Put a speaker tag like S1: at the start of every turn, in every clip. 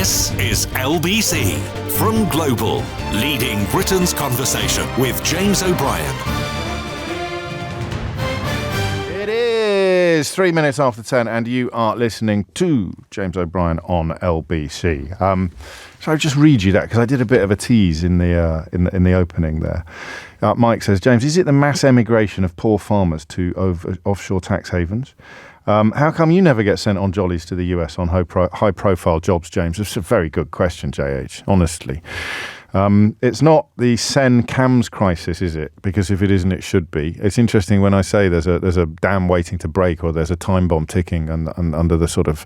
S1: This is LBC from Global, leading Britain's conversation with James O'Brien.
S2: It is 3 minutes after 10 and you are listening to James O'Brien on LBC. So I'll just read you that because I did a bit of a tease in the opening there. Mike says, James, is it the mass emigration of poor farmers to offshore tax havens? How come you never get sent on jollies to the US on high-profile jobs, James? It's a very good question, JH, honestly. It's not the Sen Cams crisis, is it? Because if it isn't, it should be. It's interesting when I say there's a dam waiting to break or there's a time bomb ticking and under the sort of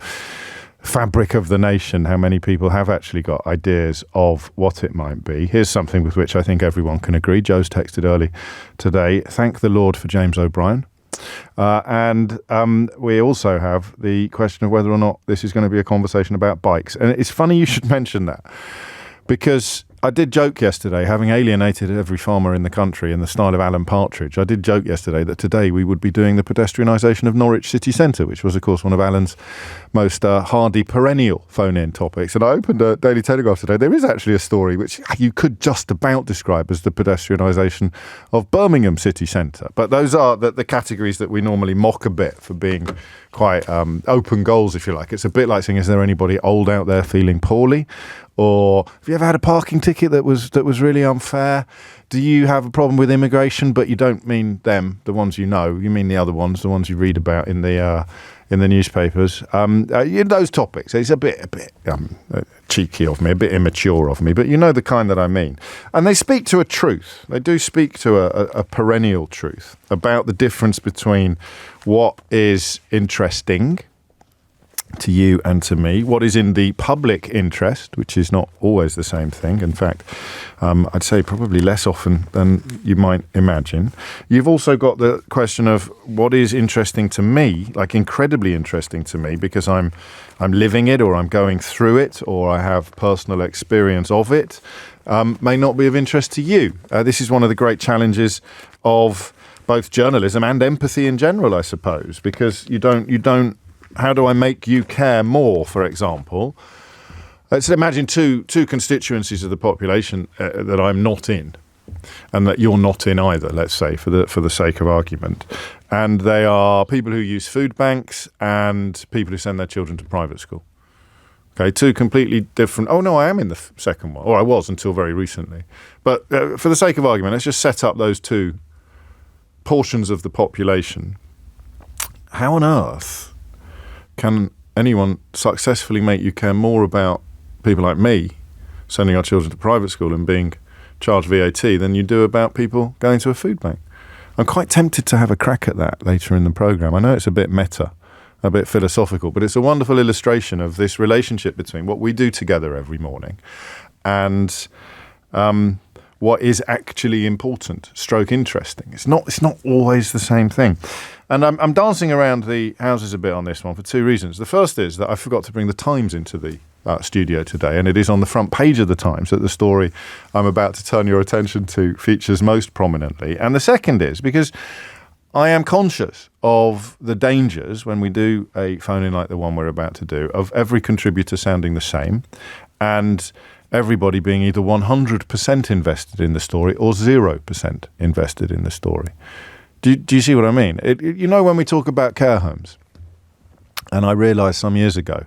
S2: fabric of the nation, how many people have actually got ideas of what it might be. Here's something with which I think everyone can agree. Joe's texted early today. Thank the Lord for James O'Brien. And we also have the question of whether or not this is going to be a conversation about bikes. And it's funny you should mention that, because I did joke yesterday, having alienated every farmer in the country in the style of Alan Partridge, I did joke yesterday that today we would be doing the pedestrianisation of Norwich city centre, which was, of course, one of Alan's most hardy perennial phone-in topics. And I opened a Daily Telegraph today. There is actually a story which you could just about describe as the pedestrianisation of Birmingham city centre. But those are the categories that we normally mock a bit for being quite open goals, if you like. It's a bit like saying, is there anybody old out there feeling poorly? Or have you ever had a parking ticket that was really unfair? Do you have a problem with immigration, but you don't mean them, the ones you know? You mean the other ones, the ones you read about in the newspapers? Those topics. It's a bit cheeky of me, a bit immature of me, but you know the kind that I mean. And they speak to a truth. They do speak to a perennial truth about the difference between what is interesting to you and to me, what is in the public interest, which is not always the same thing. In fact, I'd say probably less often than you might imagine. You've also got the question of what is interesting to me, like incredibly interesting to me, because I'm living it or I'm going through it or I have personal experience of it, may not be of interest to you. This is one of the great challenges of both journalism and empathy in general, I suppose, because you don't. How do I make you care more, for example? Let's imagine two constituencies of the population that I'm not in and that you're not in either, let's say, for the sake of argument. And they are people who use food banks and people who send their children to private school. Okay, two completely different... Oh, no, I am in the second one. Or I was until very recently. But for the sake of argument, let's just set up those two portions of the population. How on earth can anyone successfully make you care more about people like me sending our children to private school and being charged VAT than you do about people going to a food bank? I'm quite tempted to have a crack at that later in the programme. I know it's a bit meta, a bit philosophical, but it's a wonderful illustration of this relationship between what we do together every morning and what is actually important, stroke interesting. It's not always the same thing. And I'm dancing around the houses a bit on this one for two reasons. The first is that I forgot to bring the Times into the studio today, and it is on the front page of the Times that the story I'm about to turn your attention to features most prominently. And the second is because I am conscious of the dangers when we do a phone-in like the one we're about to do, of every contributor sounding the same and everybody being either 100% invested in the story or 0% invested in the story. Do you see what I mean? When we talk about care homes, and I realised some years ago,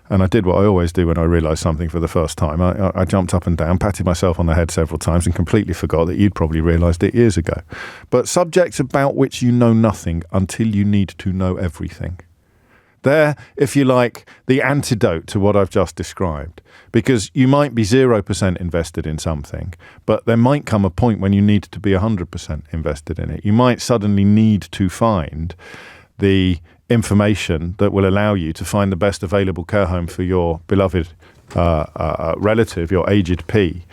S2: and I did what I always do when I realise something for the first time. I jumped up and down, patted myself on the head several times and completely forgot that you'd probably realised it years ago. But subjects about which you know nothing until you need to know everything. They're, if you like, the antidote to what I've just described. Because you might be 0% invested in something, but there might come a point when you need to be 100% invested in it. You might suddenly need to find the information that will allow you to find the best available care home for your beloved relative, your aged P.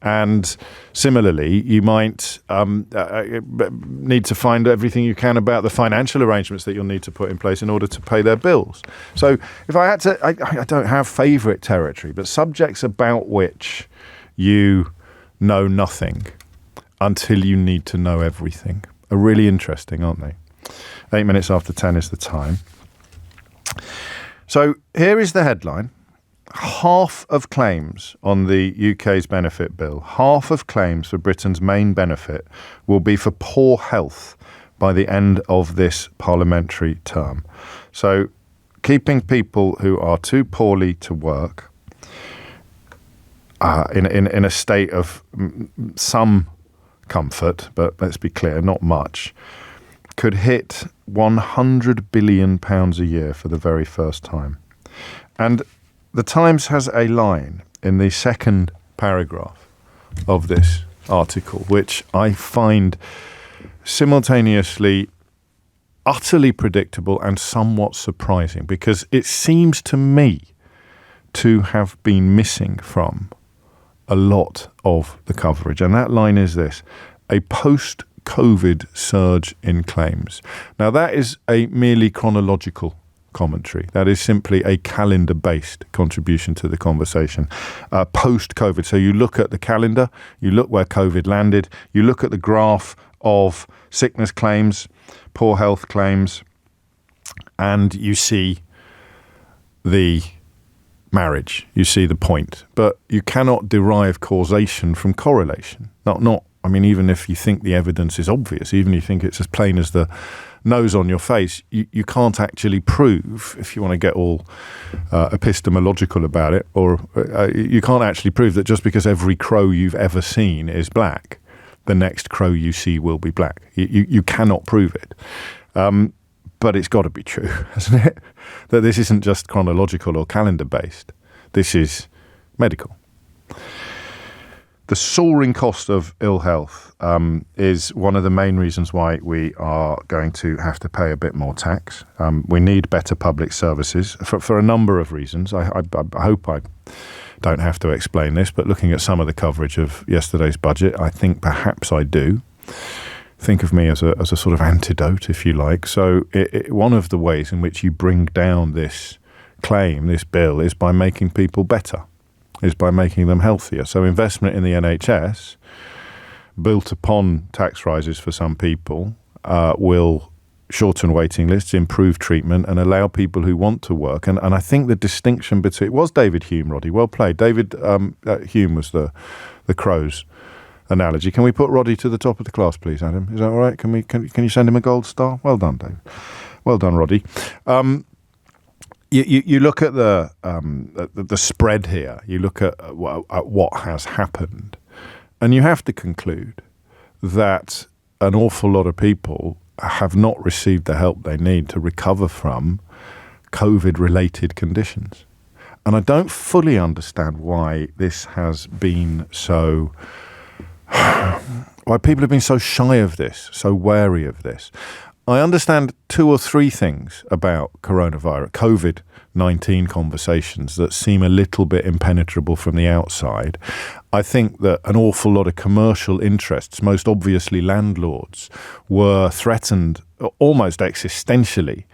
S2: And similarly, you might need to find everything you can about the financial arrangements that you'll need to put in place in order to pay their bills. So if I had to, I don't have favourite territory, but subjects about which you know nothing until you need to know everything are really interesting, aren't they? 8 minutes after 10 is the time. So here is the headline. half of claims on the UK's benefit bill, half of claims for Britain's main benefit will be for poor health by the end of this parliamentary term. So keeping people who are too poorly to work in a state of some comfort, but let's be clear, not much, could hit £100 billion a year for the very first time. And the Times has a line in the second paragraph of this article, which I find simultaneously utterly predictable and somewhat surprising, because it seems to me to have been missing from a lot of the coverage. And that line is this: a post-COVID surge in claims. Now, that is a merely chronological commentary. That is simply a calendar-based contribution to the conversation. Post-COVID. So you look at the calendar, you look where COVID landed, you look at the graph of sickness claims, poor health claims, and you see the marriage, you see the point. But you cannot derive causation from correlation. I mean, even if you think the evidence is obvious, even if you think it's as plain as the nose on your face, you can't actually prove, if you want to get all epistemological about it, or you can't actually prove that just because every crow you've ever seen is black, the next crow you see will be black. You cannot prove it. But it's got to be true, hasn't it? That this isn't just chronological or calendar-based. This is medical. The soaring cost of ill health is one of the main reasons why we are going to have to pay a bit more tax. We need better public services for a number of reasons. I hope I don't have to explain this, but looking at some of the coverage of yesterday's budget, I think perhaps I do. Think of me as a sort of antidote, if you like. So one of the ways in which you bring down this claim, this bill, is by making people better, is by making them healthier. So investment in the NHS, built upon tax rises for some people, will shorten waiting lists, improve treatment, and allow people who want to work. And I think the distinction between... It was David Hume, Roddy. Well played. David Hume was the Crows analogy. Can we put Roddy to the top of the class, please, Adam? Is that all right? Can you send him a gold star? Well done, David. Well done, Roddy. You look at the spread here. You look at what has happened, and you have to conclude that an awful lot of people have not received the help they need to recover from COVID-related conditions. And I don't fully understand why this has been so... why people have been so shy of this, so wary of this. I understand two or three things about coronavirus, COVID-19 conversations that seem a little bit impenetrable from the outside. I think that an awful lot of commercial interests, most obviously landlords, were threatened almost existentially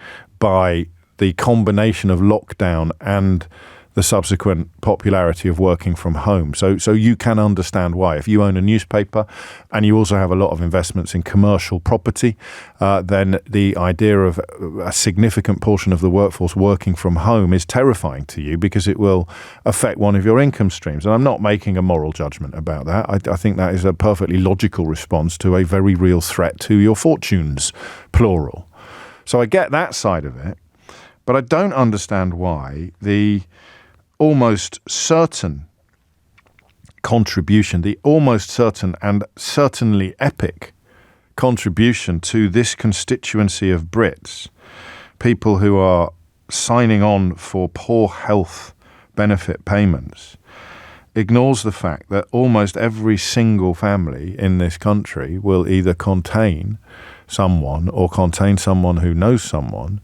S2: by the combination of lockdown and the subsequent popularity of working from home. So you can understand why. If you own a newspaper and you also have a lot of investments in commercial property, then the idea of a significant portion of the workforce working from home is terrifying to you because it will affect one of your income streams. And I'm not making a moral judgment about that. I think that is a perfectly logical response to a very real threat to your fortunes, plural. So I get that side of it, but I don't understand why the almost certain contribution, the almost certain and certainly epic contribution to this constituency of Brits, people who are signing on for poor health benefit payments, ignores the fact that almost every single family in this country will either contain someone or contain someone who knows someone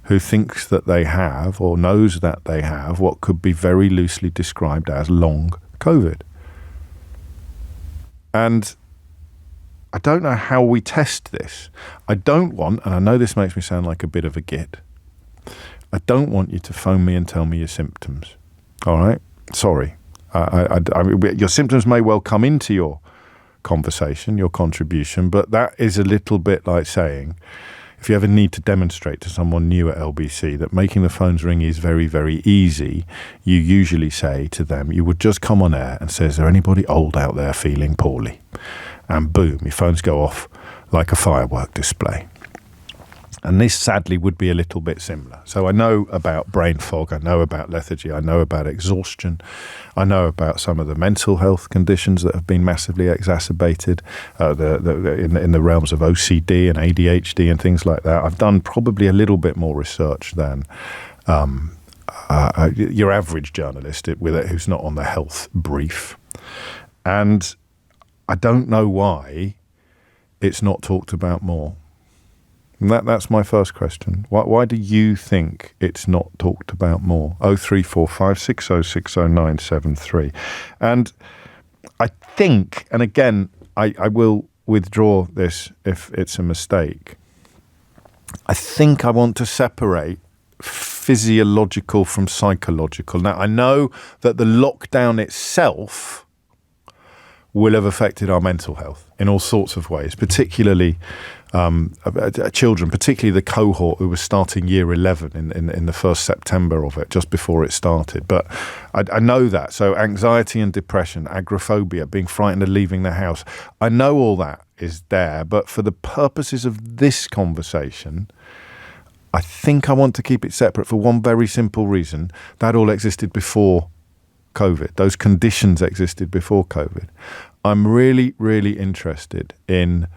S2: who thinks that they have or knows that they have what could be very loosely described as long COVID. And I don't know how we test this. I don't want, and I know this makes me sound like a bit of a git, I don't want you to phone me and tell me your symptoms. All right? Sorry. Your symptoms may well come into your conversation, your contribution, but that is a little bit like saying, if you ever need to demonstrate to someone new at LBC that making the phones ring is very, very easy, you usually say to them, you would just come on air and say, is there anybody old out there feeling poorly? And boom, your phones go off like a firework display. And this sadly would be a little bit similar. So I know about brain fog, I know about lethargy, I know about exhaustion, I know about some of the mental health conditions that have been massively exacerbated in the realms of OCD and ADHD and things like that. I've done probably a little bit more research than your average journalist who's not on the health brief. And I don't know why it's not talked about more. And that's my first question. Why do you think it's not talked about more? 0345 6060 And I think, and again, I will withdraw this if it's a mistake. I think I want to separate physiological from psychological. Now, I know that the lockdown itself will have affected our mental health in all sorts of ways, particularly children, particularly the cohort who was starting year 11 in the first September of it, just before it started. But I know that. So anxiety and depression, agoraphobia, being frightened of leaving the house. I know all that is there, but for the purposes of this conversation, I think I want to keep it separate for one very simple reason. That all existed before COVID. Those conditions existed before COVID. I'm really, really interested in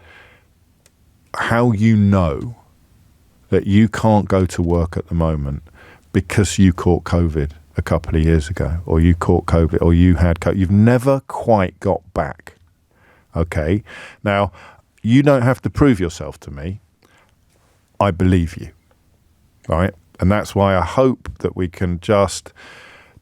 S2: how you know that you can't go to work at the moment because you caught COVID a couple of years ago, or you caught COVID, or you had COVID. You've never quite got back. Okay? Now, you don't have to prove yourself to me. I believe you. Right? And that's why I hope that we can just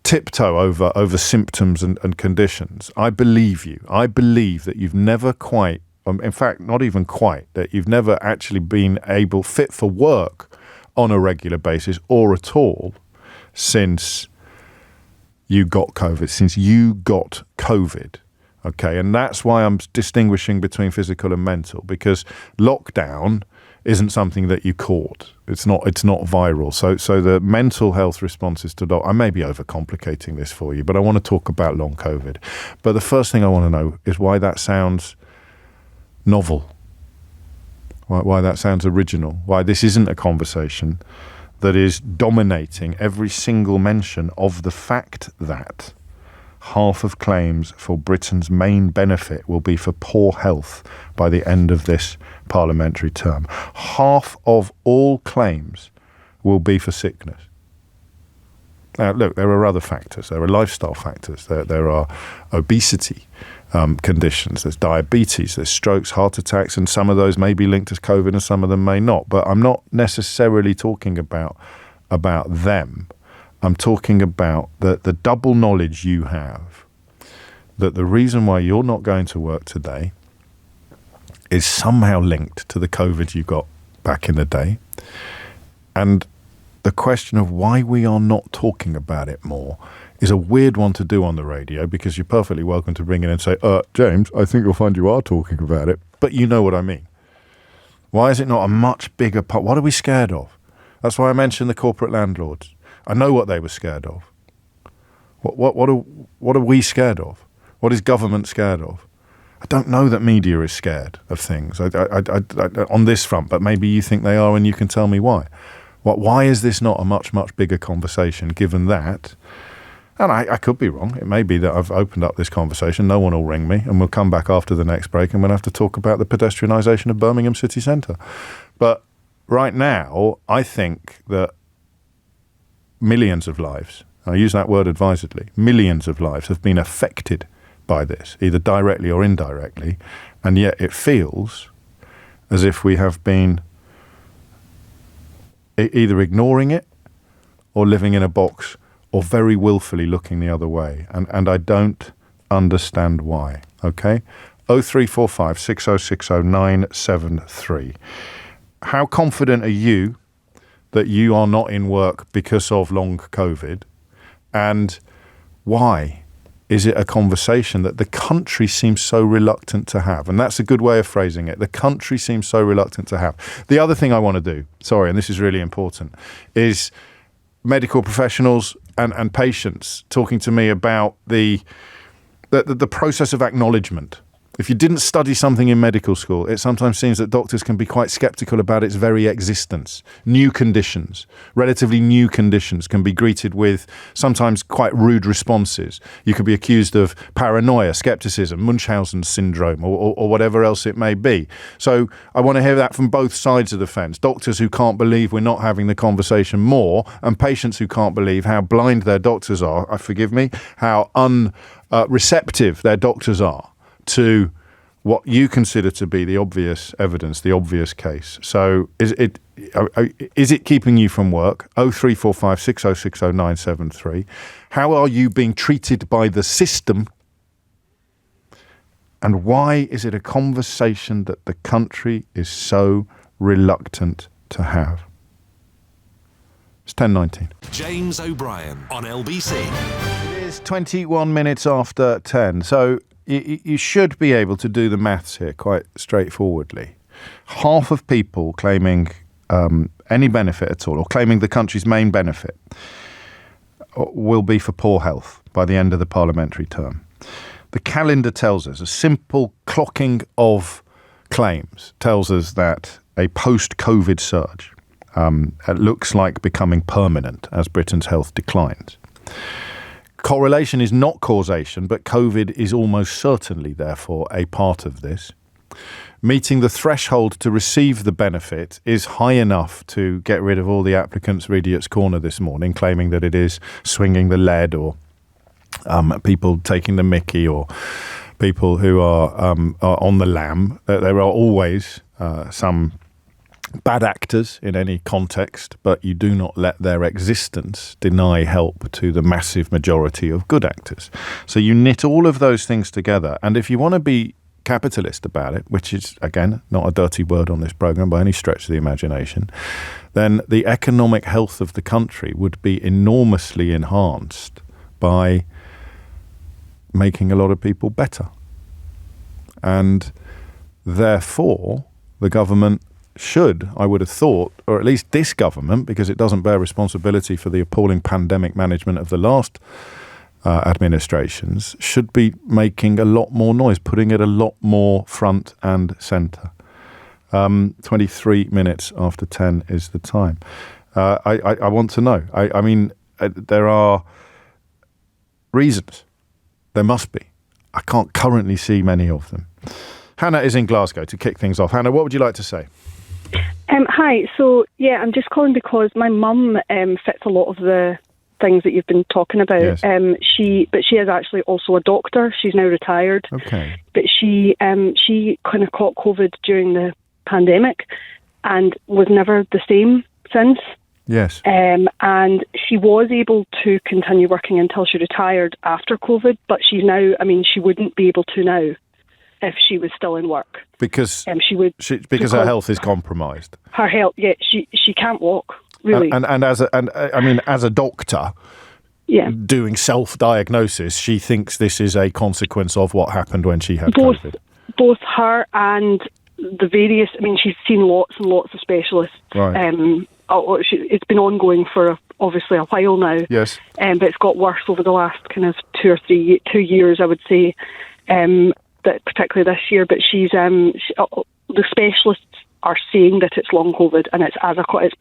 S2: tiptoe over symptoms and conditions. I believe you. I believe that you've never quite, in fact, not even quite, that you've never actually been fit for work on a regular basis or at all since you got COVID. Okay, and that's why I'm distinguishing between physical and mental, because lockdown isn't something that you caught. It's not viral. So the mental health responses to I may be overcomplicating this for you, but I want to talk about long COVID. But the first thing I want to know is why that sounds novel, why that sounds original, why this isn't a conversation that is dominating every single mention of the fact that half of claims for Britain's main benefit will be for poor health by the end of this parliamentary term. Half of all claims will be for sickness. Now, look, there are other factors. There are lifestyle factors. There are obesity conditions. There's diabetes. There's strokes, heart attacks, and some of those may be linked to COVID and some of them may not. But I'm not necessarily talking about them. I'm talking about the double knowledge you have that the reason why you're not going to work today is somehow linked to the COVID you got back in the day. And the question of why we are not talking about it more is a weird one to do on the radio, because you're perfectly welcome to ring in and say, James, I think you'll find you are talking about it. But you know what I mean. Why is it not a much bigger part? What are we scared of? That's why I mentioned the corporate landlords. I know what they were scared of. What are we scared of? What is government scared of? I don't know that media is scared of things I on this front, but maybe you think they are and you can tell me why. Why is this not a much, much bigger conversation, given that, and I could be wrong, it may be that I've opened up this conversation, no one will ring me, and we'll come back after the next break and we'll have to talk about the pedestrianisation of Birmingham city centre. But right now, I think that millions of lives, I use that word advisedly, millions of lives have been affected by this, either directly or indirectly, and yet it feels as if we have been either ignoring it or living in a box or very willfully looking the other way. And I don't understand why, okay? 0345 6060 973. How confident are you that you are not in work because of long COVID? And why is it a conversation that the country seems so reluctant to have? And that's a good way of phrasing it. The country seems so reluctant to have. The other thing I want to do, and this is really important, is medical professionals and patients talking to me about the process of acknowledgement. If you didn't study something in medical school, it sometimes seems that doctors can be quite sceptical about its very existence. New conditions, relatively new conditions, can be greeted with sometimes quite rude responses. You could be accused of paranoia, skepticism, Munchausen syndrome, or whatever else it may be. So I want to hear that from both sides of the fence. Doctors who can't believe we're not having the conversation more, and patients who can't believe how blind their doctors are, how unreceptive their doctors are to what you consider to be the obvious evidence, the obvious case. So is it keeping you from work? 0345 6060 973. How are you being treated by the system? And why is it a conversation that the country is so reluctant to have? It's 10:19.
S1: James O'Brien on LBC.
S2: It is 21 minutes after 10. So you should be able to do the maths here quite straightforwardly. Half of people claiming any benefit at all, or claiming the country's main benefit, will be for poor health by the end of the parliamentary term. The calendar tells us, a simple clocking of claims tells us that a post-COVID surge looks like becoming permanent as Britain's health declines. Correlation is not causation, but COVID is almost certainly, therefore, a part of this. Meeting the threshold to receive the benefit is high enough to get rid of all the applicants for Idiot's Corner this morning, claiming that it is swinging the lead, or people taking the mickey, or people who are on the lam. There are always some bad actors in any context, but you do not let their existence deny help to the massive majority of good actors. So you knit all of those things together. And if you want to be capitalist about it, which is, again, not a dirty word on this programme by any stretch of the imagination, then the economic health of the country would be enormously enhanced by making a lot of people better. And therefore, the government should, I would have thought, or at least this government, because it doesn't bear responsibility for the appalling pandemic management of the last administrations, should be making a lot more noise, putting it a lot more front and centre. 23 minutes after 10 is the time. I want to know. I mean, there are reasons. There must be. I can't currently see many of them. Hannah is in Glasgow to kick things off. Hannah, what would you like to say?
S3: Hi. So, I'm just calling because my mum fits a lot of the things that you've been talking about.
S2: Yes.
S3: She is actually also a doctor. She's now retired.
S2: Okay.
S3: But she kind of caught COVID during the pandemic and was never the same since.
S2: Yes.
S3: And she was able to continue working until she retired after COVID, but she's now, she wouldn't be able to now if she was still in work.
S2: Because
S3: because
S2: her health is compromised.
S3: Her health, she can't walk, really.
S2: And as a doctor, doing self-diagnosis, she thinks this is a consequence of what happened when she had COVID.
S3: Both her and the various, she's seen lots and lots of specialists.
S2: Right.
S3: It's been ongoing for obviously a while now.
S2: Yes.
S3: But it's got worse over the last kind of 2 years, I would say. That particularly this year, but the specialists are saying that it's long COVID and it's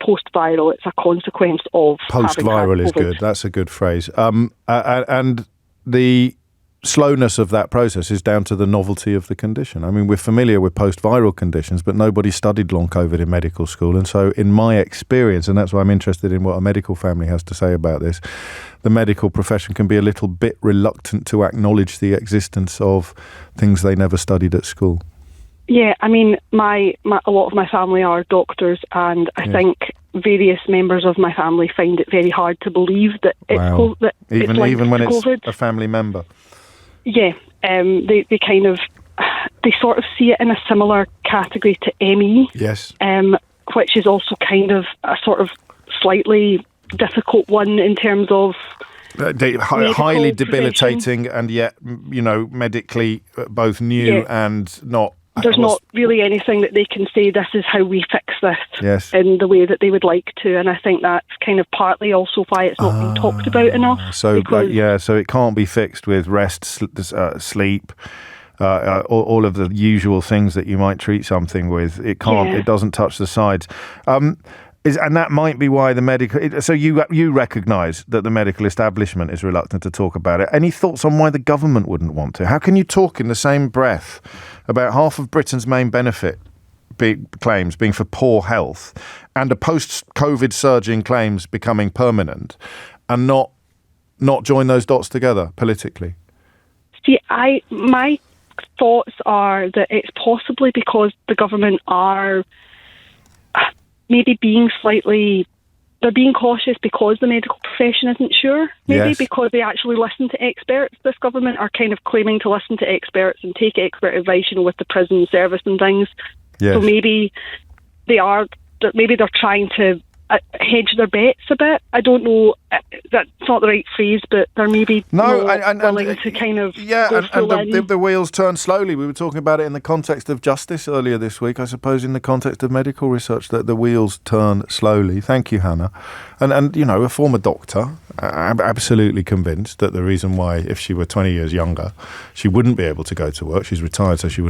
S3: post-viral. It's a consequence of
S2: post-viral is good. That's a good phrase. And the slowness of that process is down to the novelty of the condition. We're familiar with post-viral conditions, but nobody studied long COVID in medical school. And so in my experience, and that's why I'm interested in what a medical family has to say about this, the medical profession can be a little bit reluctant to acknowledge the existence of things they never studied at school.
S3: Yeah, a lot of my family are doctors, and I think various members of my family find it very hard to believe that it's
S2: even when it's
S3: COVID.
S2: A family member.
S3: Yeah, they sort of see it in a similar category to ME.
S2: Yes.
S3: Which is also kind of a sort of slightly difficult one in terms of
S2: highly debilitating, and yet, medically both new and not.
S3: There's not really anything that they can say, this is how we fix this in the way that they would like to. And I think that's kind of partly also why it's not been talked about enough.
S2: So, so it can't be fixed with rest, sleep, all of the usual things that you might treat something with. It can't. It doesn't touch the sides. And that might be why the medical... So you recognise that the medical establishment is reluctant to talk about it. Any thoughts on why the government wouldn't want to? How can you talk in the same breath about half of Britain's main benefit claims being for poor health and a post-COVID surge in claims becoming permanent and not join those dots together politically?
S3: See, my thoughts are that it's possibly because the government are maybe they're being cautious because the medical profession isn't sure. Maybe because they actually listen to experts. This government are kind of claiming to listen to experts and take expert advice, with the prison service and things. Yes. So maybe they're trying to hedge their bets a bit. I don't know. That's not the right phrase, but they're maybe willing to kind of
S2: the wheels turn slowly. We were talking about it in the context of justice earlier this week. I suppose in the context of medical research that the wheels turn slowly. Thank you, Hannah. And a former doctor, I'm absolutely convinced that the reason why, if she were 20 years younger, she wouldn't be able to go to work. She's retired, so she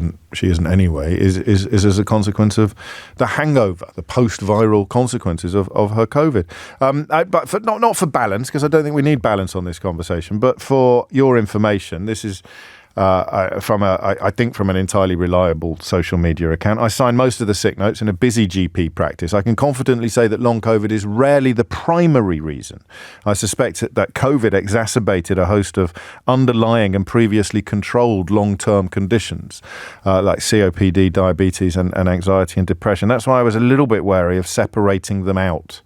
S2: isn't anyway. Is as a consequence of the hangover, the post-viral consequences of her COVID. But not for balance, because I don't think we need balance on this conversation, but for your information, this is from an entirely reliable social media account. I sign most of the sick notes in a busy GP practice. I can confidently say that long COVID is rarely the primary reason. I suspect that COVID exacerbated a host of underlying and previously controlled long-term conditions like COPD, diabetes and anxiety and depression. That's why I was a little bit wary of separating them out.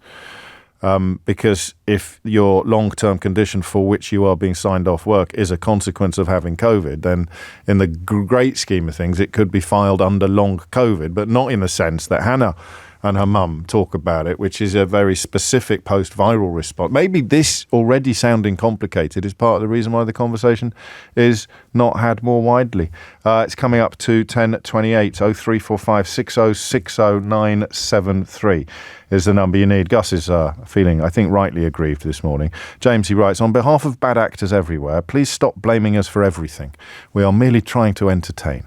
S2: Because if your long-term condition for which you are being signed off work is a consequence of having COVID, then in the great scheme of things, it could be filed under long COVID, but not in the sense that Hannah and her mum talk about it, which is a very specific post-viral response. Maybe this already sounding complicated is part of the reason why the conversation is not had more widely. It's coming up to 10:28, 0345 6060 973 is the number you need. Gus is feeling, I think, rightly aggrieved this morning. James, he writes, on behalf of bad actors everywhere, please stop blaming us for everything. We are merely trying to entertain.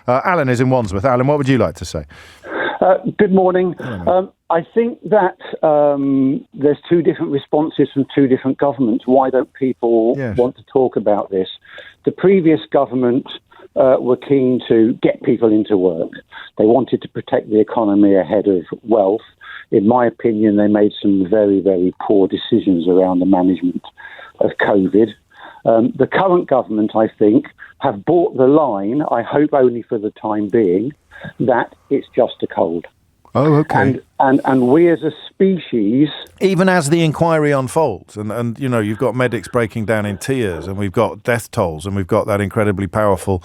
S2: Alan is in Wandsworth. Alan, what would you like to say?
S4: Good morning. I think that there's two different responses from two different governments. Why don't people want to talk about this? The previous government were keen to get people into work. They wanted to protect the economy ahead of wealth. In my opinion, they made some very, very poor decisions around the management of COVID. The current government, I think, have bought the line, I hope only for the time being, that it's just a cold.
S2: Oh, okay.
S4: And we as a species...
S2: Even as the inquiry unfolds, and you've got medics breaking down in tears, and we've got death tolls, and we've got that incredibly powerful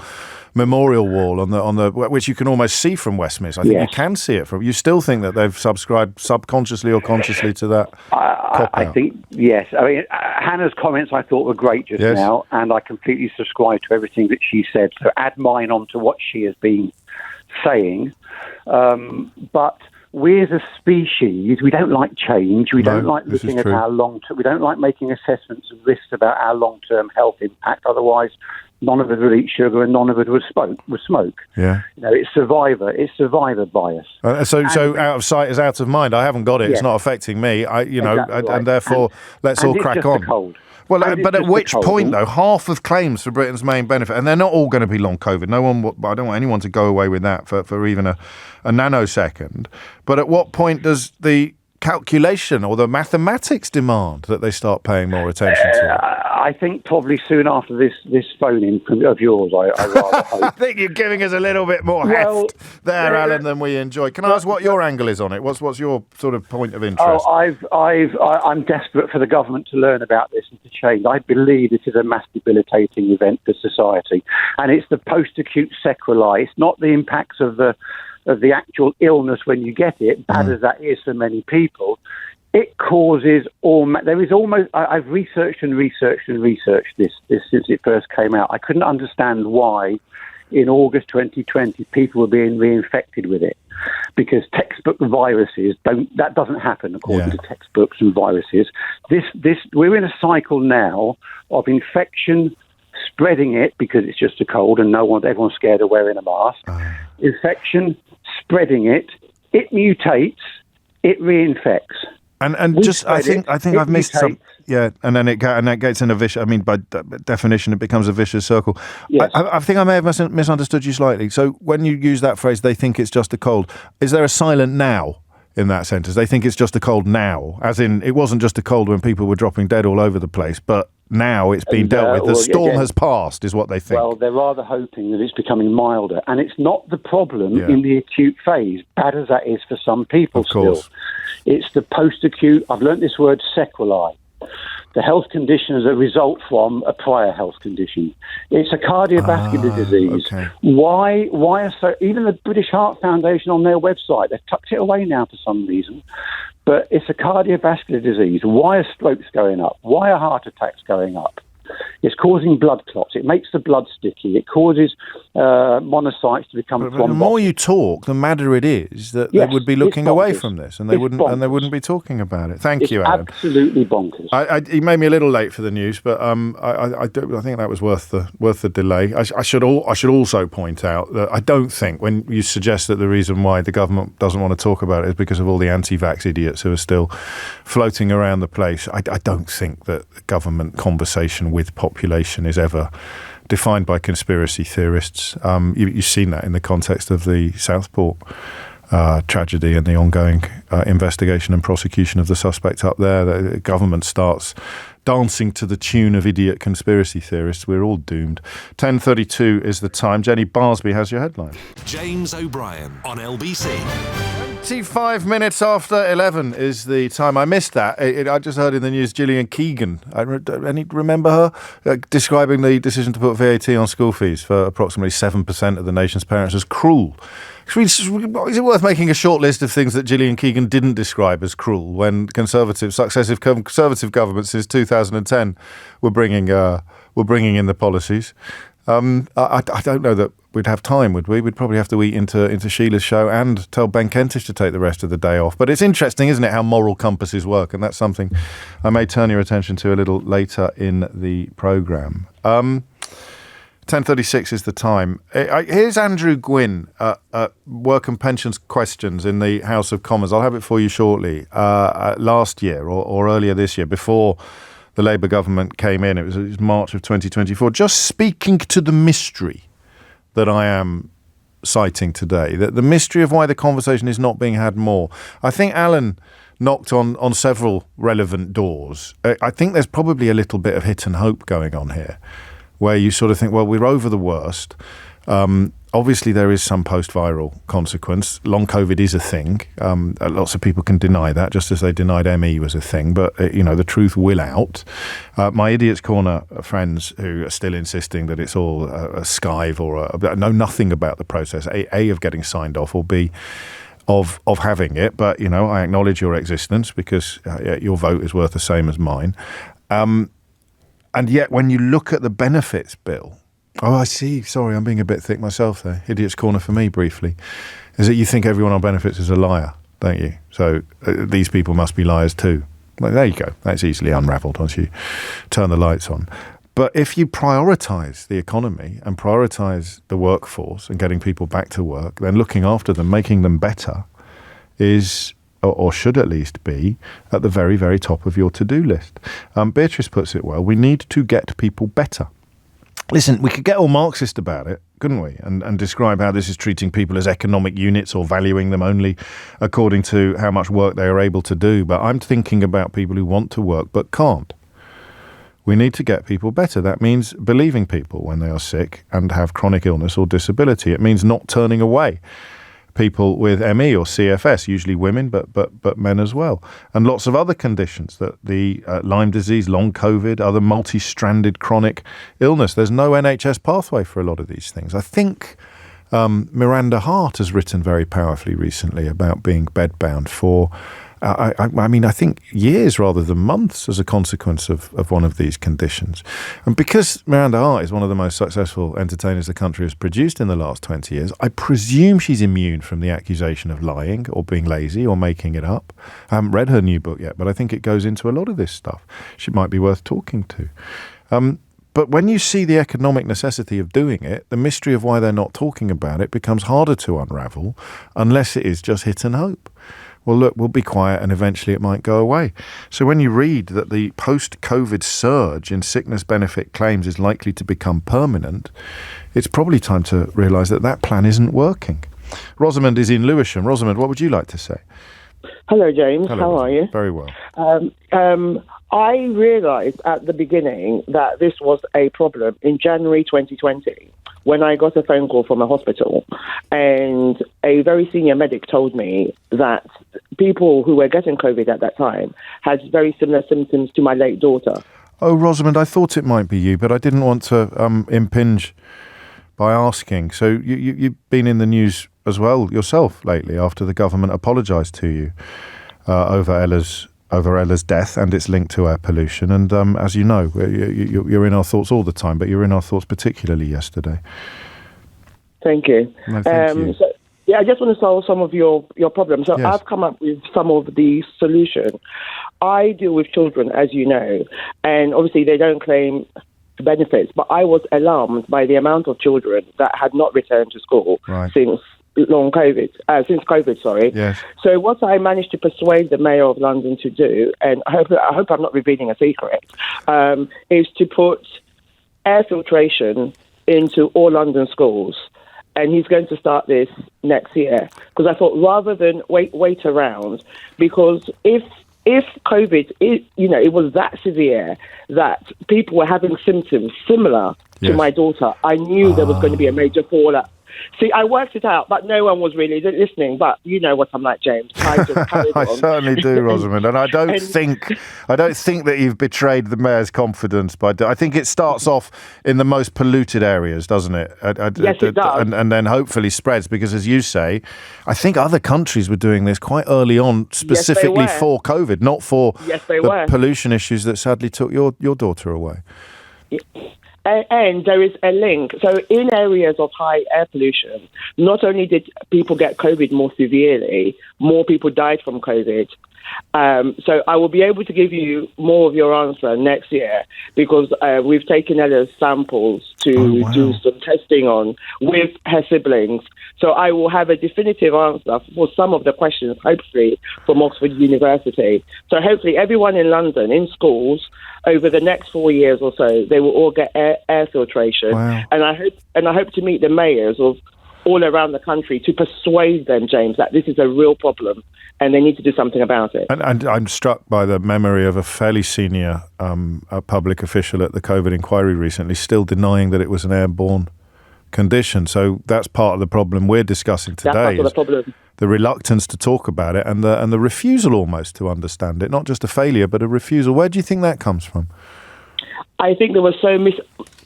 S2: memorial wall on the which you can almost see from Westminster. I think you can see it from... You still think that they've subscribed subconsciously or consciously to that?
S4: I think, yes. I mean, Hannah's comments I thought were great just now, and I completely subscribe to everything that she said. So add mine on to what she has been saying. But we as a species, we don't like change. We don't like looking at our long-term... We don't like making assessments of risks about our long-term health impact. Otherwise, none of us would eat sugar and none of us would smoke. Yeah. It's survivor bias.
S2: So out of sight is out of mind. I haven't got it. It's not affecting me. And therefore, let's all crack on.
S4: Cold.
S2: Well, but at which point, though, half of claims for Britain's main benefit, and they're not all going to be long COVID. I don't want anyone to go away with that for even a nanosecond. But at what point does the calculation or the mathematics demand that they start paying more attention to it?
S4: I think probably soon after this phone-in of yours, I rather hope.
S2: I think you're giving us a little bit more heft there, Alan, than we enjoy. Can I ask what your angle is on it? What's your sort of point of interest?
S4: I'm desperate for the government to learn about this and to change. I believe this is a mass debilitating event for society, and it's the post-acute sequelae. It's not the impacts of the actual illness when you get it, bad as that is for many people. it causes there is almost. I've researched this since it first came out. I couldn't understand why in August 2020 people were being reinfected with it, because textbook viruses that doesn't happen according to textbooks and viruses. This we're in a cycle now of infection, spreading it because it's just a cold and everyone's scared of wearing a mask. Infection, spreading it mutates, it reinfects.
S2: And just I think I've missed some. Yeah, and then that gets in a vicious. I mean, by definition, it becomes a vicious circle.
S4: Yes.
S2: I think I may have misunderstood you slightly. So when you use that phrase, they think it's just a cold. Is there a silent now in that sentence? They think it's just a cold now, as in it wasn't just a cold when people were dropping dead all over the place, but now it's been dealt with. The storm has passed, is what they think.
S4: Well, they're rather hoping that it's becoming milder, and it's not the problem in the acute phase, bad as that is for some people still. It's the post-acute. I've learnt this word, sequelae. The health conditions that result from a prior health condition. It's a cardiovascular disease. Okay. Why even the British Heart Foundation on their website, they've tucked it away now for some reason, but it's a cardiovascular disease. Why are strokes going up? Why are heart attacks going up? It's causing blood clots. It makes the blood sticky. It causes monocytes to become thrombotic.
S2: The more you talk, the madder it is that they would be looking away from this, and they wouldn't be talking about it. Thank you, Adam.
S4: Absolutely bonkers.
S2: He made me a little late for the news, but I think that was worth the delay. I should also point out that I don't think, when you suggest that the reason why the government doesn't want to talk about it is because of all the anti-vax idiots who are still floating around the place. I don't think that government conversation with population is ever defined by conspiracy theorists. You've seen that in the context of the Southport tragedy and the ongoing investigation and prosecution of the suspect up there. The government starts dancing to the tune of idiot conspiracy theorists. We're all doomed. 10:32 is the time. Jenny Barsby has your headline.
S1: James O'Brien on LBC.
S2: 25 minutes after 11 is the time. I missed that. I just heard in the news Gillian Keegan. Remember her? Describing the decision to put VAT on school fees for approximately 7% of the nation's parents as cruel. Is it worth making a short list of things that Gillian Keegan didn't describe as cruel when successive Conservative governments since 2010 were bringing in the policies? I don't know that we'd have time, would we? We'd probably have to eat into Sheila's show and tell Ben Kentish to take the rest of the day off. But it's interesting, isn't it, how moral compasses work? And that's something I may turn your attention to a little later in the programme. 10:36 is the time. Here's Andrew Gwynn at Work and Pensions Questions in the House of Commons. I'll have it for you shortly. Last year or earlier this year, before the Labour government came in, it was March of 2024, just speaking to the mystery that I am citing today, that the mystery of why the conversation is not being had more. I think Alan knocked on several relevant doors. I think there's probably a little bit of hit and hope going on here, where you sort of think, well, we're over the worst. Obviously, there is some post-viral consequence. Long COVID is a thing. Lots of people can deny that, just as they denied ME was a thing. But, the truth will out. My Idiot's Corner friends who are still insisting that it's all a skive or know nothing about the process, A, of getting signed off, or B, of having it. But, I acknowledge your existence because your vote is worth the same as mine. And yet, when you look at the benefits bill, I see. Sorry, I'm being a bit thick myself there. Idiot's Corner for me, briefly, is that you think everyone on benefits is a liar, don't you? So these people must be liars too. Well, there you go. That's easily unravelled once you turn the lights on. But if you prioritise the economy and prioritise the workforce and getting people back to work, then looking after them, making them better is, or should at least be, at the very, very top of your to-do list. Beatrice puts it well, we need to get people better. Listen, we could get all Marxist about it, couldn't we? And describe how this is treating people as economic units or valuing them only according to how much work they are able to do. But I'm thinking about people who want to work but can't. We need to get people better. That means believing people when they are sick and have chronic illness or disability. It means not turning away people with ME or CFS, usually women, but men as well. And lots of other conditions, that the Lyme disease, long COVID, other multi-stranded chronic illness. There's no NHS pathway for a lot of these things. I think Miranda Hart has written very powerfully recently about being bedbound for I mean, I think years rather than months as a consequence of one of these conditions. And because Miranda Hart is one of the most successful entertainers the country has produced in the last 20 years, I presume she's immune from the accusation of lying or being lazy or making it up. I haven't read her new book yet, but I think it goes into a lot of this stuff. She might be worth talking to. But when you see the economic necessity of doing it, the mystery of why they're not talking about it becomes harder to unravel unless it is just hit and hope. Well, look, we'll be quiet and eventually it might go away. So when you read that the post-COVID surge in sickness benefit claims is likely to become permanent, it's probably time to realise that that plan isn't working. Rosamond is in Lewisham. Rosamond, what would you like to say?
S5: Hello, James.
S2: Hello,
S5: How
S2: Rosamond.
S5: are you?
S2: Very well.
S5: I realised at the beginning that this was a problem in January 2020 when I got a phone call from a hospital and a very senior medic told me that people who were getting COVID at that time had very similar symptoms to my late daughter.
S2: Oh, Rosamond, I thought it might be you, but I didn't want to impinge by asking. So you've been in the news as well yourself lately after the government apologised to you over Ella's death and its link to air pollution. And as you know, you're in our thoughts all the time, but you're in our thoughts particularly yesterday.
S5: Thank you.
S2: No, thank you.
S5: So, I just want to solve some of your problems. So yes. I've come up with some of the solution. I deal with children, as you know, and obviously they don't claim benefits, but I was alarmed by the amount of children that had not returned to school since COVID.
S2: Yes.
S5: So what I managed to persuade the Mayor of London to do, and I hope I'm not revealing a secret, is to put air filtration into all London schools. And he's going to start this next year. Because I thought rather than wait around, because if COVID, it was that severe that people were having symptoms similar to my daughter, I knew there was going to be a major fallout. See, I worked it out, but no one was really listening. But you know what I'm like, James. I just carried on.
S2: I certainly do, Rosamond, and I don't think that you've betrayed the Mayor's confidence. But I think it starts off in the most polluted areas, doesn't it?
S5: Yes, it does,
S2: and then hopefully spreads. Because, as you say, I think other countries were doing this quite early on, specifically for COVID, not for the pollution issues that sadly took your daughter away.
S5: Yeah. And there is a link. So in areas of high air pollution, not only did people get COVID more severely, more people died from COVID. So I will be able to give you more of your answer next year because we've taken Ella's samples to do some testing on with her siblings. So I will have a definitive answer for some of the questions, hopefully, from Oxford University. So hopefully everyone in London, in schools, over the next 4 years or so, they will all get air filtration.
S2: Wow.
S5: And I hope to meet the mayors of all around the country to persuade them, James, that this is a real problem and they need to do something about it.
S2: And I'm struck by the memory of a fairly senior public official at the COVID inquiry recently still denying that it was an airborne condition. So that's part of the problem we're discussing today.
S5: That's part of the problem.
S2: The reluctance to talk about it and the refusal almost to understand it, not just a failure, but a refusal. Where do you think that comes from?
S5: I think there was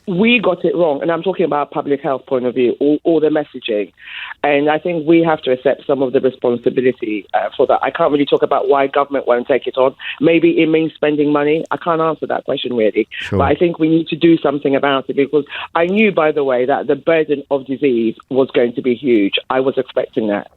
S5: we got it wrong, and I'm talking about a public health point of view, all the messaging. And I think we have to accept some of the responsibility for that. I can't really talk about why government won't take it on. Maybe it means spending money. I can't answer that question really.
S2: Sure.
S5: But I think we need to do something about it because I knew, by the way, that the burden of disease was going to be huge. I was expecting that.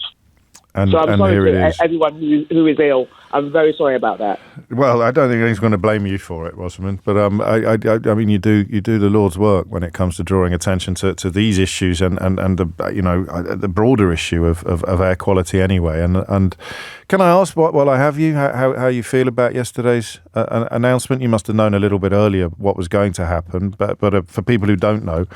S5: So I'm sorry to everyone who is ill. I'm very sorry about that.
S2: Well, I don't think anyone's going to blame you for it, Rosamond. But I mean, you do the Lord's work when it comes to drawing attention to these issues and the broader issue of air quality anyway. And can I ask, while I have you, how you feel about yesterday's announcement? You must have known a little bit earlier what was going to happen, but for people who don't know,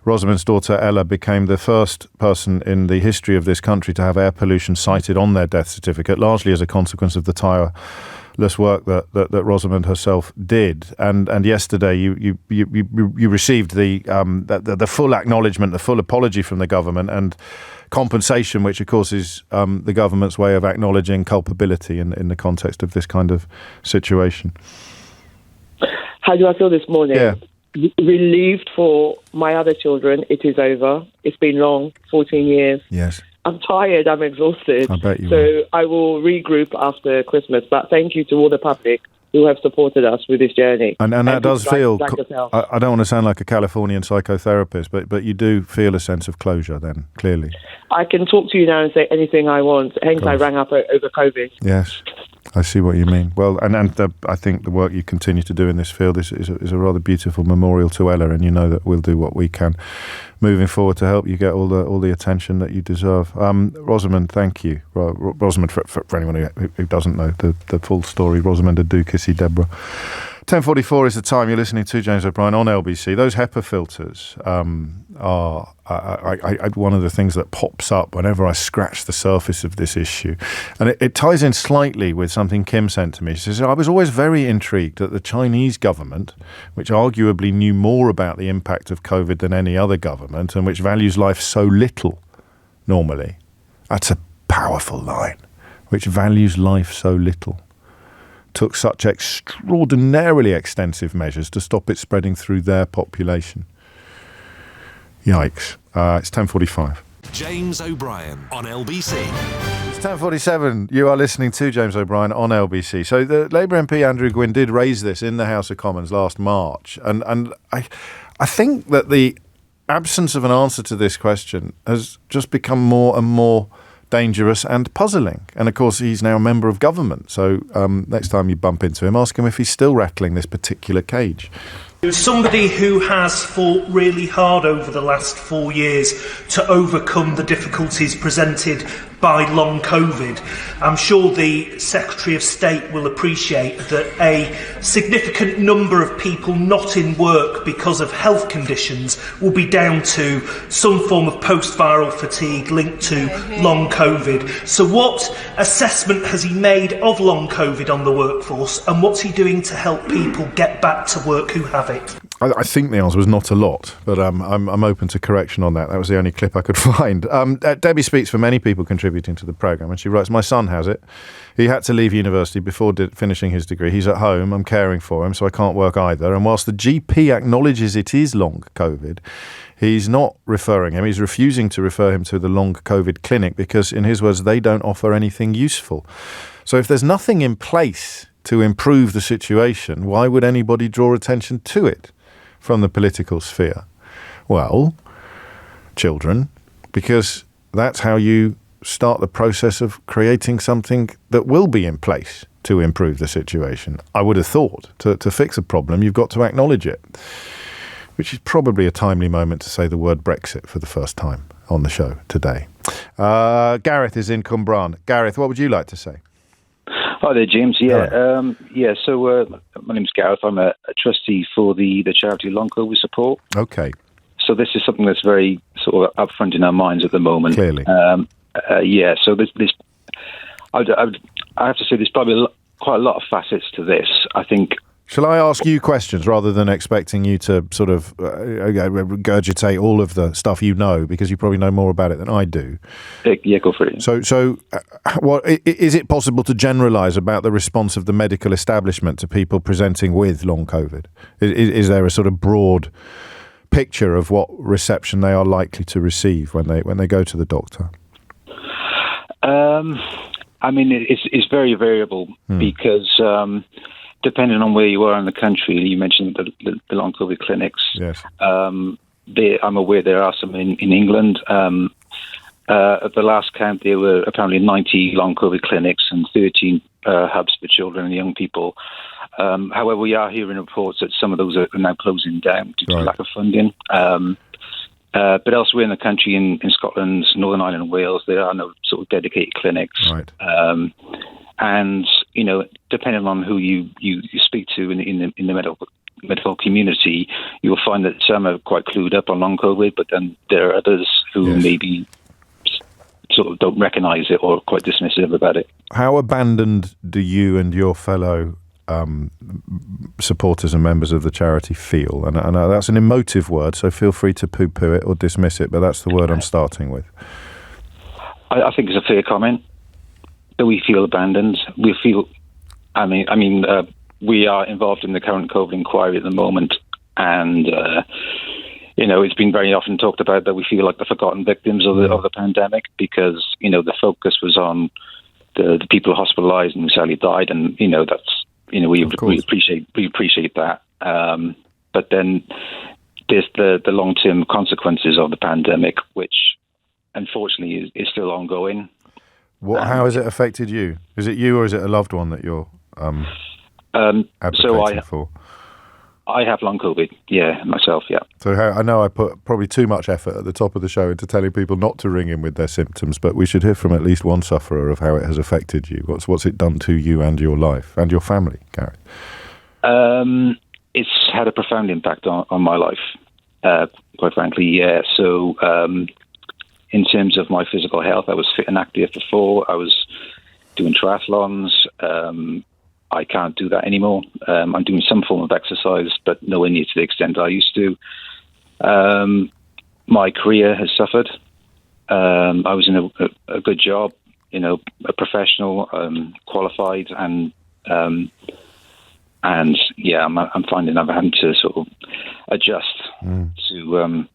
S2: Rosamond's daughter Ella became the first person in the history of this country to have air pollution cited on their death certificate, largely as a consequence of the tireless work that Rosamond herself did. And yesterday you received the full acknowledgement, the full apology from the government and compensation, which of course is the government's way of acknowledging culpability in the context of this kind of situation.
S5: How do I feel this morning?
S2: Yeah.
S5: Relieved for my other children. It is over. It's been long, 14 years.
S2: Yes.
S5: I'm tired. I'm exhausted.
S2: I bet you
S5: So I will regroup after Christmas. But thank you to all the public who have supported us with this journey.
S2: And that does feel...
S5: yourself.
S2: I don't want to sound like a Californian psychotherapist, but you do feel a sense of closure then, clearly.
S5: I can talk to you now and say anything I want. Hence, I rang up over COVID.
S2: Yes, I see what you mean. Well, and I think the work you continue to do in this field is a rather beautiful memorial to Ella, and you know that we'll do what we can moving forward to help you get all the attention that you deserve. Rosamond, thank you. Rosamond, for anyone who doesn't know the full story, Rosamond Adukisi Deborah. 10:44 is the time. You're listening to James O'Brien on LBC. Those HEPA filters are one of the things that pops up whenever I scratch the surface of this issue. And it ties in slightly with something Kim sent to me. She says, I was always very intrigued that the Chinese government, which arguably knew more about the impact of COVID than any other government and which values life so little normally. That's a powerful line. Which values life so little. Took such extraordinarily extensive measures to stop it spreading through their population. Yikes. It's 10:45.
S1: James O'Brien on LBC.
S2: It's 10:47. You are listening to James O'Brien on LBC. So the Labour MP Andrew Gwynn did raise this in the House of Commons last March. And I think that the absence of an answer to this question has just become more and more dangerous and puzzling. And of course, he's now a member of government. So next time you bump into him, ask him if he's still rattling this particular cage.
S6: Somebody who has fought really hard over the last 4 years to overcome the difficulties presented by long COVID. I'm sure the Secretary of State will appreciate that a significant number of people not in work because of health conditions will be down to some form of post-viral fatigue linked to long COVID. So what assessment has he made of long COVID on the workforce, and what's he doing to help people get back to work who have it?
S2: I think the answer was not a lot, but I'm open to correction on that. That was the only clip I could find. Debbie speaks for many people contributing to the programme, and she writes, my son has it. He had to leave university before finishing his degree. He's at home. I'm caring for him, so I can't work either. And whilst the GP acknowledges it is long COVID, he's not referring him. He's refusing to refer him to the long COVID clinic because, in his words, they don't offer anything useful. So if there's nothing in place to improve the situation, why would anybody draw attention to it from the political sphere? Well, children, because that's how you start the process of creating something that will be in place to improve the situation. I would have thought to fix a problem, you've got to acknowledge it, which is probably a timely moment to say the word Brexit for the first time on the show today. Gareth is in Cwmbran. Gareth, what would you like to say?
S7: Hi there, James. So my name's Gareth. I'm a trustee for the charity Long COVID Support.
S2: Okay.
S7: So this is something that's very sort of upfront in our minds at the moment.
S2: Clearly.
S7: So this I have to say there's probably quite a lot of facets to this. I think.
S2: Shall I ask you questions rather than expecting you to sort of regurgitate all of the stuff you know, because you probably know more about it than I do?
S7: Yeah, go for it.
S2: So what is it possible to generalise about the response of the medical establishment to people presenting with long COVID? Is there a sort of broad picture of what reception they are likely to receive when they go to the doctor?
S7: I mean, it's very variable because. Depending on where you are in the country, you mentioned the long COVID clinics.
S2: Yes.
S7: I'm aware there are some in England. At the last count, there were apparently 90 long COVID clinics and 13 hubs for children and young people. However, we are hearing reports that some of those are now closing down due to lack of funding. But elsewhere in the country, in Scotland, Northern Ireland and Wales, there are no sort of dedicated clinics.
S2: Right.
S7: And, you know, depending on who you speak to in the medical community, you will find that some are quite clued up on long COVID, but then there are others who maybe sort of don't recognise it or are quite dismissive about it.
S2: How abandoned do you and your fellow supporters and members of the charity feel? And that's an emotive word, so feel free to poo-poo it or dismiss it, but that's the word I'm starting with.
S7: I think it's a fair comment. That we feel abandoned. We feel, we are involved in the current COVID inquiry at the moment, and it's been very often talked about that we feel like the forgotten victims of the pandemic because, the focus was on the people hospitalised and who sadly died. And, that's, we appreciate that. But then there's the long-term consequences of the pandemic, which unfortunately is still ongoing.
S2: How has it affected you? Is it you or is it a loved one that you're advocating for?
S7: I have long COVID, myself, yeah.
S2: So I know I put probably too much effort at the top of the show into telling people not to ring in with their symptoms, but we should hear from at least one sufferer of how it has affected you. What's it done to you and your life and your family, Gareth?
S7: It's had a profound impact on my life, quite frankly, yeah. So in terms of my physical health, I was fit and active before. I was doing triathlons. I can't do that anymore. I'm doing some form of exercise, but nowhere near to the extent I used to. My career has suffered. I was in a good job, a professional, qualified, and I'm finding I'm having to sort of adjust to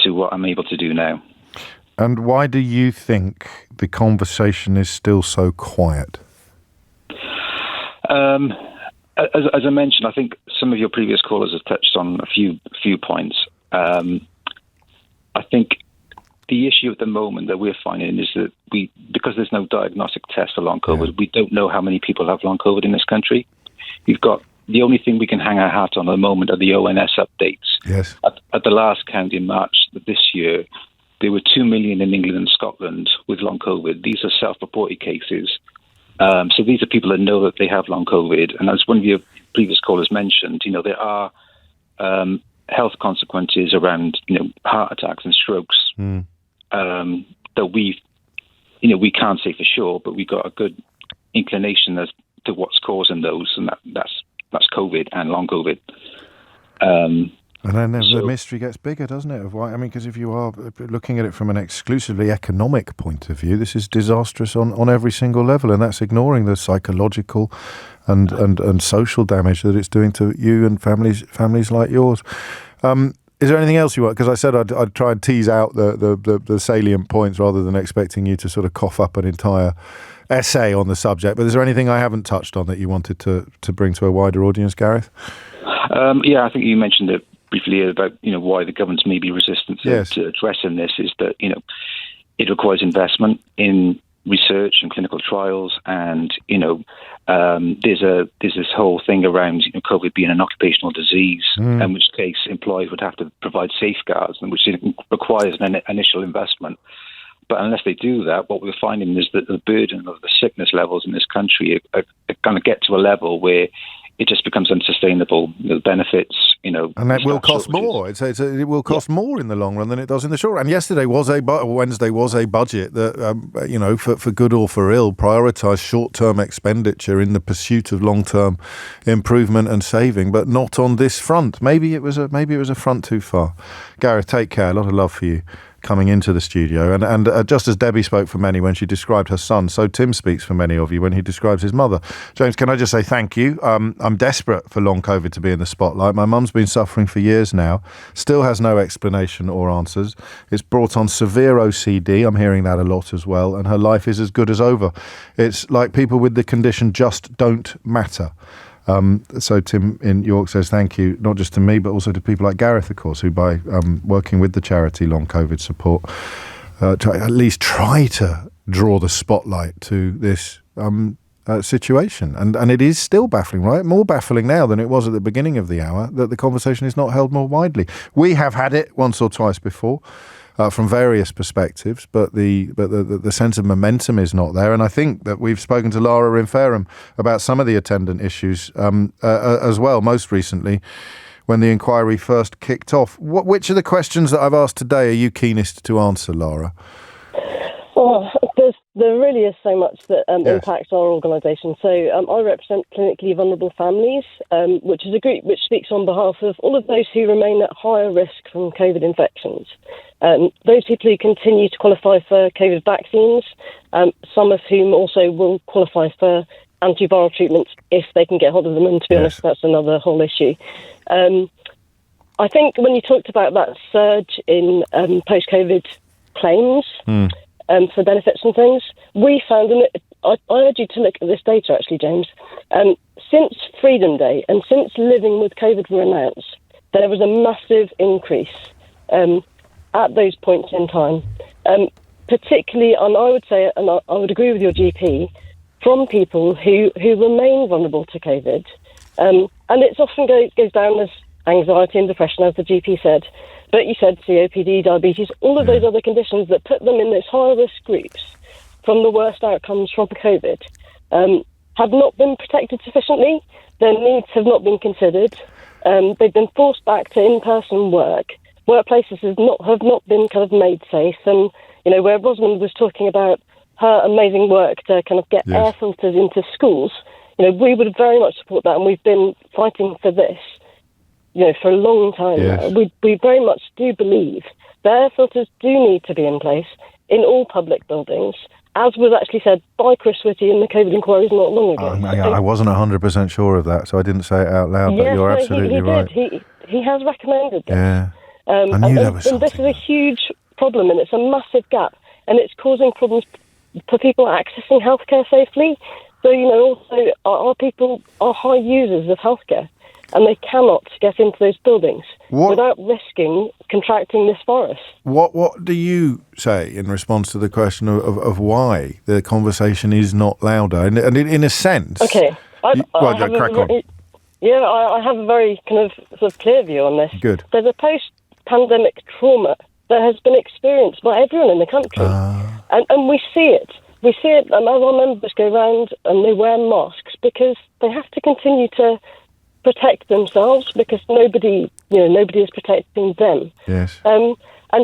S7: what I'm able to do now.
S2: And why do you think the conversation is still so quiet?
S7: As I mentioned, I think some of your previous callers have touched on a few points. I think the issue at the moment that we're finding is that because there's no diagnostic test for long COVID, we don't know how many people have long COVID in this country. We've got the only thing we can hang our hat on at the moment are the ONS updates.
S2: Yes.
S7: At the last count in March this year, there were 2 million in England and Scotland with long COVID. These are self-reported cases. So these are people that know that they have long COVID. And as one of your previous callers mentioned, there are health consequences around, heart attacks and strokes that we can't say for sure, but we've got a good inclination as to what's causing those, and that's COVID and long COVID.
S2: And then the mystery gets bigger, doesn't it? Of why? I mean, because if you are looking at it from an exclusively economic point of view, this is disastrous on every single level, and that's ignoring the psychological and social damage that it's doing to you and families like yours. Is there anything else you want? Because I said I'd try and tease out the salient points rather than expecting you to sort of cough up an entire essay on the subject. But is there anything I haven't touched on that you wanted to bring to a wider audience, Gareth?
S7: I think you mentioned it briefly about why the governments may be resistant to addressing this is that it requires investment in research and clinical trials, and there's this whole thing around COVID being an occupational disease, in which case employers would have to provide safeguards, and which requires an initial investment. But unless they do that, what we're finding is that the burden of the sickness levels in this country are going to get to a level where it just becomes unsustainable. The benefits,
S2: and that will cost more. It will cost more in the long run than it does in the short run. And Wednesday was a budget that, for good or for ill, prioritised short-term expenditure in the pursuit of long-term improvement and saving, but not on this front. Maybe it was a front too far. Gareth, take care. A lot of love for you coming into the studio. And just as Debbie spoke for many when she described her son, so Tim speaks for many of you when he describes his mother. James, can I just say thank you? I'm desperate for long COVID to be in the spotlight. My mum's been suffering for years now, still has no explanation or answers. It's brought on severe OCD. I'm hearing that a lot as well. And her life is as good as over. It's like people with the condition just don't matter. So Tim in York says thank you, not just to me, but also to people like Gareth, of course, who by working with the charity Long COVID Support, at least try to draw the spotlight to this situation. And it is still baffling, right? More baffling now than it was at the beginning of the hour, that the conversation is not held more widely. We have had it once or twice before. From various perspectives, but the sense of momentum is not there. And I think that we've spoken to Lara Rinferum about some of the attendant issues as well, most recently, when the inquiry first kicked off. Which of the questions that I've asked today are you keenest to answer, Lara?
S8: Oh, there really is so much that impacts our organisation. So I represent clinically vulnerable families, which is a group which speaks on behalf of all of those who remain at higher risk from COVID infections. Those people who continue to qualify for COVID vaccines, some of whom also will qualify for antiviral treatments if they can get hold of them. And to be honest, that's another whole issue. I think when you talked about that surge in post-COVID claims for benefits and things, we found, and I urge you to look at this data actually, James, since Freedom Day and since Living with COVID were announced, there was a massive increase at those points in time, particularly, and I would say, and I would agree with your GP, from people who remain vulnerable to COVID. And it often goes down as anxiety and depression, as the GP said. But you said COPD, diabetes, all of those other conditions that put them in those high-risk groups from the worst outcomes from COVID have not been protected sufficiently. Their needs have not been considered. They've been forced back to in-person work. Workplaces have not been kind of made safe. And, you know, where Rosamond was talking about her amazing work to kind of get air filters into schools, you know, we would very much support that, and we've been fighting for this, you know, for a long time now. We very much do believe that air filters do need to be in place in all public buildings, as was actually said by Chris Whitty in the COVID inquiries not long ago.
S2: I wasn't 100% sure of that, so I didn't say it out loud, but you're absolutely right.
S8: He has recommended this.
S2: Yeah. I knew there was something.
S8: And this is a huge problem, and it's a massive gap, and it's causing problems for people accessing healthcare safely. So, you know, also our people are high users of healthcare, and they cannot get into those buildings without risking contracting this virus. What
S2: do you say in response to the question of why the conversation is not louder? And in a sense...
S8: Okay. I have a very kind of sort of clear view on this.
S2: Good.
S8: There's a post-pandemic trauma that has been experienced by everyone in the country. And we see it. We see it, and as our members go around and they wear masks because they have to continue to protect themselves because nobody is protecting them.
S2: Yes.
S8: And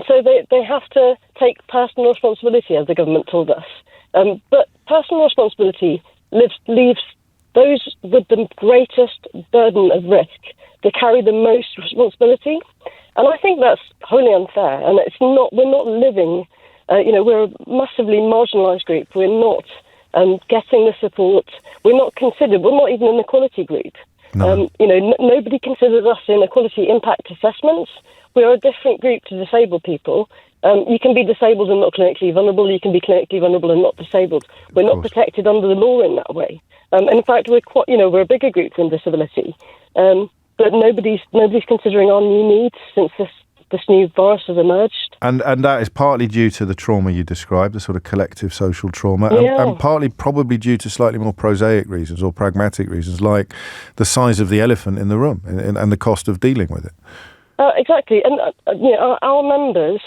S8: so they have to take personal responsibility, as the government told us. But personal responsibility leaves those with the greatest burden of risk to carry the most responsibility. And I think that's wholly unfair. And we're not living... we're a massively marginalised group. We're not getting the support. We're not considered. We're not even an equality group.
S2: No.
S8: Nobody considers us in equality impact assessments. We are a different group to disabled people. You can be disabled and not clinically vulnerable. You can be clinically vulnerable and not disabled. We're not protected under the law in that way. In fact, we're a bigger group than disability. But nobody's considering our new needs since this new virus has emerged.
S2: And that is partly due to the trauma you described, the sort of collective social trauma, and partly probably due to slightly more prosaic reasons or pragmatic reasons, like the size of the elephant in the room and the cost of dealing with it.
S8: Exactly. And our members,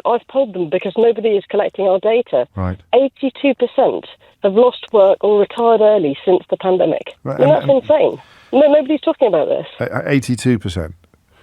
S8: I've told them because nobody is collecting our data.
S2: Right.
S8: 82% have lost work or retired early since the pandemic. Right. And that's insane. Nobody's talking about this.
S2: 82%?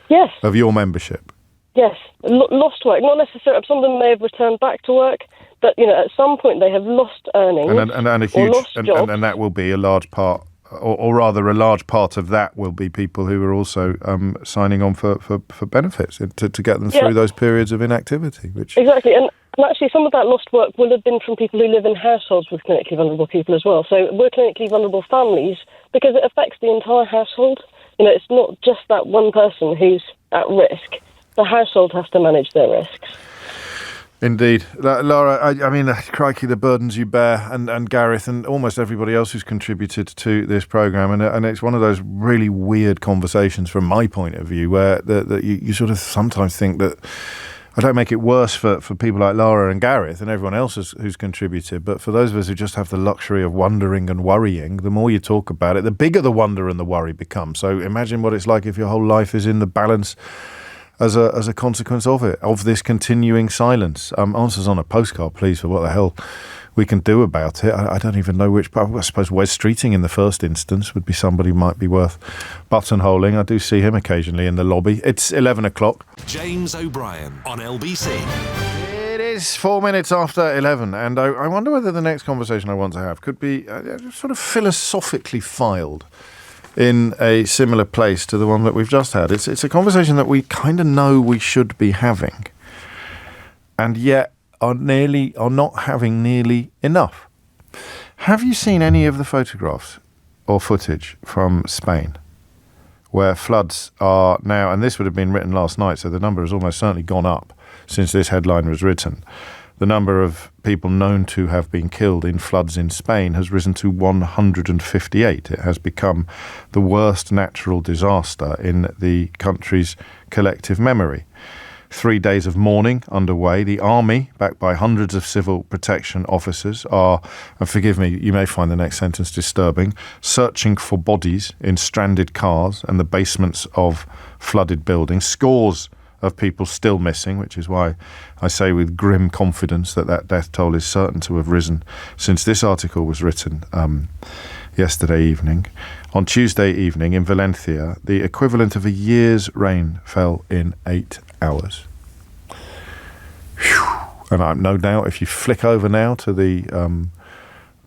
S8: Yes.
S2: Of your membership?
S8: Yes, lost work. Not necessarily. Some of them may have returned back to work, but at some point they have lost earnings
S2: and a huge,
S8: or lost jobs.
S2: And that will be a large part, or rather, a large part of that will be people who are also signing on for benefits to get them through those periods of inactivity.
S8: Exactly, and actually, some of that lost work will have been from people who live in households with clinically vulnerable people as well. So we're clinically vulnerable families because it affects the entire household. It's not just that one person who's at risk. The household has to manage their risks.
S2: Indeed. Laura, I mean, crikey, the burdens you bear, and Gareth and almost everybody else who's contributed to this programme, and it's one of those really weird conversations from my point of view where that you sort of sometimes think that I don't make it worse for people like Laura and Gareth and everyone else who's contributed, but for those of us who just have the luxury of wondering and worrying, the more you talk about it, the bigger the wonder and the worry become. So imagine what it's like if your whole life is in the balance as a consequence of this continuing silence. Answers on a postcard, please, for what the hell we can do about it. I don't even know which part. I suppose Wes Streeting in the first instance would be somebody who might be worth buttonholing. I do see him occasionally in the lobby. It's 11 o'clock.
S1: James O'Brien on LBC.
S2: It is 4 minutes after 11, and I wonder whether the next conversation I want to have could be sort of philosophically filed in a similar place to the one that we've just had. It's a conversation that we kind of know we should be having, and yet are not having nearly enough. Have you seen any of the photographs or footage from Spain? where floods are now, and this would have been written last night, so the number has almost certainly gone up since this headline was written. The number of people known to have been killed in floods in Spain has risen to 158. It has become the worst natural disaster in the country's collective memory. 3 days of mourning underway. The army, backed by hundreds of civil protection officers, are, and forgive me, you may find the next sentence disturbing, searching for bodies in stranded cars and the basements of flooded buildings. Scores of people still missing, which is why I say with grim confidence that death toll is certain to have risen since this article was written yesterday evening. On Tuesday evening in Valencia, the equivalent of a year's rain fell in 8 hours. Whew. And I've no doubt if you flick over now to the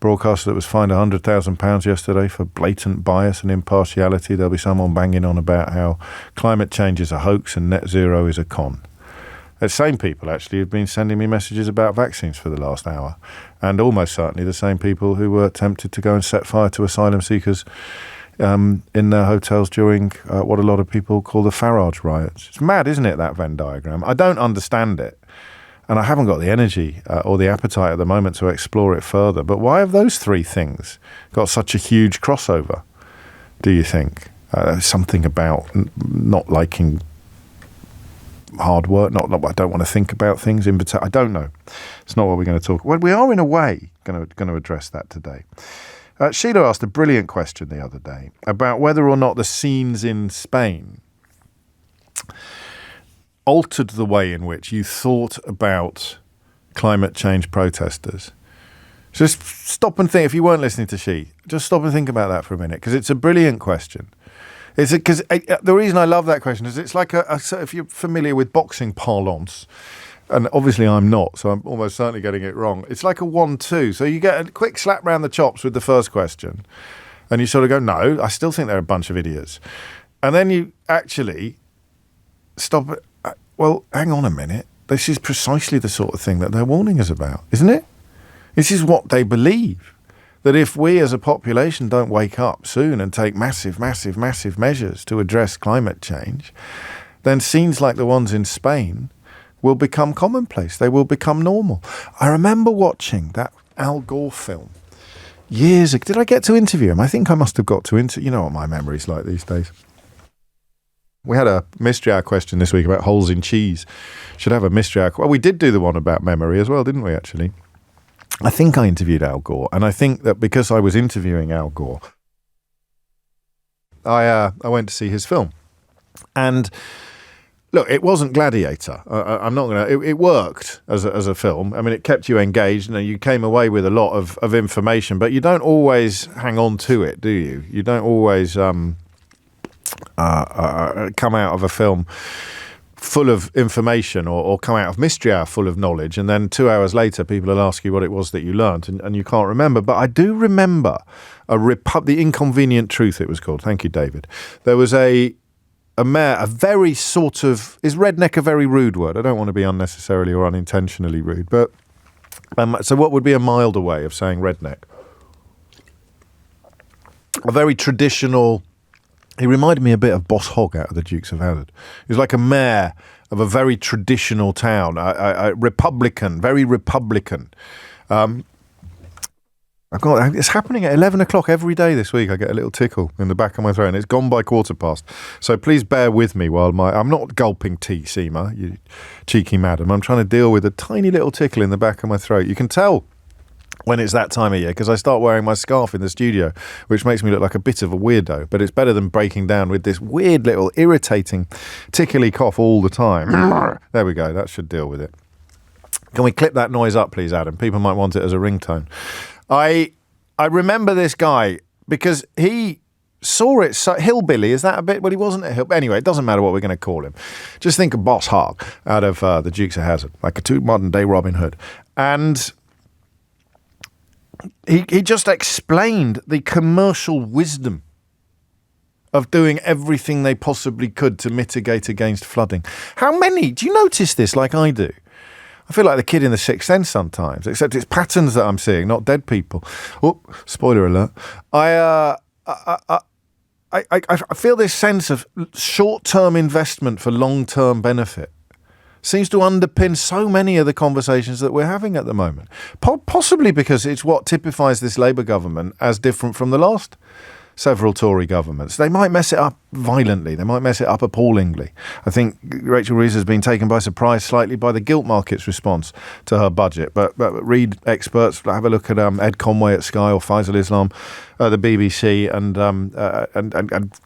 S2: broadcaster that was fined £100,000 yesterday for blatant bias and impartiality, there'll be someone banging on about how climate change is a hoax and net zero is a con. The same people actually have been sending me messages about vaccines for the last hour, and almost certainly the same people who were tempted to go and set fire to asylum seekers in their hotels during what a lot of people call the Farage riots. It's mad, isn't it, that Venn diagram? I don't understand it. And I haven't got the energy or the appetite at the moment to explore it further. But why have those three things got such a huge crossover, do you think? Something about not liking hard work, I don't want to think about things. I don't know. It's not what we're going to talk. Well, we are in a way going to address that today. Sheila asked a brilliant question the other day about whether or not the scenes in Spain altered the way in which you thought about climate change protesters. Just stop and think. If you weren't listening to just stop and think about that for a minute, because it's a brilliant question. Because the reason I love that question is it's like if you're familiar with boxing parlance, and obviously I'm not, so I'm almost certainly getting it wrong. It's like a 1-2. So you get a quick slap round the chops with the first question, and you sort of go, no, I still think they're a bunch of idiots. And then you actually stop it. Well, hang on a minute. This is precisely the sort of thing that they're warning us about, isn't it? This is what they believe, that if we as a population don't wake up soon and take massive, massive, massive measures to address climate change, then scenes like the ones in Spain will become commonplace. They will become normal. I remember watching that Al Gore film years ago. Did I get to interview him? I think I must have got to interview. You know what my memory's like these days. We had a mystery hour question this week about holes in cheese. Should have a mystery hour. Well, we did do the one about memory as well, didn't we, actually? I think I interviewed Al Gore, and I think that because I was interviewing Al Gore, I went to see his film. And look, it wasn't Gladiator. I'm not going to... It worked as a film. I mean, it kept you engaged. You came away with a lot of information, but you don't always hang on to it, do you? You don't always... come out of a film full of information or come out of Mystery Hour full of knowledge, and then 2 hours later people will ask you what it was that you learnt and you can't remember. But I do remember The Inconvenient Truth, it was called. Thank you, David. There was a mayor, a very sort of... Is redneck a very rude word? I don't want to be unnecessarily or unintentionally rude, but so what would be a milder way of saying redneck? A very traditional... He reminded me a bit of Boss Hogg out of the Dukes of Hazzard. He was like a mayor of a very traditional town, a Republican, very Republican. It's happening at 11 o'clock every day this week. I get a little tickle in the back of my throat, and it's gone by 1:15. So please bear with me while I'm not gulping tea, Seema, you cheeky madam. I'm trying to deal with a tiny little tickle in the back of my throat. You can tell when it's that time of year, because I start wearing my scarf in the studio, which makes me look like a bit of a weirdo, but it's better than breaking down with this weird little irritating tickly cough all the time. There we go, that should deal with it. Can we clip that noise up, please, Adam? People might want it as a ringtone. I remember this guy because he saw it, hillbilly, is that a bit? Well, he wasn't a hillbilly. Anyway, it doesn't matter what we're going to call him. Just think of Boss Hogg out of the Dukes of Hazzard, like a modern-day Robin Hood. And he just explained the commercial wisdom of doing everything they possibly could to mitigate against flooding. How many? Do you notice this like I do? I feel like the kid in The Sixth Sense sometimes, except it's patterns that I'm seeing, not dead people. Oh, spoiler alert. I feel this sense of short-term investment for long-term benefit seems to underpin so many of the conversations that we're having at the moment. Possibly because it's what typifies this Labour government as different from the last several Tory governments. They might mess it up violently. They might mess it up appallingly. I think Rachel Reeves has been taken by surprise slightly by the gilt market's response to her budget. But read experts, have a look at Ed Conway at Sky or Faisal Islam at the BBC and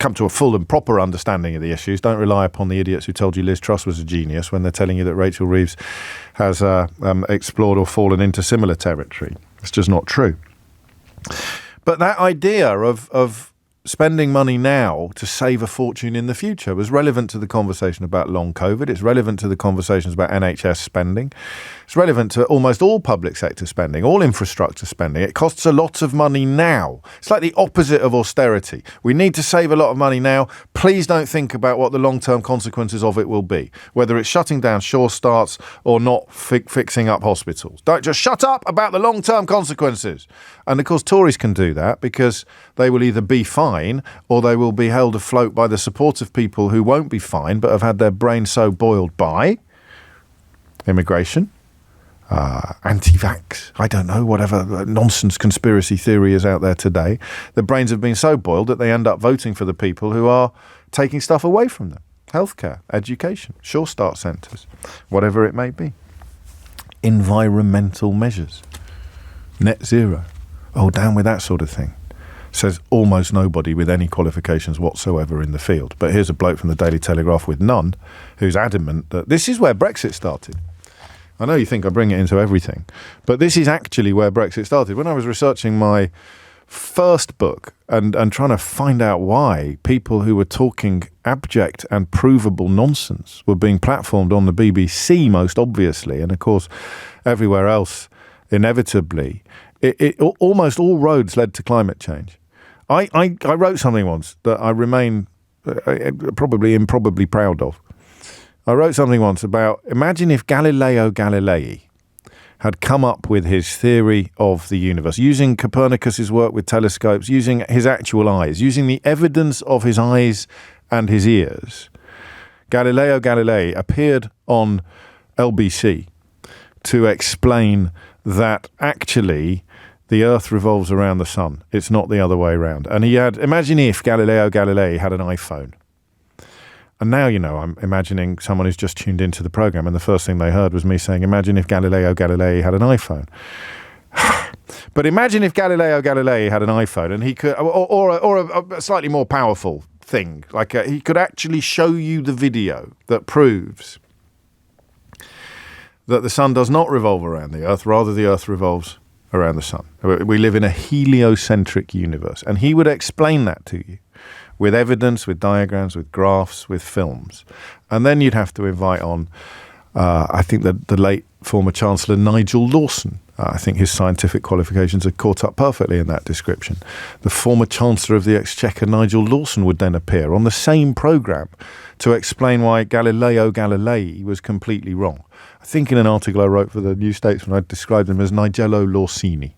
S2: come to a full and proper understanding of the issues. Don't rely upon the idiots who told you Liz Truss was a genius when they're telling you that Rachel Reeves has explored or fallen into similar territory. It's just not true. But that idea of spending money now to save a fortune in the future was relevant to the conversation about long COVID. It's relevant to the conversations about NHS spending. It's relevant to almost all public sector spending, all infrastructure spending. It costs a lot of money now. It's like the opposite of austerity. We need to save a lot of money now. Please don't think about what the long-term consequences of it will be, whether it's shutting down Sure Starts or not fixing up hospitals. Don't just shut up about the long-term consequences. And of course, Tories can do that because they will either be fine or they will be held afloat by the support of people who won't be fine but have had their brains so boiled by immigration, anti-vax, I don't know, whatever nonsense conspiracy theory is out there today. Their brains have been so boiled that they end up voting for the people who are taking stuff away from them. Healthcare, education, Sure Start centres, whatever it may be. Environmental measures, net zero. Oh, down with that sort of thing. Says almost nobody with any qualifications whatsoever in the field. But here's a bloke from the Daily Telegraph with none who's adamant that this is where Brexit started. I know you think I bring it into everything, but this is actually where Brexit started. When I was researching my first book and trying to find out why people who were talking abject and provable nonsense were being platformed on the BBC most obviously, and of course everywhere else inevitably, it almost all roads led to climate change. I wrote something once that I remain improbably proud of. I wrote something once about, imagine if Galileo Galilei had come up with his theory of the universe, using Copernicus's work with telescopes, using his actual eyes, using the evidence of his eyes and his ears. Galileo Galilei appeared on LBC to explain that actually the Earth revolves around the sun. It's not the other way around. And imagine if Galileo Galilei had an iPhone. And now, I'm imagining someone who's just tuned into the programme and the first thing they heard was me saying, imagine if Galileo Galilei had an iPhone. But imagine if Galileo Galilei had an iPhone and he could, or a slightly more powerful thing, like he could actually show you the video that proves that the sun does not revolve around the Earth, rather the Earth revolves around the sun. We live in a heliocentric universe. And he would explain that to you with evidence, with diagrams, with graphs, with films. And then you'd have to invite on, I think, the late former Chancellor Nigel Lawson. I think his scientific qualifications are caught up perfectly in that description. The former Chancellor of the Exchequer, Nigel Lawson, would then appear on the same programme to explain why Galileo Galilei was completely wrong. I think in an article I wrote for the New Statesman, I described him as Nigelo Lawsini.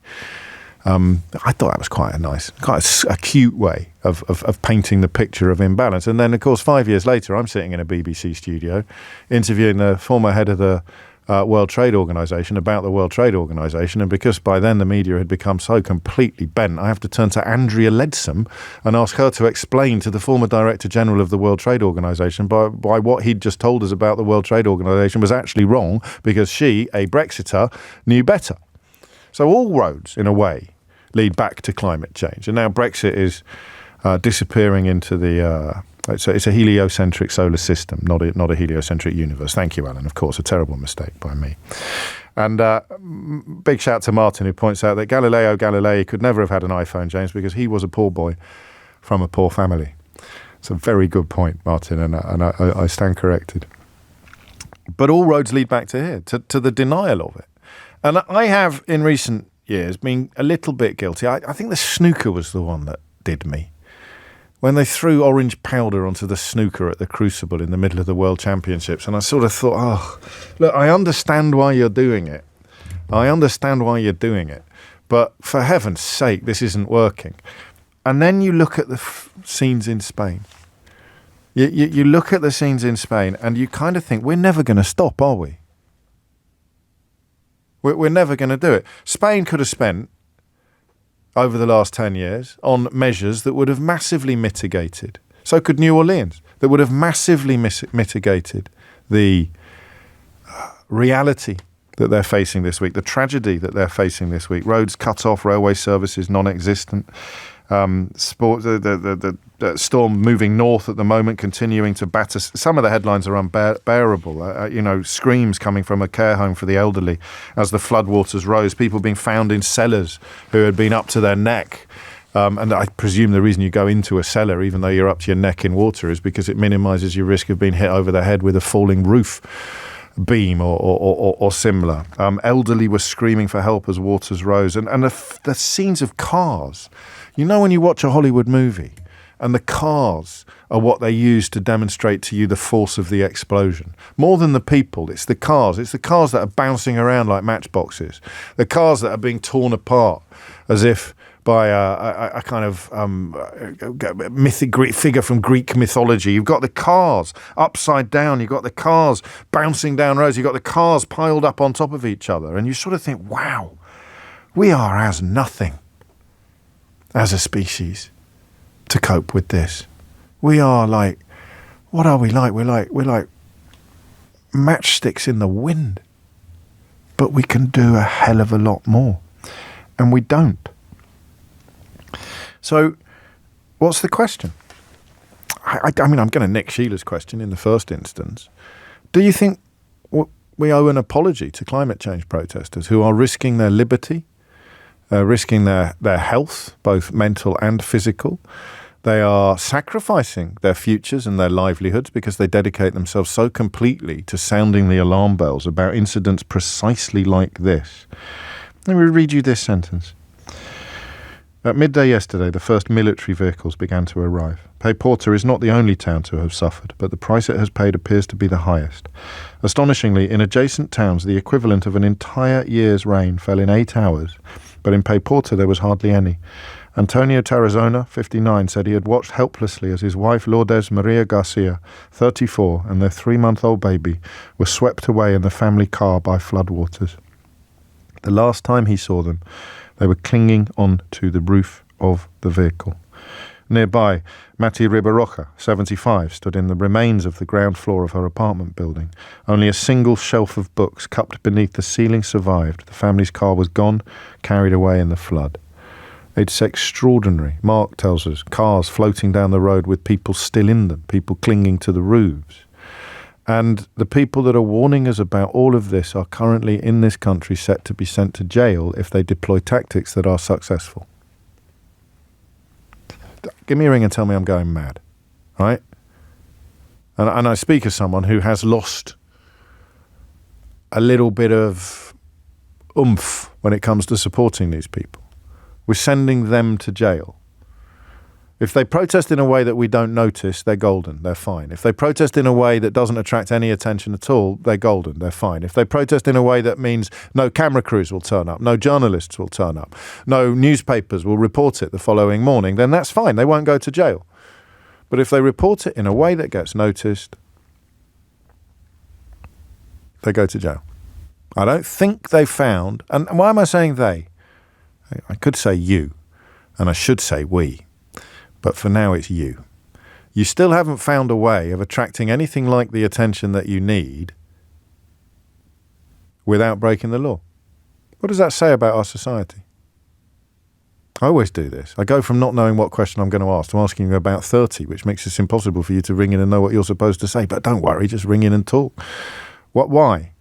S2: I thought that was quite a cute way of painting the picture of imbalance. And then, of course, 5 years later, I'm sitting in a BBC studio interviewing the former head of the World Trade Organization about the World Trade Organization. And because by then the media had become so completely bent, I have to turn to Andrea Leadsom and ask her to explain to the former Director General of the World Trade Organization by what he'd just told us about the World Trade Organization was actually wrong, because she, a Brexiter, knew better. So all roads, in a way, lead back to climate change. And now Brexit is disappearing into the... It's a heliocentric solar system, not a heliocentric universe. Thank you, Alan. Of course, a terrible mistake by me. And big shout to Martin, who points out that Galileo Galilei could never have had an iPhone, James, because he was a poor boy from a poor family. It's a very good point, Martin, and I stand corrected. But all roads lead back to here, to the denial of it. And I have, in recent years, been a little bit guilty. I think the snooker was the one that did me. When they threw orange powder onto the snooker at the Crucible in the middle of the World Championships, and I sort of thought, look, I understand why you're doing it. But for heaven's sake, this isn't working. And then you look at the scenes in Spain. You look at the scenes in Spain and you kind of think, we're never going to stop, are we? We're never going to do it. Spain could have spent, over the last 10 years, on measures that would have massively mitigated. So could New Orleans, that would have massively mitigated the reality that they're facing this week, the tragedy that they're facing this week. Roads cut off, railway services non-existent. The storm moving north at the moment, continuing to batter. Some of the headlines are unbearable. Screams coming from a care home for the elderly as the floodwaters rose. People being found in cellars who had been up to their neck. And I presume the reason you go into a cellar, even though you're up to your neck in water, is because it minimises your risk of being hit over the head with a falling roof beam or similar. Elderly were screaming for help as waters rose. And the scenes of cars. You know when you watch a Hollywood movie and the cars are what they use to demonstrate to you the force of the explosion. More than the people, it's the cars. It's the cars that are bouncing around like matchboxes. The cars that are being torn apart as if by a kind of mythic figure from Greek mythology. You've got the cars upside down. You've got the cars bouncing down roads. You've got the cars piled up on top of each other. And you sort of think, wow, we are as nothing as a species to cope with this. We are like, what are we like? We're like matchsticks in the wind. But we can do a hell of a lot more. And we don't. So, what's the question? I mean, I'm going to nick Sheila's question in the first instance. Do you think we owe an apology to climate change protesters who are risking their liberty, risking their health, both mental and physical? They are sacrificing their futures and their livelihoods because they dedicate themselves so completely to sounding the alarm bells about incidents precisely like this. Let me read you this sentence. At midday yesterday, the first military vehicles began to arrive. Payporta is not the only town to have suffered, but the price it has paid appears to be the highest. Astonishingly, in adjacent towns, the equivalent of an entire year's rain fell in 8 hours, but in Payporta there was hardly any. Antonio Tarazona, 59, said he had watched helplessly as his wife Lourdes Maria Garcia, 34, and their 3-month-old baby were swept away in the family car by floodwaters. The last time he saw them, they were clinging on to the roof of the vehicle. Nearby, Mati Ribaroja, 75, stood in the remains of the ground floor of her apartment building. Only a single shelf of books cupped beneath the ceiling survived. The family's car was gone, carried away in the flood. It's extraordinary. Mark tells us, cars floating down the road with people still in them, people clinging to the roofs. And the people that are warning us about all of this are currently in this country set to be sent to jail if they deploy tactics that are successful. Give me a ring and tell me I'm going mad, right? And I speak as someone who has lost a little bit of oomph when it comes to supporting these people. We're sending them to jail. If they protest in a way that we don't notice, they're golden, they're fine. If they protest in a way that doesn't attract any attention at all, they're golden, they're fine. If they protest in a way that means no camera crews will turn up, no journalists will turn up, no newspapers will report it the following morning, then that's fine, they won't go to jail. But if they report it in a way that gets noticed, they go to jail. I don't think they found, and why am I saying they? I could say you, and I should say we. But for now, it's you. You still haven't found a way of attracting anything like the attention that you need without breaking the law. What does that say about our society? I always do this. I go from not knowing what question I'm going to ask to asking you about 30, which makes it impossible for you to ring in and know what you're supposed to say. But don't worry, just ring in and talk. Why?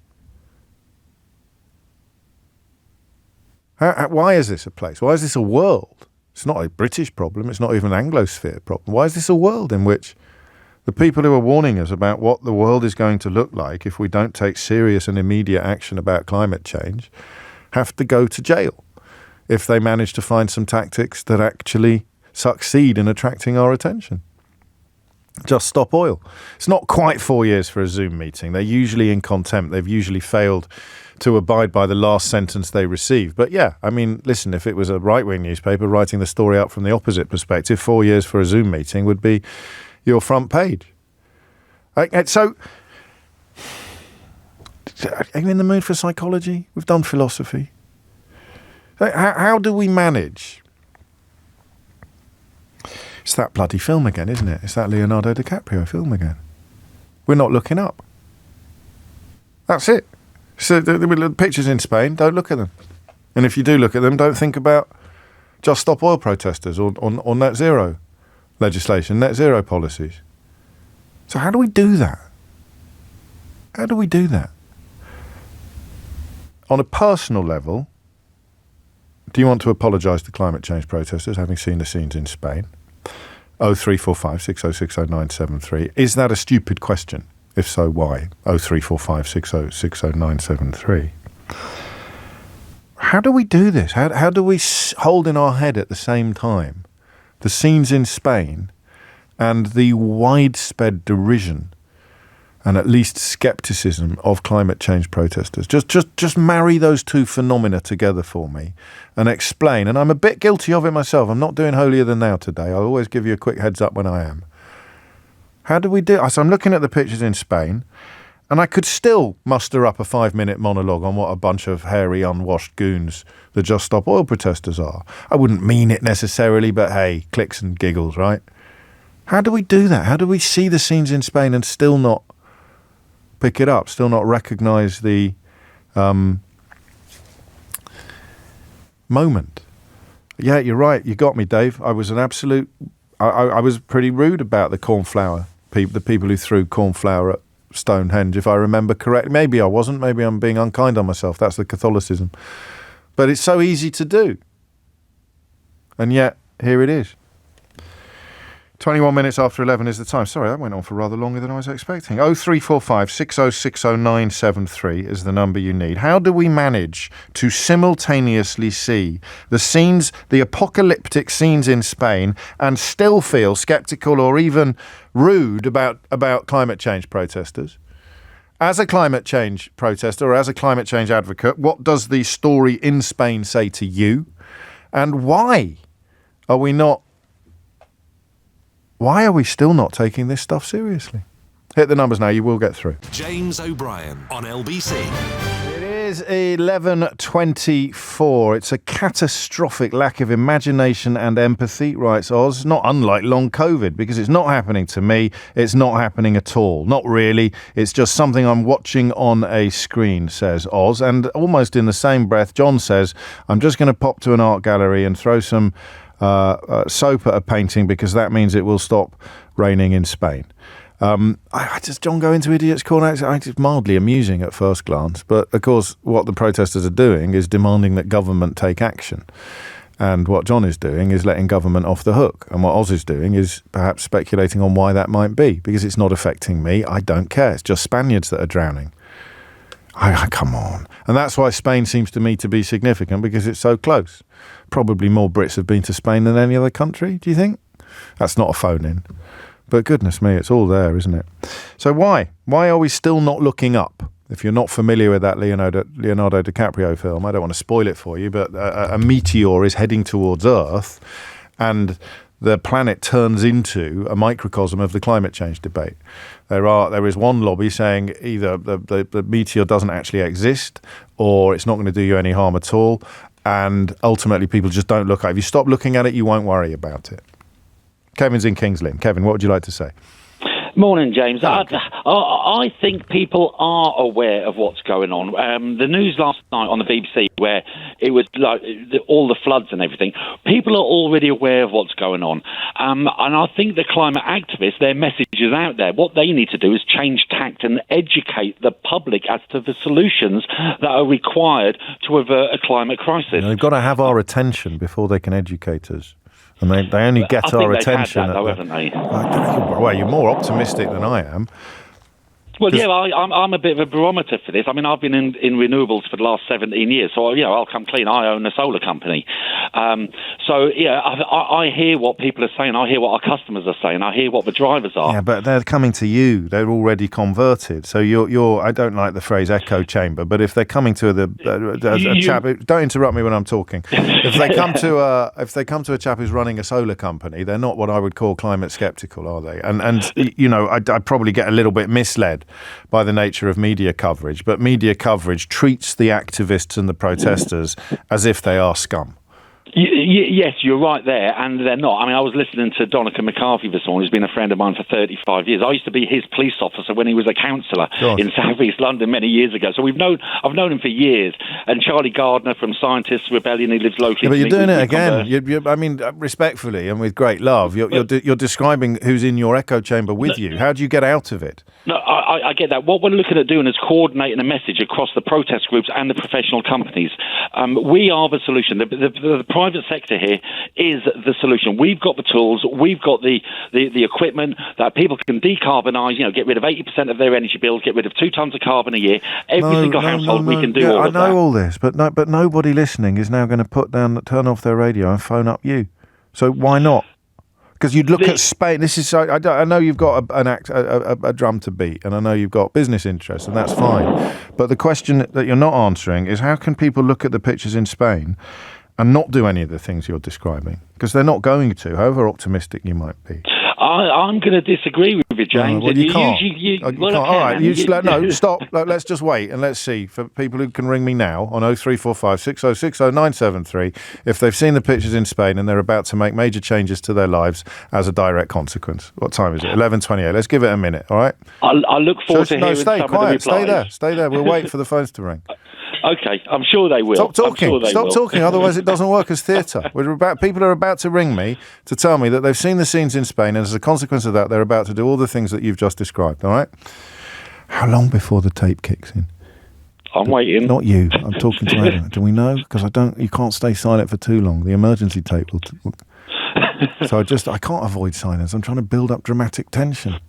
S2: Why is this a place? Why is this a world? It's not a British problem. It's not even an Anglosphere problem. Why is this a world in which the people who are warning us about what the world is going to look like if we don't take serious and immediate action about climate change have to go to jail if they manage to find some tactics that actually succeed in attracting our attention? Just Stop Oil. It's not quite 4 years for a Zoom meeting. They're usually in contempt. They've usually failed to abide by the last sentence they receive. But yeah, I mean, listen, if it was a right-wing newspaper writing the story up from the opposite perspective, 4 years for a Zoom meeting would be your front page. So, are you in the mood for psychology? We've done philosophy. How do we manage? It's that bloody film again, isn't it? It's that Leonardo DiCaprio film again. We're not looking up. That's it. So the pictures in Spain, don't look at them. And if you do look at them, don't think about Just Stop Oil protesters or net zero legislation, net zero policies. So how do we do that? How do we do that? On a personal level, do you want to apologise to climate change protesters, having seen the scenes in Spain? 0345 6060973. Is that a stupid question? If so, why? 0345 6060973. How do we do this? How do we hold in our head at the same time the scenes in Spain and the widespread derision and at least scepticism of climate change protesters? Just marry those two phenomena together for me and explain. And I'm a bit guilty of it myself. I'm not doing holier than thou today. I'll always give you a quick heads up when I am. How do we do it? So I'm looking at the pictures in Spain, and I could still muster up a 5-minute monologue on what a bunch of hairy, unwashed goons the Just Stop Oil protesters are. I wouldn't mean it necessarily, but hey, clicks and giggles, right? How do we do that? How do we see the scenes in Spain and still not pick it up, still not recognise the moment? Yeah, you're right. You got me, Dave. I was an absolute... I was pretty rude about the cornflower people, the people who threw cornflower at Stonehenge, if I remember correctly. Maybe I wasn't. Maybe I'm being unkind on myself. That's the Catholicism. But it's so easy to do. And yet, here it is. 21 minutes after 11 is the time. Sorry, that went on for rather longer than I was expecting. 0345 6060973 is the number you need. How do we manage to simultaneously see the scenes, the apocalyptic scenes in Spain, and still feel sceptical or even rude about climate change protesters? As a climate change protester or as a climate change advocate, what does the story in Spain say to you? And why are we still not taking this stuff seriously? Hit the numbers now, you will get through.
S1: James O'Brien on LBC.
S2: It is 11:24. It's a catastrophic lack of imagination and empathy, writes Oz. Not unlike long COVID, because it's not happening to me. It's not happening at all. Not really. It's just something I'm watching on a screen, says Oz. And almost in the same breath, John says, I'm just going to pop to an art gallery and throw some soap at a painting because that means it will stop raining in Spain. I just John go into Idiot's Corner. It's mildly amusing at first glance, but of course what the protesters are doing is demanding that government take action, and what John is doing is letting government off the hook, and what Oz is doing is perhaps speculating on why that might be, because it's not affecting me. I don't care. It's just Spaniards that are drowning. Come on. And that's why Spain seems to me to be significant, because it's so close. Probably more Brits have been to Spain than any other country, do you think? That's not a phone-in. But goodness me, it's all there, isn't it? So why? Why are we still not looking up? If you're not familiar with that Leonardo DiCaprio film, I don't want to spoil it for you, but a meteor is heading towards Earth, and the planet turns into a microcosm of the climate change debate. There is one lobby saying either the meteor doesn't actually exist, or it's not going to do you any harm at all, and ultimately people just don't look at it. If you stop looking at it, you won't worry about it. Kevin's in Kings Lynn. Kevin, what would you like to say?
S9: Morning, James. I think people are aware of what's going on. The news last night on the BBC, where it was like all the floods and everything, people are already aware of what's going on. And I think the climate activists, their message is out there. What they need to do is change tact and educate the public as to the solutions that are required to avert a climate crisis.
S2: They've got to have our attention before they can educate us. And they only get our attention.
S9: Had that, though, haven't they?
S2: Well, you're more optimistic than I am.
S9: Well, yeah, I'm a bit of a barometer for this. I mean, I've been in renewables for the last 17 years, so, I'll come clean. I own a solar company. I hear what people are saying. I hear what our customers are saying. I hear what the drivers are.
S2: Yeah, but they're coming to you. They're already converted. So you're I don't like the phrase echo chamber, but if they're coming to a chap... Don't interrupt me when I'm talking. If they come to a chap who's running a solar company, they're not what I would call climate skeptical, are they? And I'd probably get a little bit misled by the nature of media coverage, but media coverage treats the activists and the protesters as if they are scum.
S9: Yes, you're right there, and they're not. I mean, I was listening to Donica McCarthy this morning, who's been a friend of mine for 35 years. I used to be his police officer when he was a councillor in South East London many years ago. So I've known him for years. And Charlie Gardner from Scientists Rebellion, he lives locally.
S2: Yeah, but you're doing it again. I mean, respectfully and with great love, you're describing who's in your echo chamber with you. How do you get out of it?
S9: No, I get that. What we're looking at doing is coordinating a message across the protest groups and the professional companies. We are the solution. The private sector here is the solution. We've got the tools, we've got the equipment that people can decarbonise, get rid of 80% of their energy bills, get rid of 2 tonnes of carbon a year. Every single household, we can do all of that.
S2: I know all this, but nobody listening is now going to turn off their radio and phone up you. So why not? Because you'd look at Spain. This is I know you've got a drum to beat, and I know you've got business interests, and that's fine. But the question that you're not answering is how can people look at the pictures in Spain and not do any of the things you're describing? Because they're not going to, however optimistic you might be.
S9: I'm going to disagree with you, James.
S2: Well, you can't. You can't. All right, stop. Let's just wait and let's see. For people who can ring me now on 0345 6060 973, if they've seen the pictures in Spain and they're about to make major changes to their lives as a direct consequence. What time is it? 11:28. Let's give it a minute, all right?
S9: I look forward to hearing some of the replies.
S2: Stay there. We'll wait for the phones to ring.
S9: Okay, I'm sure they will.
S2: Stop talking, otherwise it doesn't work as theatre. People are about to ring me to tell me that they've seen the scenes in Spain, and as a consequence of that, they're about to do all the things that you've just described, all right? How long before the tape kicks in?
S9: I'm waiting.
S2: Not you. I'm talking to everyone. Do we know? Because you can't stay silent for too long. The emergency tape will... So I can't avoid silence. I'm trying to build up dramatic tension.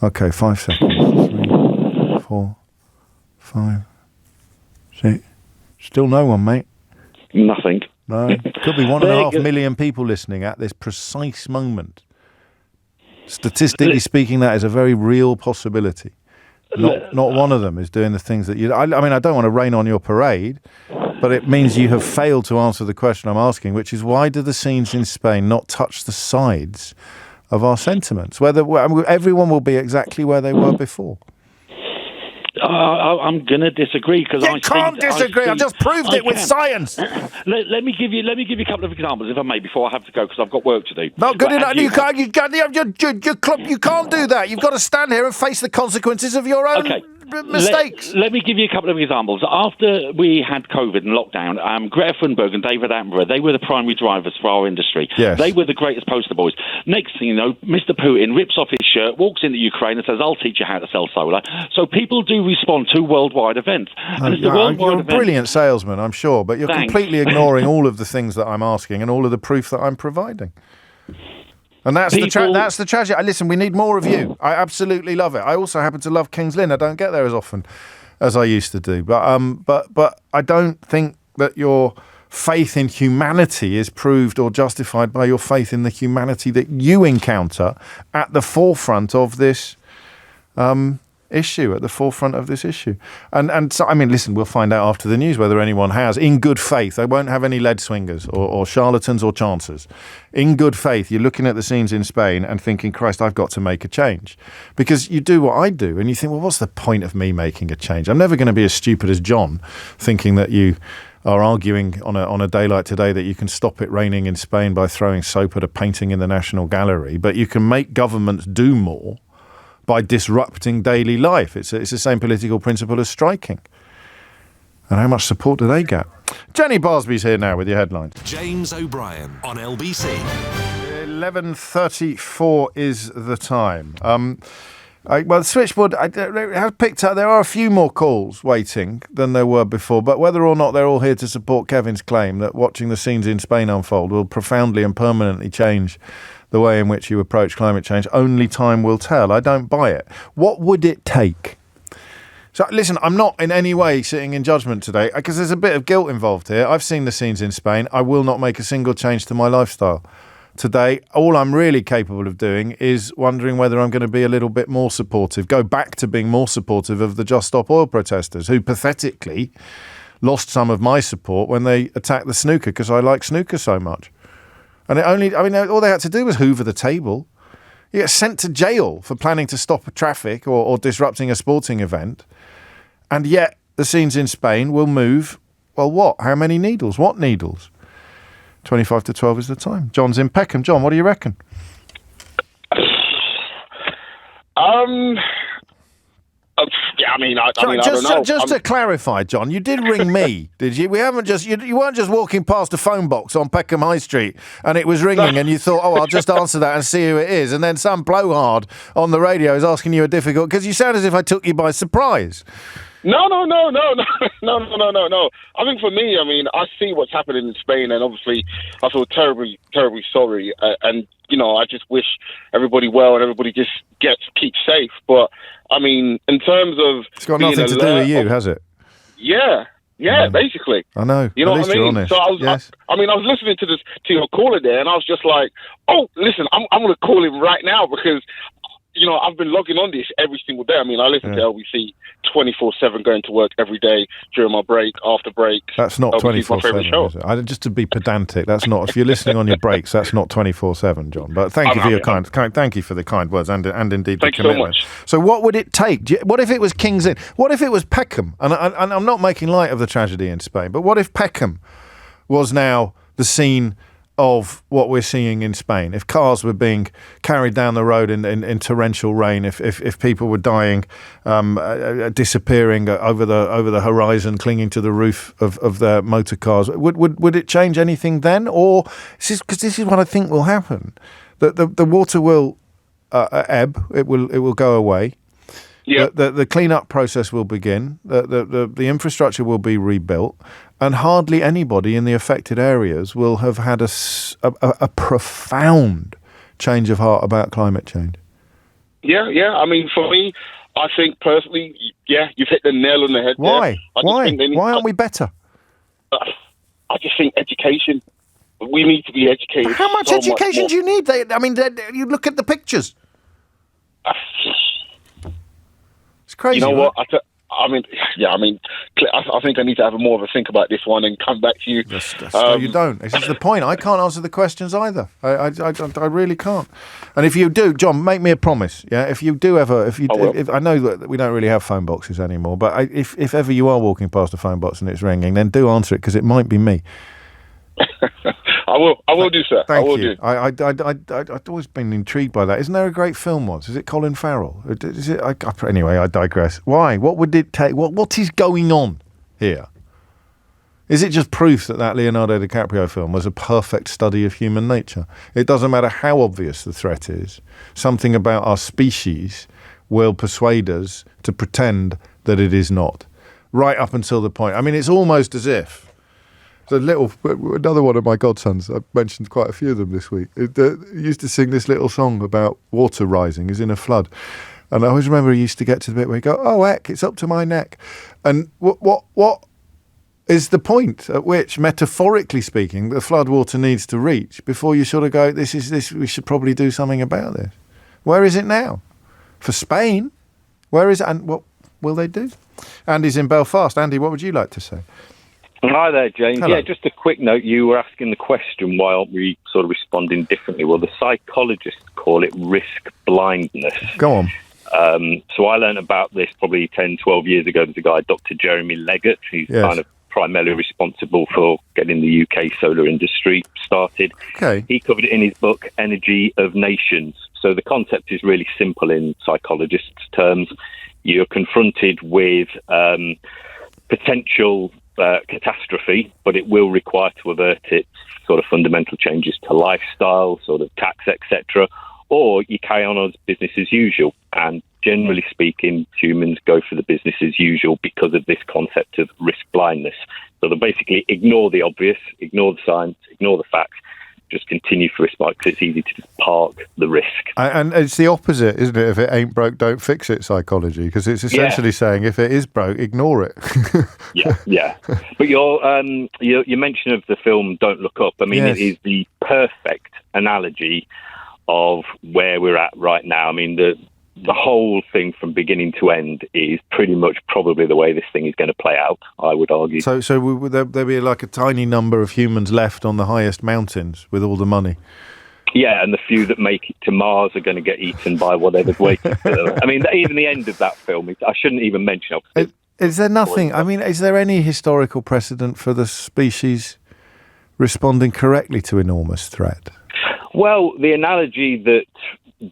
S2: Okay, 5 seconds. 3, 4, 5... Still no one, mate.
S9: Nothing.
S2: No. Could be 1.5 million people listening at this precise moment. Statistically speaking, that is a very real possibility. Not one of them is doing the things that you... I mean, I don't want to rain on your parade, but it means you have failed to answer the question I'm asking, which is why do the scenes in Spain not touch the sides of our sentiments? Everyone will be exactly where they were before.
S9: I'm going to disagree because I
S2: can't disagree. I've just proved it with science.
S9: Let me give you a couple of examples, if I may, before I have to go because I've got work to do.
S2: Not good enough. You can't do that. You've got to stand here and face the consequences of your own mistakes.
S9: Let me give you a couple of examples. After we had COVID and lockdown, Greta Thunberg and David Attenborough, they were the primary drivers for our industry.
S2: Yes.
S9: They were the greatest poster boys. Next thing you know, Mr. Putin rips off his shirt, walks into Ukraine and says, I'll teach you how to sell solar. So people do respond to worldwide events.
S2: You're a brilliant salesman, I'm sure, but you're completely ignoring all of the things that I'm asking and all of the proof that I'm providing. And that's the tragedy. Listen, we need more of you. I absolutely love it. I also happen to love King's Lynn. I don't get there as often as I used to do. But I don't think that your faith in humanity is proved or justified by your faith in the humanity that you encounter at the forefront of this issue, And so, I mean, listen, we'll find out after the news whether anyone has, in good faith. They won't have any lead swingers or charlatans or chancers. In good faith, you're looking at the scenes in Spain and thinking, Christ, I've got to make a change. Because you do what I do and you think, well, what's the point of me making a change? I'm never going to be as stupid as John, thinking that you are arguing on a day like today that you can stop it raining in Spain by throwing soap at a painting in the National Gallery, but you can make governments do more by disrupting daily life. It's the same political principle as striking. And how much support do they get? Jenny Barsby's here now with your headlines.
S1: James O'Brien on LBC.
S2: 11:34 is the time. The switchboard has picked up. There are a few more calls waiting than there were before, but whether or not they're all here to support Kevin's claim that watching the scenes in Spain unfold will profoundly and permanently change the way in which you approach climate change. Only time will tell. I don't buy it. What would it take? So, listen, I'm not in any way sitting in judgment today because there's a bit of guilt involved here. I've seen the scenes in Spain. I will not make a single change to my lifestyle today. All I'm really capable of doing is wondering whether I'm going to be a little bit more supportive, go back to being more supportive of the Just Stop Oil protesters who pathetically lost some of my support when they attacked the snooker because I like snooker so much. And all they had to do was hoover the table. You get sent to jail for planning to stop traffic or disrupting a sporting event. And yet the scenes in Spain will move, well, what? How many needles? What needles? 25 to 12 is the time. John's in Peckham. John, what do you reckon? Just to clarify, John, you did ring me, did you? You weren't just walking past a phone box on Peckham High Street and it was ringing and you thought, I'll just answer that and see who it is. And then some blowhard on the radio is asking you a difficult, because you sound as if I took you by surprise.
S10: No. I think for me, I see what's happening in Spain, and obviously I feel terribly, terribly sorry. And I just wish everybody well and everybody just keeps safe. But in terms of
S2: it's got nothing to do with you, has it?
S10: Yeah, basically.
S2: I know.
S10: You know
S2: At
S10: what
S2: least
S10: I mean?
S2: you're honest.
S10: So I was,
S2: yes.
S10: I was listening to your caller there, and I was just like, oh, listen, I'm going to call him right now because. I've been logging on this every single day. I listen to LBC 24/7 going to work every day during my break, after break.
S2: That's not 24/7, is it? Just to be pedantic, that's not. If you're listening on your breaks, that's not 24/7, John. But thank you for your thank you for the kind words and indeed the commitment.
S10: So much.
S2: So what would it take? What if it was King's Inn? What if it was Peckham? And I'm not making light of the tragedy in Spain, but what if Peckham was now the scene of what we're seeing in Spain? If cars were being carried down the road in torrential rain, if people were dying, disappearing over the horizon, clinging to the roof of their motor cars, would it change anything then? Or because this is what I think will happen, that the water will ebb, it will go away. Yeah. The clean-up process will begin. The infrastructure will be rebuilt, and hardly anybody in the affected areas will have had a profound change of heart about climate change.
S10: Yeah. For me, I think personally, you've hit the nail on the head.
S2: Why?
S10: There.
S2: Why aren't we better?
S10: I just think education. We need to be educated.
S2: How much education do you need? You look at the pictures. It's crazy.
S10: You know
S2: right?
S10: what? I think I need to have more of a think about this one and come back to you.
S2: No, you don't. This is the point. I can't answer the questions either. I really can't. And if you do, John, make me a promise. Yeah, if you do ever, if I know that we don't really have phone boxes anymore, but if ever you are walking past a phone box and it's ringing, then do answer it because it might be me.
S10: I will do, sir.
S2: Thank
S10: I will
S2: you.
S10: do.
S2: I've always been intrigued by that. Isn't there a great film once? Is it Colin Farrell? Is it? Anyway, I digress. Why? What would it take? What is going on here? Is it just proof that Leonardo DiCaprio film was a perfect study of human nature? It doesn't matter how obvious the threat is. Something about our species will persuade us to pretend that it is not. Right up until the point. It's almost as if another one of my godsons, I've mentioned quite a few of them this week, used to sing this little song about water rising. He's in a flood. And I always remember he used to get to the bit where he'd go, oh, heck, it's up to my neck. And what is the point at which, metaphorically speaking, the flood water needs to reach before you sort of go, we should probably do something about this? Where is it now? For Spain, where is it? And what will they do? Andy's in Belfast. Andy, what would you like to say?
S11: Hi there, James.
S2: Hello.
S11: Yeah, just a quick note. You were asking the question, why aren't we sort of responding differently? Well, the psychologists call it risk blindness.
S2: Go on.
S11: So I learned about this probably 10, 12 years ago. There's a guy, Dr. Jeremy Leggett, who's kind of primarily responsible for getting the UK solar industry started.
S2: Okay.
S11: He covered it in his book, Energy of Nations. So the concept is really simple in psychologists' terms. You're confronted with potential catastrophe, but it will require to avert it sort of fundamental changes to lifestyle, sort of tax, etc., or you carry on as business as usual. And generally speaking, humans go for the business as usual because of this concept of risk blindness. So they basically ignore the obvious, ignore the science, ignore the facts, just continue for a spike because it's easy to just park the risk.
S2: And it's the opposite, isn't it? If it ain't broke, don't fix it psychology, because it's essentially saying if it is broke, ignore it.
S11: yeah. But your mention of the film Don't Look Up, I mean, It is the perfect analogy of where we're at right now. I mean, the whole thing from beginning to end is pretty much probably the way this thing is going to play out, I would argue.
S2: So would there be like a tiny number of humans left on the highest mountains with all the money?
S11: Yeah, and the few that make it to Mars are going to get eaten by whatever's waiting for them. I mean, even the end of that film, I shouldn't even mention it.
S2: Is there nothing, I mean, is there any historical precedent for the species responding correctly to enormous threat?
S11: Well, the analogy that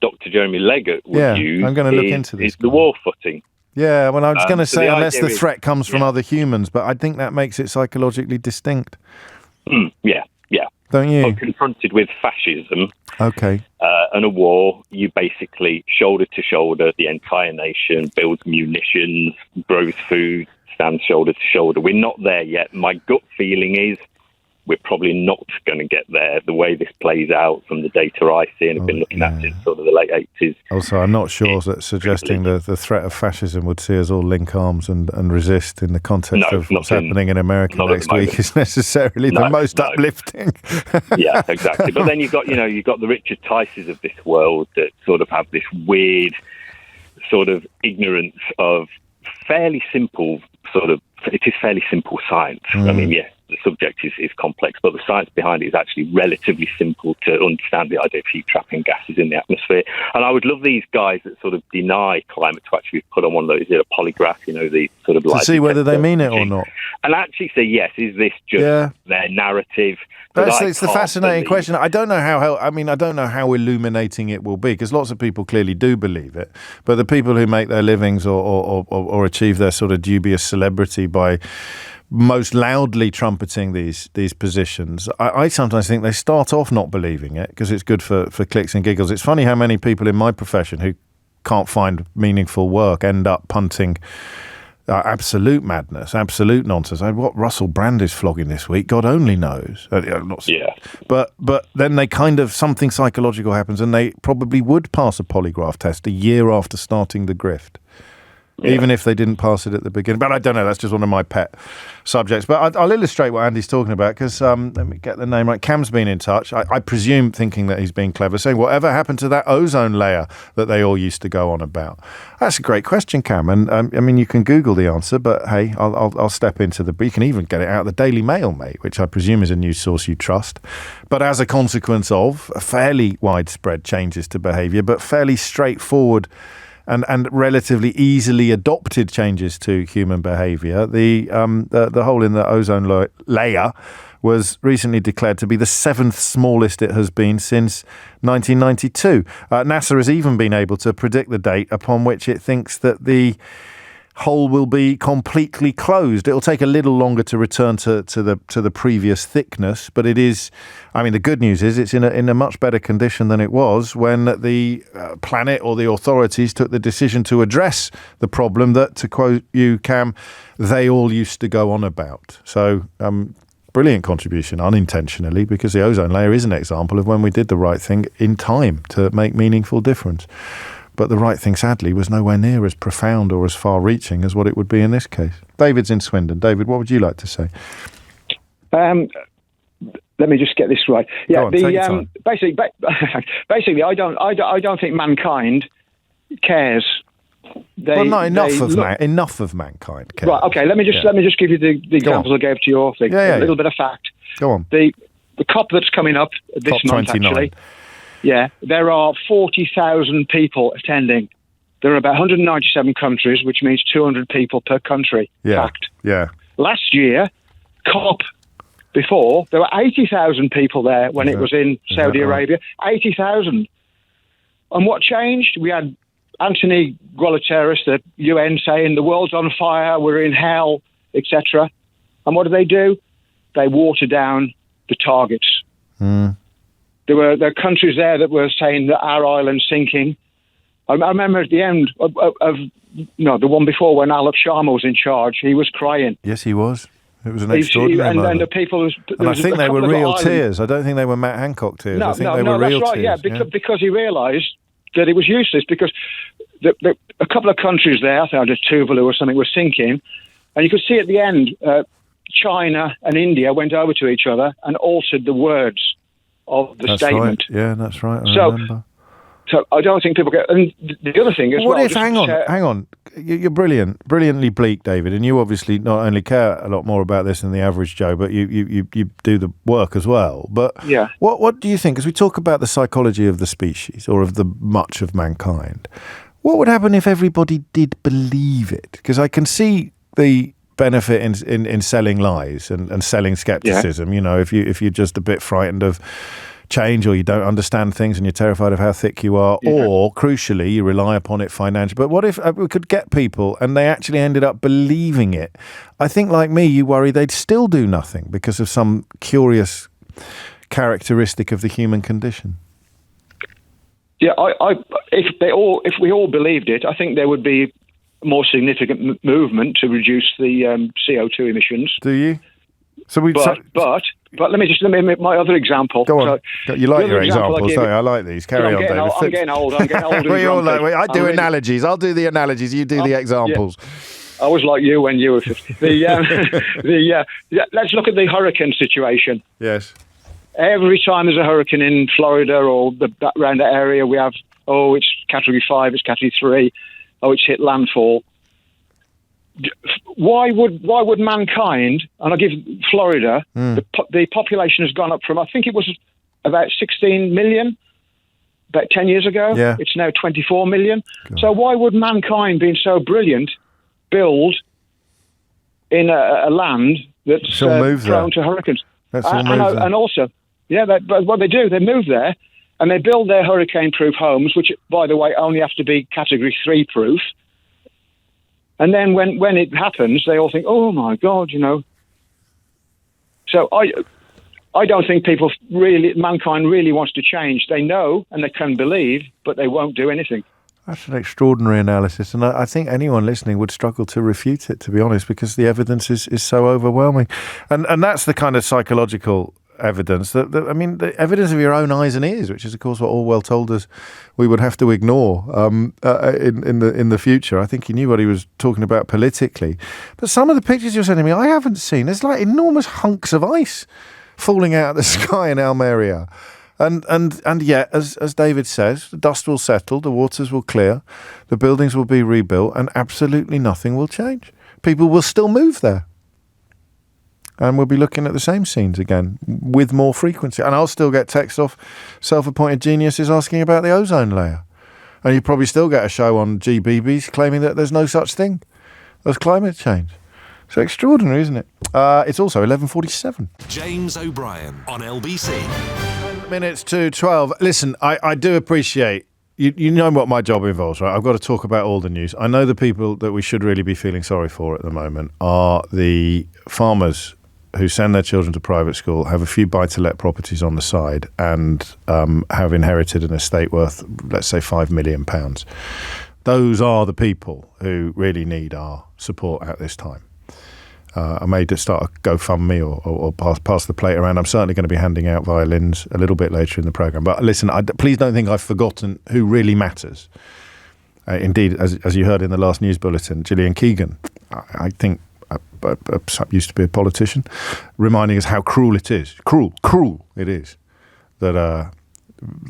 S11: Dr. Jeremy Leggett would use
S2: I'm going to look into this.
S11: Is the war footing.
S2: Yeah, well, I was going to say, unless the
S11: is,
S2: threat comes from other humans, but I think that makes it psychologically distinct.
S11: Yeah.
S2: Don't you?
S11: When confronted with fascism
S2: and
S11: a war, you basically, shoulder to shoulder, the entire nation builds munitions, grows food, stands shoulder to shoulder. We're not there yet. My gut feeling is we're probably not going to get there. The way this plays out from the data I see and have been looking at since sort of the late 80s.
S2: Also, I'm not sure that suggesting the threat of fascism would see us all link arms and resist in the context of what's happening in America next week is necessarily the most uplifting.
S11: Yeah, exactly. But then you've got the Richard Tices of this world that sort of have this weird sort of ignorance of fairly simple science. I mean, yes, the subject is complex, but the science behind it is actually relatively simple to understand, the idea of heat trapping gases in the atmosphere. And I would love these guys that sort of deny climate to actually put on one of those, a polygraph, the sort of...
S2: To see whether they mean it or not.
S11: And actually say, yes, is this just their narrative?
S2: It's the fascinating question. I don't know how illuminating it will be, because lots of people clearly do believe it. But the people who make their livings or achieve their sort of dubious celebrity by most loudly trumpeting these positions, I sometimes think they start off not believing it because it's good for clicks and giggles. It's funny how many people in my profession who can't find meaningful work end up punting absolute madness, absolute nonsense. What Russell Brand is flogging this week, God only knows. But then they kind of, something psychological happens and they probably would pass a polygraph test a year after starting the grift. Even if they didn't pass it at the beginning. But I don't know, that's just one of my pet subjects. But I'll illustrate what Andy's talking about, because let me get the name right. Cam's been in touch, I presume thinking that he's being clever, saying, whatever happened to that ozone layer that they all used to go on about? That's a great question, Cam. And I mean, you can Google the answer, but hey, I'll step into you can even get it out of the Daily Mail, mate, which I presume is a news source you trust. But as a consequence of fairly widespread changes to behaviour, but fairly straightforward and relatively easily adopted changes to human behaviour, the hole in the ozone layer was recently declared to be the 7th smallest it has been since 1992. NASA has even been able to predict the date upon which it thinks that the hole will be completely closed. It'll take a little longer to return to the previous thickness, but it is, I mean, the good news is it's in a much better condition than it was when the planet or the authorities took the decision to address the problem that, to quote you, Cam, they all used to go on about. So, brilliant contribution, unintentionally, because the ozone layer is an example of when we did the right thing in time to make meaningful difference. But the right thing, sadly, was nowhere near as profound or as far-reaching as what it would be in this case. David's in Swindon. David, what would you like to say?
S12: Let me just get this right. Yeah,
S2: take your time.
S12: Basically, I don't think mankind cares.
S2: Enough of mankind cares.
S12: Right. Okay. Let me just give you the examples I gave to you. A little bit of fact.
S2: Go on.
S12: The COP that's coming up this month,
S2: 29.
S12: actually. Yeah, there are 40,000 people attending. There are about 197 countries, which means 200 people per country.
S2: Yeah.
S12: Fact.
S2: Yeah.
S12: Last year, COP before, there were 80,000 people there when it was in Saudi Arabia. 80,000. And what changed? We had Anthony Guterres, the UN, saying the world's on fire, we're in hell, etc. And what do? They water down the targets. There were countries there that were saying that our island's sinking. I remember at the end of the one before, when Alok Sharma was in charge, he was crying.
S2: Yes, he was. It was an extraordinary moment.
S12: And the people...
S2: And I think they were real tears. I don't think they were Matt Hancock tears. I think they were real
S12: that's right,
S2: tears.
S12: Because he realised that it was useless, because a couple of countries there, I think it was Tuvalu or something, were sinking, and you could see at the end, China and India went over to each other and altered the words of the statement.
S2: Right. Yeah, that's right. I remember.
S12: So I don't think people get... And the other thing is...
S2: Hang on. You're brilliantly bleak, David, and you obviously not only care a lot more about this than the average Joe, but you do the work as well. But
S12: yeah.
S2: What do you think, as we talk about the psychology of the species, or of the much of mankind, what would happen if everybody did believe it? Because I can see the benefit in selling lies and selling scepticism. Yeah. If you're just a bit frightened of change, or you don't understand things and you're terrified of how thick you are, or crucially you rely upon it financially. But what if we could get people and they actually ended up believing it? I think, like me, you worry they'd still do nothing because of some curious characteristic of the human condition.
S12: Yeah, if we all believed it, I think there would be a more significant movement to reduce the CO2 emissions.
S2: Do you?
S12: But let me make my other example.
S2: Go on. You like your examples, don't you? I like these. Carry on, David.
S12: I'm getting old.
S2: I do analogies. I'll do the analogies. You do the examples.
S12: Yeah. I was like you when you were 50. Let's look at the hurricane situation.
S2: Yes.
S12: Every time there's a hurricane in Florida or around the area, we have, it's Category 5, it's Category 3, it's hit landfall. Why would mankind, and I'll give Florida, the population has gone up from, I think it was about 16 million about 10 years ago.
S2: Yeah.
S12: It's now 24 million. God. So why would mankind, being so brilliant, build in a land that's prone to hurricanes? And also, but what they do, they move there and they build their hurricane-proof homes, which, by the way, only have to be Category 3 proof. And then when it happens, they all think, oh, my God, So I don't think mankind really wants to change. They know and they can believe, but they won't do anything.
S2: That's an extraordinary analysis. And I think anyone listening would struggle to refute it, to be honest, because the evidence is so overwhelming. And that's the kind of psychological evidence the evidence of your own eyes and ears, which is of course what Orwell told us we would have to ignore in the future. I think he knew what he was talking about politically. But some of the pictures you're sending me, I haven't seen. There's like enormous hunks of ice falling out of the sky in Almeria. And yet, as David says, the dust will settle, the waters will clear, the buildings will be rebuilt, and absolutely nothing will change. People will still move there. And we'll be looking at the same scenes again with more frequency. And I'll still get texts off self-appointed geniuses asking about the ozone layer. And you probably still get a show on GBBs claiming that there's no such thing as climate change. So extraordinary, isn't it? It's also 11:47.
S1: James O'Brien on LBC.
S2: 10 minutes to 12. Listen, I do appreciate... You know what my job involves, right? I've got to talk about all the news. I know the people that we should really be feeling sorry for at the moment are the farmers who send their children to private school, have a few buy-to-let properties on the side, and have inherited an estate worth, let's say, £5 million. Those are the people who really need our support at this time. I may start a GoFundMe or pass the plate around. I'm certainly going to be handing out violins a little bit later in the programme. But listen, please don't think I've forgotten who really matters. Indeed, as you heard in the last news bulletin, Gillian Keegan, I think, used to be a politician, reminding us how cruel it is. Cruel it is that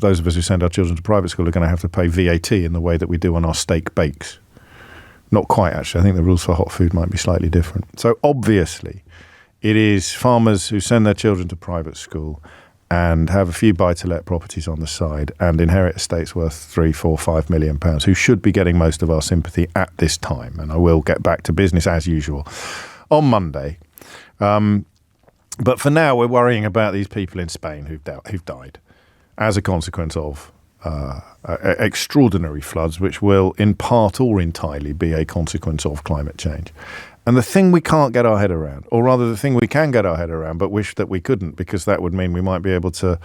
S2: those of us who send our children to private school are going to have to pay VAT in the way that we do on our steak bakes. Not quite, actually. I think the rules for hot food might be slightly different. So obviously, it is farmers who send their children to private school and have a few buy-to-let properties on the side and inherit estates worth £3, £4, £5 million who should be getting most of our sympathy at this time. And I will get back to business as usual on Monday. But for now, we're worrying about these people in Spain who've died as a consequence of extraordinary floods, which will in part or entirely be a consequence of climate change. And the thing we can't get our head around, or rather the thing we can get our head around but wish that we couldn't, because that would mean we might be able to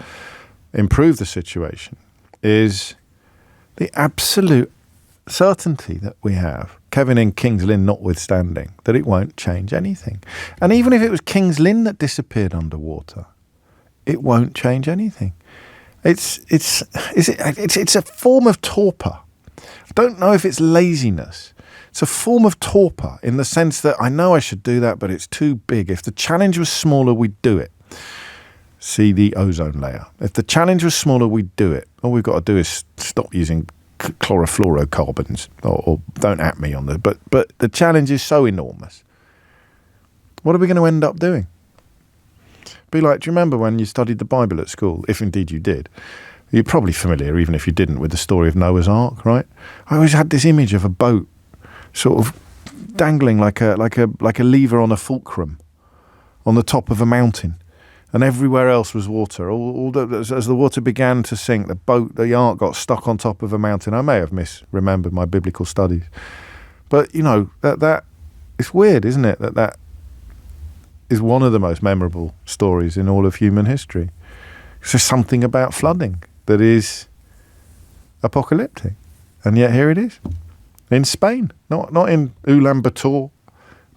S2: improve the situation, is the absolute certainty that we have, Kevin in King's Lynn notwithstanding, that it won't change anything. And even if it was King's Lynn that disappeared underwater, it won't change anything. It's a form of torpor. I don't know if it's laziness. It's a form of torpor in the sense that I know I should do that, but it's too big. If the challenge was smaller, we'd do it. See the ozone layer. If the challenge was smaller, we'd do it. All we've got to do is stop using chlorofluorocarbons, or don't at me on the. But the challenge is so enormous. What are we going to end up doing? Be like, do you remember when you studied the Bible at school? If indeed you did, you're probably familiar, even if you didn't, with the story of Noah's Ark, right? I always had this image of a boat, sort of dangling like a lever on a fulcrum, on the top of a mountain. And everywhere else was water. As the water began to sink, the ark got stuck on top of a mountain. I may have misremembered my biblical studies, but that it's weird, isn't it? That is one of the most memorable stories in all of human history. There's something about flooding that is apocalyptic, and yet here it is in Spain, not in Ulaanbaatar,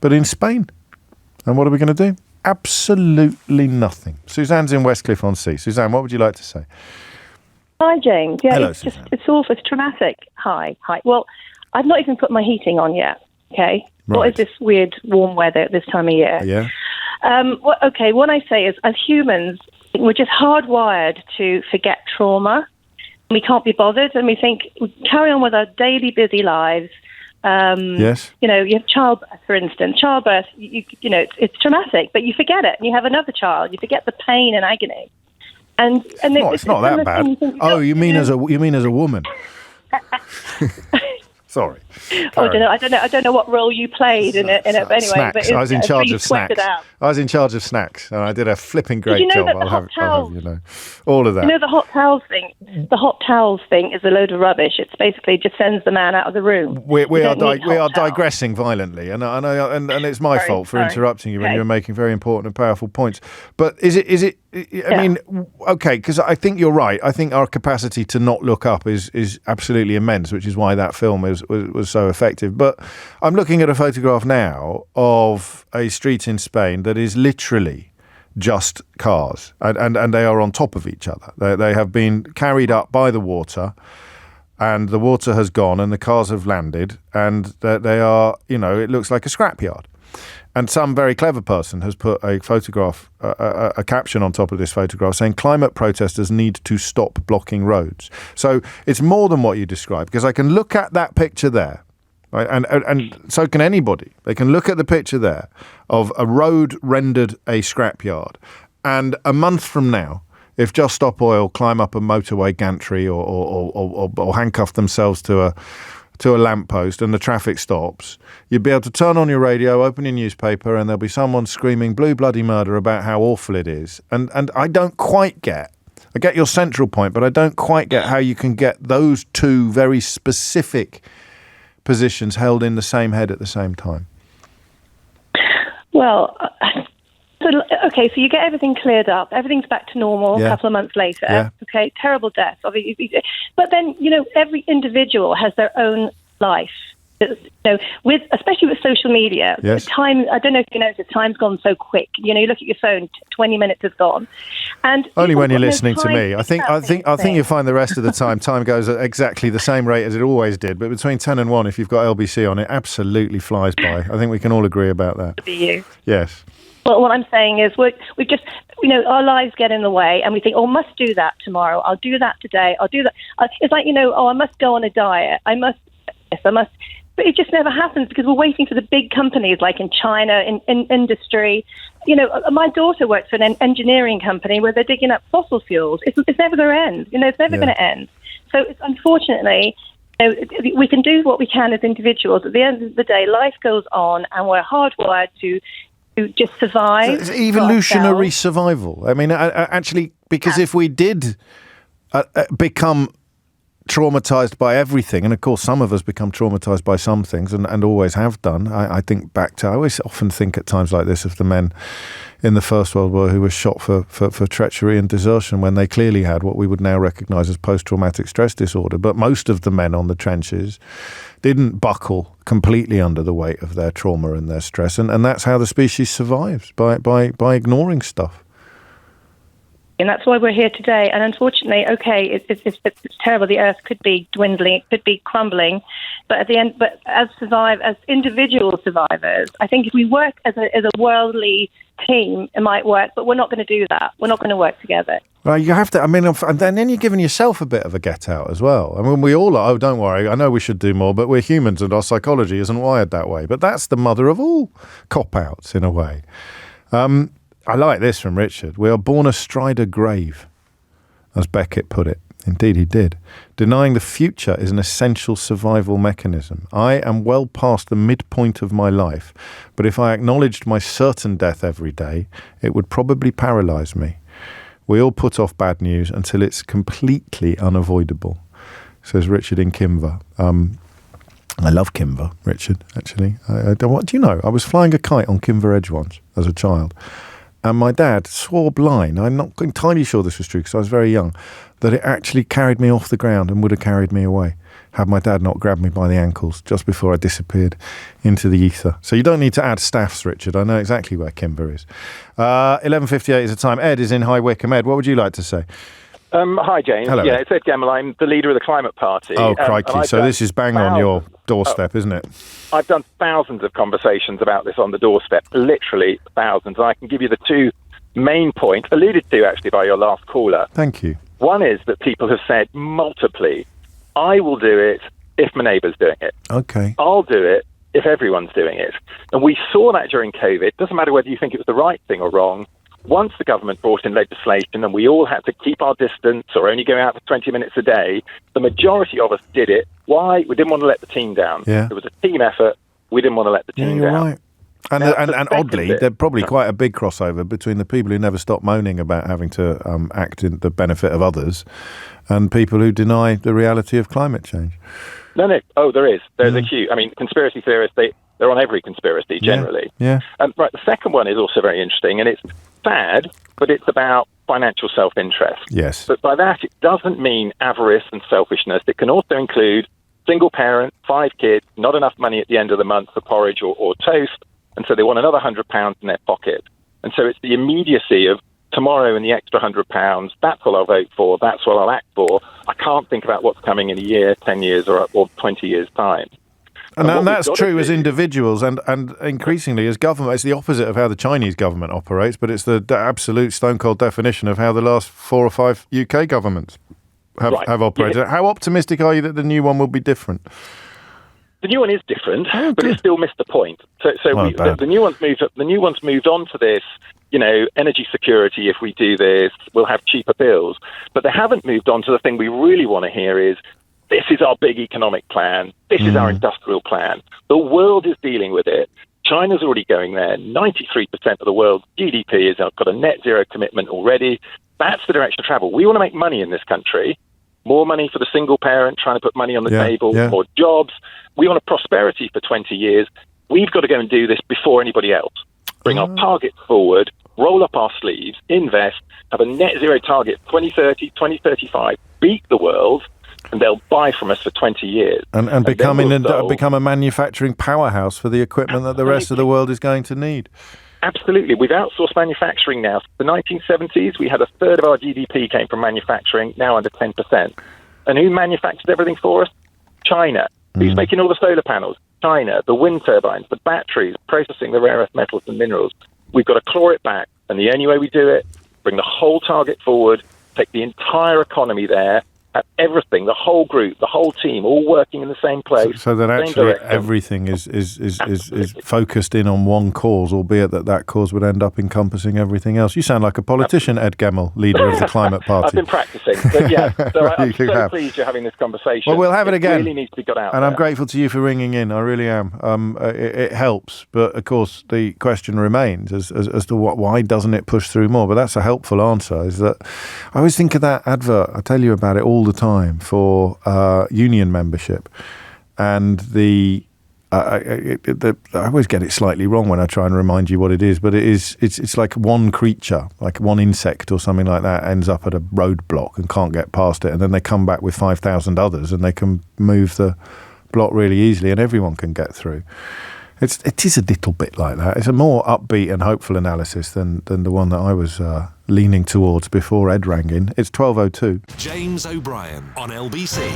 S2: but in Spain. And what are we going to do? Absolutely nothing. Suzanne's in Westcliff-on-Sea. Suzanne, what would you like to say?
S13: Hi, James. Yeah,
S2: Hello,
S13: it's
S2: Suzanne.
S13: just, it's awful. It's traumatic. Hi. Well, I've not even put my heating on yet. Okay.
S2: Right.
S13: What is this weird warm weather at this time of year?
S2: Yeah.
S13: What I say is, as humans, we're just hardwired to forget trauma. We can't be bothered, and we think we carry on with our daily busy lives.
S2: Yes.
S13: You have childbirth, for instance. Childbirth, it's traumatic, but you forget it, and you have another child. You forget the pain and agony. And
S2: it's not that bad. You mean as a woman? Sorry.
S13: I don't know what role you played in it. But anyway,
S2: snacks. I was in charge of snacks. I was in charge of snacks, and I did a flipping great job.
S13: I'll have
S2: all of that.
S13: You know, the hot towels thing. The hot towels thing is a load of rubbish. It's basically just sends the man out of the room.
S2: We are digressing violently, and it's my fault for interrupting you when you were making very important and powerful points. But is it? I mean, okay, because I think you're right. I think our capacity to not look up is absolutely immense, which is why that film was so effective. But I'm looking at a photograph now of a street in Spain that is literally just cars, and they are on top of each other. They have been carried up by the water, and the water has gone, and the cars have landed, and they are, it looks like a scrapyard. And some very clever person has put a photograph, a caption on top of this photograph saying, "Climate protesters need to stop blocking roads." So it's more than what you described, because I can look at that picture there, right? And so can anybody. They can look at the picture there of a road rendered a scrapyard. And a month from now, if Just Stop Oil climb up a motorway gantry or handcuff themselves to a lamppost and the traffic stops, you'd be able to turn on your radio, open your newspaper, and there'll be someone screaming blue bloody murder about how awful it is. And I don't quite get, I get your central point, but I don't quite get how you can get those two very specific positions held in the same head at the same time.
S13: Well, so you get everything cleared up. Everything's back to normal a couple of months later. Yeah. Okay, terrible death, obviously. But then, every individual has their own life. Especially with social media, time. I don't know if you noticed, time's gone so quick. You look at your phone, 20 minutes is gone, and
S2: only when you're listening to me. I think you find the rest of the time goes at exactly the same rate as it always did. But between 10 and 1, if you've got LBC on, it absolutely flies by. I think we can all agree about that.
S13: Be you.
S2: Yes.
S13: Well, what I'm saying is we've just, our lives get in the way, and we think, I must do that tomorrow. I'll do that today. I'll do that. It's like, I must go on a diet. I must. But it just never happens because we're waiting for the big companies like in China, in industry. My daughter works for an engineering company where they're digging up fossil fuels. It's never going to end. It's never going to end. So unfortunately, we can do what we can as individuals. At the end of the day, life goes on, and we're hardwired to just survive.
S2: It's evolutionary survival. I mean, actually, because if we did become traumatised by everything, and of course some of us become traumatised by some things and always have done. I think back to, I always often think at times like this of the men in the First World War who were shot for treachery and desertion when they clearly had what we would now recognise as post-traumatic stress disorder. But most of the men on the trenches didn't buckle completely under the weight of their trauma and their stress, and that's how the species survives, by ignoring stuff.
S13: And that's why we're here today. And unfortunately, it's terrible. The Earth could be dwindling, it could be crumbling. But at the end, as individual survivors, I think if we work as a worldly team, it might work. But we're not going to do that. We're not going to work together.
S2: Well, you have to. I mean, and then you're giving yourself a bit of a get out as well. I mean, we all are. Oh, don't worry. I know we should do more, but we're humans, and our psychology isn't wired that way. But that's the mother of all cop outs in a way. I like this from Richard. We are born astride a grave, as Beckett put it. Indeed, he did. Denying the future is an essential survival mechanism. I am well past the midpoint of my life, but if I acknowledged my certain death every day, it would probably paralyse me. We all put off bad news until it's completely unavoidable, says Richard in Kimver. I love Kimver, Richard, actually. What do you know? I was flying a kite on Kimver Edge once as a child. And my dad swore blind, I'm not entirely sure this was true because I was very young, that it actually carried me off the ground and would have carried me away had my dad not grabbed me by the ankles just before I disappeared into the ether. So you don't need to add staffs, Richard. I know exactly where Kimber is. 11:58 is the time. Ed is in High Wycombe. Ed, what would you like to say?
S14: Hi, James.
S2: Hello.
S14: Yeah, it's Ed Gemmell. I'm the leader of the Climate Party.
S2: Oh, crikey. So this is bang on your doorstep, isn't it?
S14: I've done thousands of conversations about this on the doorstep, literally thousands. And I can give you the two main points, alluded to actually by your last caller.
S2: Thank you.
S14: One is that people have said multiply, I will do it if my neighbour's doing it.
S2: Okay.
S14: I'll do it if everyone's doing it. And we saw that during COVID. Doesn't matter whether you think it was the right thing or wrong. Once the government brought in legislation and we all had to keep our distance or only go out for 20 minutes a day, the majority of us did it. Why? We didn't want to let the team down.
S2: Yeah.
S14: It was a team effort. We didn't want to let the team
S2: you're
S14: down.
S2: Right. And oddly, there's probably quite a big crossover between the people who never stop moaning about having to act in the benefit of others and people who deny the reality of climate change.
S14: No. Oh, there is. There's a huge... I mean, conspiracy theorists, they're on every conspiracy, generally.
S2: Yeah.
S14: Right, the second one is also very interesting, and it's sad, but it's about financial self-interest.
S2: Yes.
S14: But by that, it doesn't mean avarice and selfishness. It can also include single parent, 5 kids, not enough money at the end of the month for porridge or toast, and so they want another £100 in their pocket. And so it's the immediacy of tomorrow and the extra £100, that's what I'll vote for, that's what I'll act for. I can't think about what's coming in a year, 10 years or 20 years' time.
S2: And that's true as individuals and increasingly as government. It's the opposite of how the Chinese government operates, but it's the absolute stone-cold definition of how the last 4 or 5 UK governments have operated. Yeah. How optimistic are you that the new one will be different?
S14: The new one is different, but it still missed the point. The new one's moved on to this, energy security. If we do this, we'll have cheaper bills. But they haven't moved on to the thing we really want to hear is, this is our big economic plan. This is our industrial plan. The world is dealing with it. China's already going there. 93% of the world's GDP has got a net zero commitment already. That's the direction of travel. We want to make money in this country. More money for the single parent, trying to put money on the table, more jobs. We want a prosperity for 20 years. We've got to go and do this before anybody else. Bring our targets forward, roll up our sleeves, invest, have a net zero target 2030, 2035, beat the world, and they'll buy from us for 20 years. And
S2: become a manufacturing powerhouse for the equipment that the rest of the world is going to need.
S14: Absolutely. We've outsourced manufacturing now. The 1970s, we had a third of our GDP came from manufacturing, now under 10%. And who manufactured everything for us? China. Who's making all the solar panels? China. The wind turbines, the batteries, processing the rare earth metals and minerals. We've got to claw it back. And the only way we do it, bring the whole target forward, take the entire economy there, have everything, the whole group, the whole team, all working in the same place.
S2: So that actually everything is focused in on one cause, albeit that cause would end up encompassing everything else. You sound like a politician, Ed Gemmell, leader of the Climate Party.
S14: I've been practicing. But yeah, so I'm so pleased you're having this conversation.
S2: Well, we'll have it again.
S14: It really needs to be got out
S2: and
S14: there.
S2: I'm grateful to you for ringing in. I really am. It helps. But, of course, the question remains as to why doesn't it push through more? But that's a helpful answer, is that I always think of that advert. I tell you about it all all the time for union membership, and I always get it slightly wrong when I try and remind you what it is, but it's like one creature, like one insect or something like that, ends up at a roadblock and can't get past it, and then they come back with 5,000 others and they can move the block really easily and everyone can get through. It is a little bit like that. It's a more upbeat and hopeful analysis than the one that I was leaning towards before Ed rang in. It's 12:02.
S1: James O'Brien on LBC.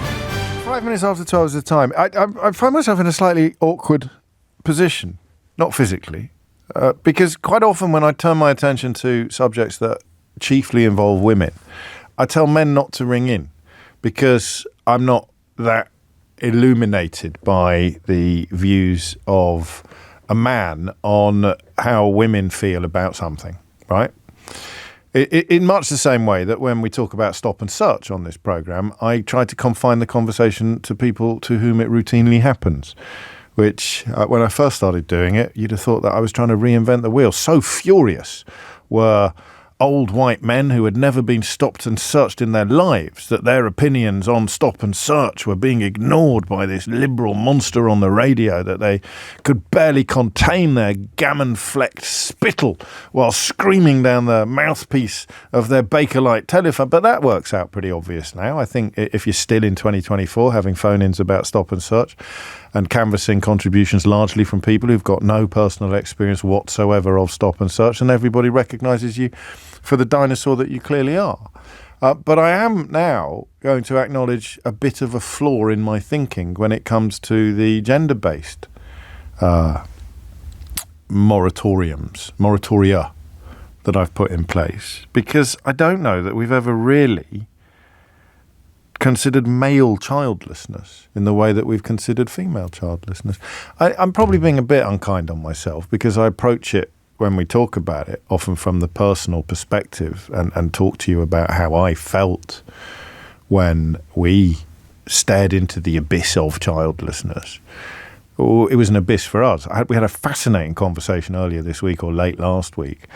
S2: 5 minutes after 12 is the time. I find myself in a slightly awkward position, not physically, because quite often when I turn my attention to subjects that chiefly involve women, I tell men not to ring in because I'm not that illuminated by the views of a man on how women feel about something, right? In much the same way that when we talk about stop and search on this programme, I try to confine the conversation to people to whom it routinely happens, which when I first started doing it, you'd have thought that I was trying to reinvent the wheel. So furious were old white men who had never been stopped and searched in their lives that their opinions on stop and search were being ignored by this liberal monster on the radio, that they could barely contain their gammon-flecked spittle while screaming down the mouthpiece of their Bakelite telephone. But that works out pretty obvious now. I think if you're still in 2024 having phone-ins about stop and search and canvassing contributions largely from people who've got no personal experience whatsoever of stop and search, and everybody recognises you for the dinosaur that you clearly are. But I am now going to acknowledge a bit of a flaw in my thinking when it comes to the gender-based moratoria that I've put in place, because I don't know that we've ever really considered male childlessness in the way that we've considered female childlessness. I'm probably being a bit unkind on myself because I approach it when we talk about it often from the personal perspective and talk to you about how I felt when we stared into the abyss of childlessness. It was an abyss for us. We had a fascinating conversation earlier this week or late last week,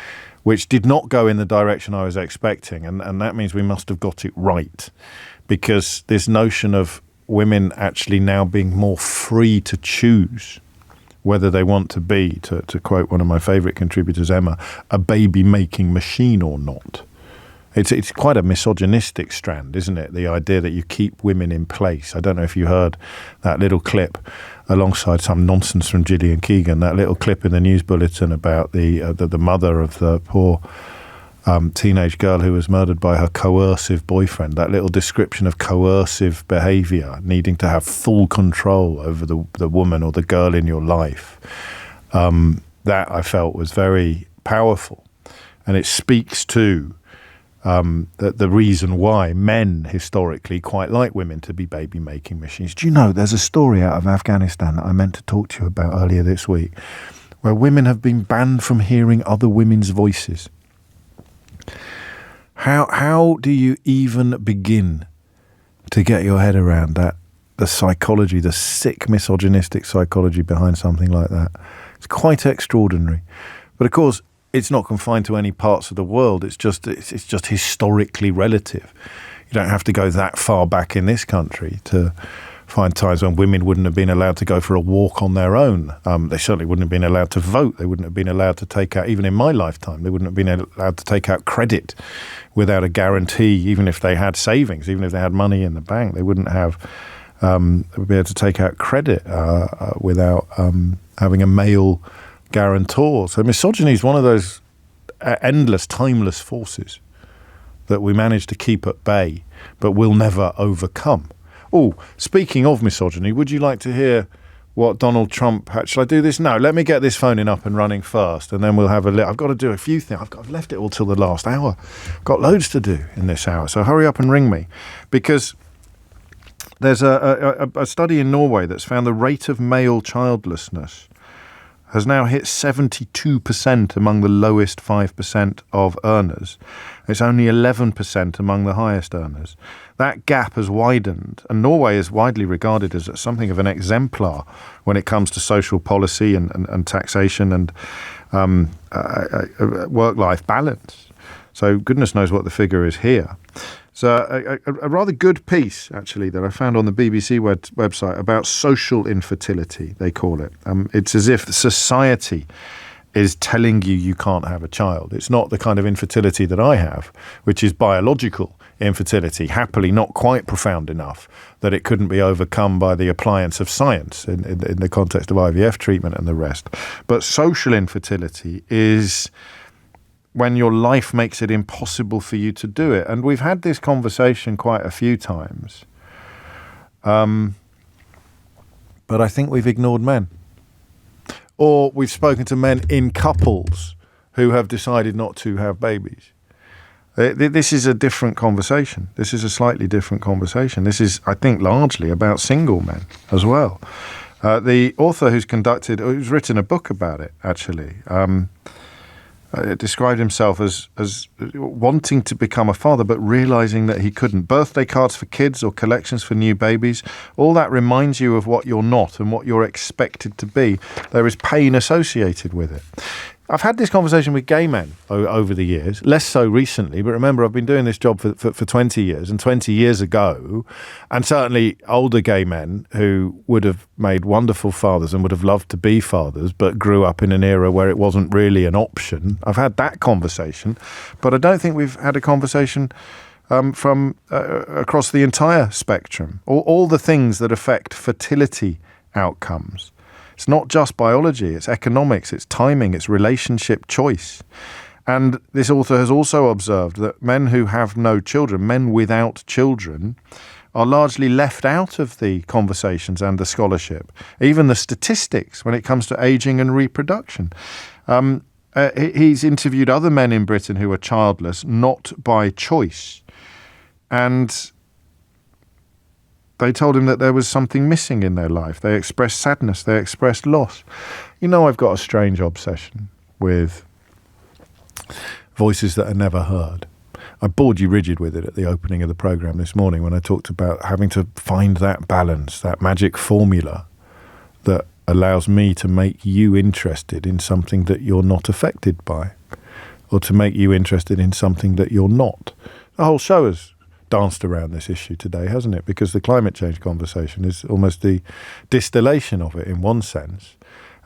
S2: which did not go in the direction I was expecting, and that means we must have got it right, because this notion of women actually now being more free to choose whether they want to be, to quote one of my favourite contributors, Emma, a baby-making machine or not. It's quite a misogynistic strand, isn't it? The idea that you keep women in place. I don't know if you heard that little clip alongside some nonsense from Gillian Keegan, that little clip in the news bulletin about the mother of the poor teenage girl who was murdered by her coercive boyfriend, that little description of coercive behaviour, needing to have full control over the woman or the girl in your life. That I felt was very powerful. And it speaks to the reason why men historically quite like women to be baby-making machines. Do you know, there's a story out of Afghanistan that I meant to talk to you about earlier this week, where women have been banned from hearing other women's voices. How do you even begin to get your head around that? The psychology, the sick misogynistic psychology behind something like that. It's quite extraordinary. But of course, it's not confined to any parts of the world. It's just historically relative. You don't have to go that far back in this country to find times when women wouldn't have been allowed to go for a walk on their own. They certainly wouldn't have been allowed to vote. They wouldn't have been allowed to take out, even in my lifetime, they wouldn't have been allowed to take out credit without a guarantee, even if they had savings, even if they had money in the bank. They wouldn't have, they would be able to take out credit without having a male guarantor. So misogyny is one of those endless, timeless forces that we manage to keep at bay, but will never overcome. Oh, speaking of misogyny, would you like to hear what Donald Trump had? Shall I do this? No, let me get this phone up and running first, and then we'll have I've got to do a few things. I've left it all till the last hour. I've got loads to do in this hour, so hurry up and ring me, because there's a study in Norway that's found the rate of male childlessness has now hit 72% among the lowest 5% of earners. It's only 11% among the highest earners. That gap has widened, and Norway is widely regarded as something of an exemplar when it comes to social policy and taxation and work-life balance. So goodness knows what the figure is here. It's a rather good piece, actually, that I found on the BBC website about social infertility, they call it. It's as if society is telling you can't have a child. It's not the kind of infertility that I have, which is biological infertility, happily not quite profound enough that it couldn't be overcome by the appliance of science in the context of IVF treatment and the rest. But social infertility is when your life makes it impossible for you to do it. And we've had this conversation quite a few times. But I think we've ignored men. Or we've spoken to men in couples who have decided not to have babies. This is a different conversation. This is a slightly different conversation. This is, I think, largely about single men as well. The author who's written a book about it, actually, described himself as wanting to become a father, but realising that he couldn't. Birthday cards for kids or collections for new babies, all that reminds you of what you're not and what you're expected to be. There is pain associated with it. I've had this conversation with gay men over the years, less so recently, but remember, I've been doing this job for 20 years, and 20 years ago, and certainly older gay men who would have made wonderful fathers and would have loved to be fathers, but grew up in an era where it wasn't really an option. I've had that conversation, but I don't think we've had a conversation from across the entire spectrum, all the things that affect fertility outcomes. It's not just biology, it's economics, it's timing, it's relationship choice. And this author has also observed that men who have no children, men without children, are largely left out of the conversations and the scholarship, even the statistics when it comes to ageing and reproduction. He's interviewed other men in Britain who are childless, not by choice. And they told him that there was something missing in their life. They expressed sadness. They expressed loss. You know, I've got a strange obsession with voices that are never heard. I bored you rigid with it at the opening of the programme this morning when I talked about having to find that balance, that magic formula that allows me to make you interested in something that you're not affected by, or to make you interested in something that you're not. The whole show has danced around this issue today, hasn't it? Because the climate change conversation is almost the distillation of it in one sense.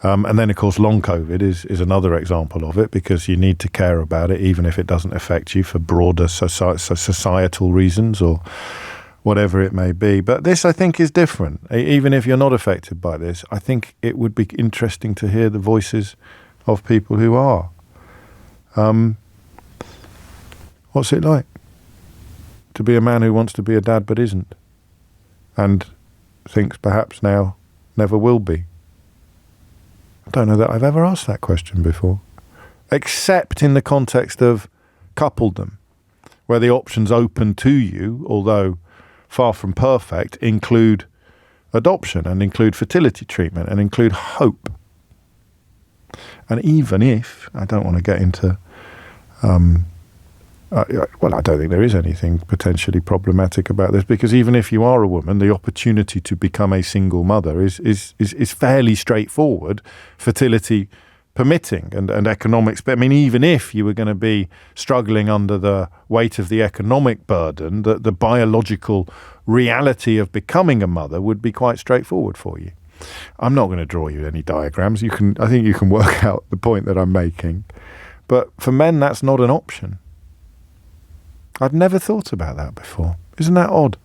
S2: And then, of course, long COVID is another example of it, because you need to care about it, even if it doesn't affect you for broader societal reasons or whatever it may be. But this, I think, is different. Even if you're not affected by this, I think it would be interesting to hear the voices of people who are. What's it like to be a man who wants to be a dad but isn't, and thinks perhaps now never will be? I don't know that I've ever asked that question before, except in the context of coupledom, where the options open to you, although far from perfect, include adoption and include fertility treatment and include hope. And even if, I don't want to get into well, I don't think there is anything potentially problematic about this, because even if you are a woman, the opportunity to become a single mother is fairly straightforward, fertility permitting and economics. But I mean, even if you were going to be struggling under the weight of the economic burden, the biological reality of becoming a mother would be quite straightforward for you. I'm not going to draw you any diagrams. I think you can work out the point that I'm making. But for men, that's not an option. I'd never thought about that before. Isn't that odd?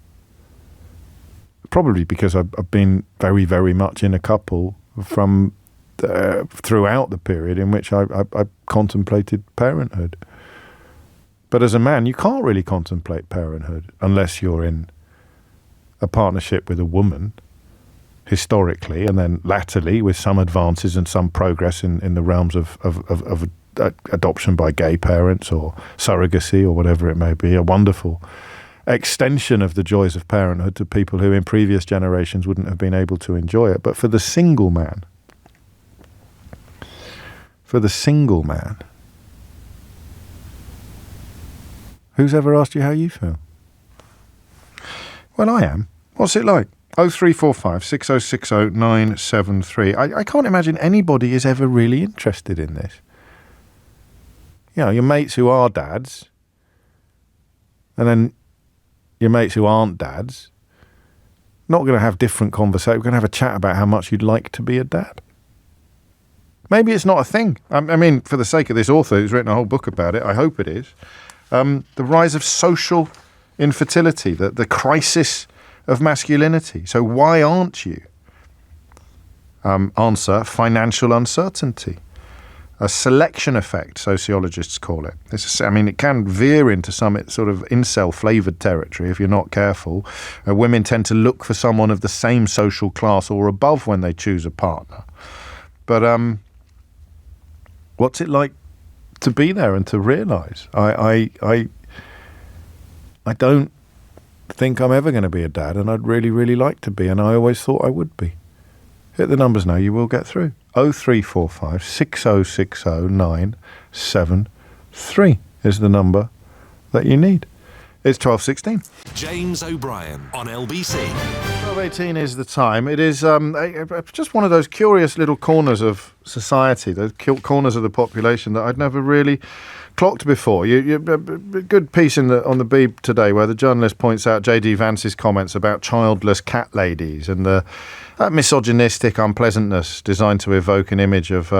S2: Probably because I've been very, very much in a couple from throughout the period in which I contemplated parenthood. But as a man, you can't really contemplate parenthood unless you're in a partnership with a woman, historically, and then latterly with some advances and some progress in the realms of adoption by gay parents or surrogacy or whatever it may be, a wonderful extension of the joys of parenthood to people who in previous generations wouldn't have been able to enjoy it. But for the single man, who's ever asked you how you feel? Well, I am. What's it like? 0345 6060 973. I can't imagine anybody is ever really interested in this. You know, your mates who are dads, and then your mates who aren't dads, not going to have different conversations. We're going to have a chat about how much you'd like to be a dad. Maybe it's not a thing. I mean, for the sake of this author who's written a whole book about it, I hope it is. The rise of social infertility, the crisis of masculinity. So why aren't you? Answer, financial uncertainty. A selection effect, sociologists call it. It can veer into some sort of incel-flavoured territory if you're not careful. Women tend to look for someone of the same social class or above when they choose a partner. But what's it like to be there and to realise? I don't think I'm ever going to be a dad, and I'd really, really like to be, and I always thought I would be. Hit the numbers now, you will get through. 0345 6060 973 is the number that you need. It's 12:16.
S1: James O'Brien on LBC.
S2: 12:18 is the time. It is just one of those curious little corners of society, those corners of the population that I'd never really clocked before. A good piece on the Beeb today where the journalist points out J.D. Vance's comments about childless cat ladies and the misogynistic unpleasantness designed to evoke an image of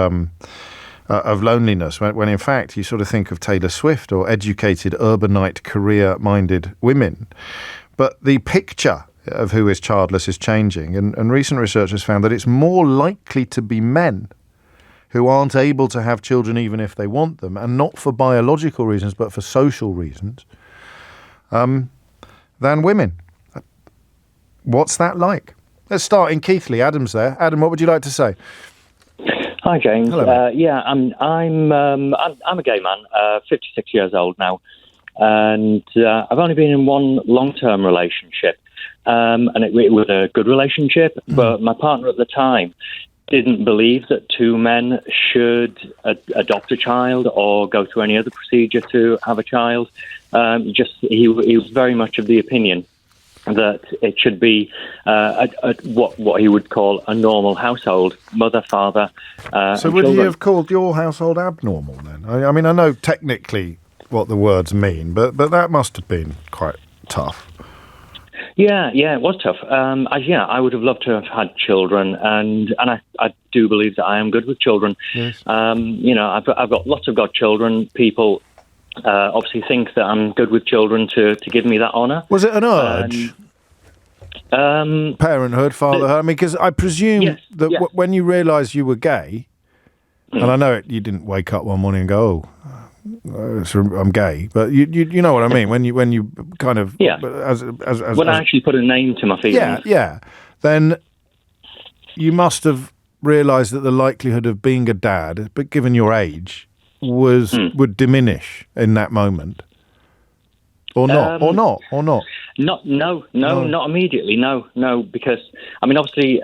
S2: loneliness, when in fact you sort of think of Taylor Swift or educated, urbanite, career-minded women. But the picture of who is childless is changing, and recent research has found that it's more likely to be men who aren't able to have children even if they want them, and not for biological reasons but for social reasons, than women. What's that like? Let's start in Keighley. Adam's there. Adam, what would you like to say?
S15: Hi, James.
S2: Hello,
S15: I'm a gay man, 56 years old now, and I've only been in one long-term relationship, and it was a good relationship. But my partner at the time didn't believe that two men should adopt a child or go through any other procedure to have a child. He was very much of the opinion that it should be what he would call a normal household, mother, father.
S2: So would he have called your household abnormal then? I mean, I know technically what the words mean, but that must have been quite tough.
S15: Yeah, it was tough. I would have loved to have had children, and I do believe that I am good with children.
S2: Yes.
S15: I've got lots of godchildren. People obviously think that I'm good with children to give me that honour.
S2: Was it an urge? Parenthood, fatherhood? I mean, because I presume that when you realised you were gay, and I know you didn't wake up one morning and go, I'm gay, but you know what I mean. When you kind of
S15: when I actually put a name to my feelings,
S2: then you must have realised that the likelihood of being a dad, but given your age, would diminish in that moment, or not. Not
S15: immediately. No, because I mean, obviously,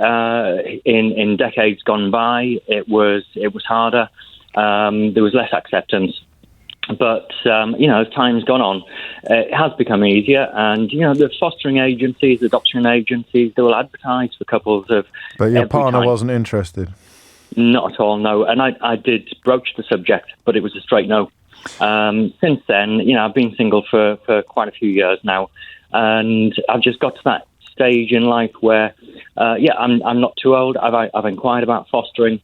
S15: in decades gone by, it was harder. There was less acceptance. But, as time's gone on, it has become easier. And, the fostering agencies, adoption agencies, they will advertise for couples of...
S2: But your partner wasn't interested?
S15: Not at all, no. And I did broach the subject, but it was a straight no. Since then, I've been single for quite a few years now. And I've just got to that stage in life where, I'm not too old. I've inquired about fostering.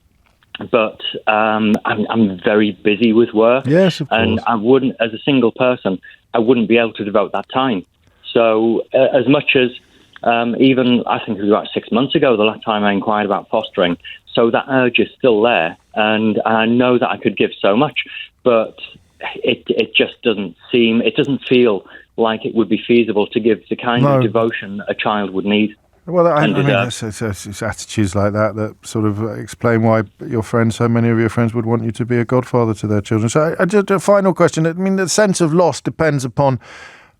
S15: But I'm very busy with work.
S2: Yes, of course.
S15: And I wouldn't, as a single person, I wouldn't be able to devote that time. So as much as even, I think it was about 6 months ago, the last time I inquired about fostering, so that urge is still there. And I know that I could give so much, but it just doesn't feel like it would be feasible to give the kind of devotion a child would need.
S2: Well, it's attitudes like that sort of explain why so many of your friends would want you to be a godfather to their children. So just a final question. I mean, the sense of loss depends upon,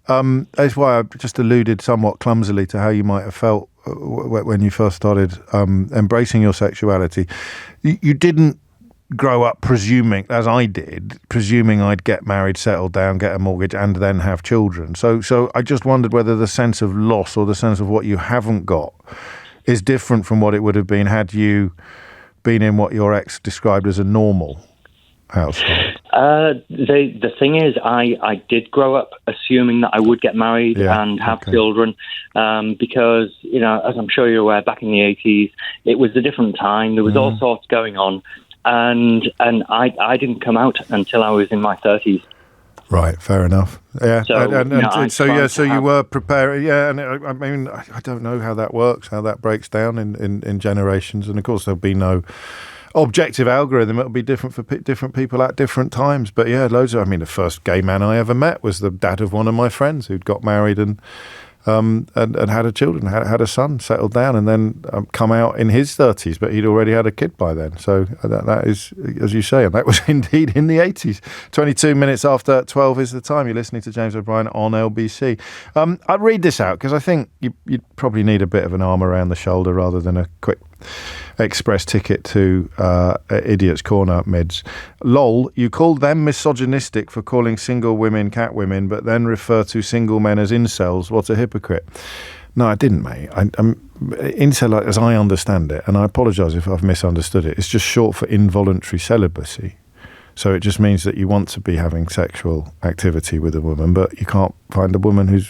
S2: that's why I just alluded somewhat clumsily to how you might have felt when you first started embracing your sexuality. You didn't grow up presuming, as I did, I'd get married, settle down, get a mortgage, and then have children. So I just wondered whether the sense of loss or the sense of what you haven't got is different from what it would have been had you been in what your ex described as a normal household.
S15: The thing is, I did grow up assuming that I would get married and have children, because, you know, as I'm sure you're aware, back in the 80s, it was a different time. There was all sorts going on, and I didn't come out until I was in my 30s.
S2: Right, fair enough. Yeah,
S15: So,
S2: so you were prepared. Yeah, and I mean, I don't know how that works, how that breaks down in generations, and of course there'll be no objective algorithm. It'll be different for different people at different times. But yeah, loads of. I mean, the first gay man I ever met was the dad of one of my friends who'd got married and had a children, had a son, settled down, and then come out in his 30s, but he'd already had a kid by then. So that is, as you say, and that was indeed in the 80s. 22 minutes after 12 is the time. You're listening to James O'Brien on LBC. I'd read this out because I think you'd probably need a bit of an arm around the shoulder rather than a quick express ticket to Idiot's Corner mids. Lol, you called them misogynistic for calling single women cat women, but then refer to single men as incels. What a hypocrite. No, I didn't, mate. Incel, as I understand it, and I apologise if I've misunderstood it, it's just short for involuntary celibacy. So it just means that you want to be having sexual activity with a woman, but you can't find a woman who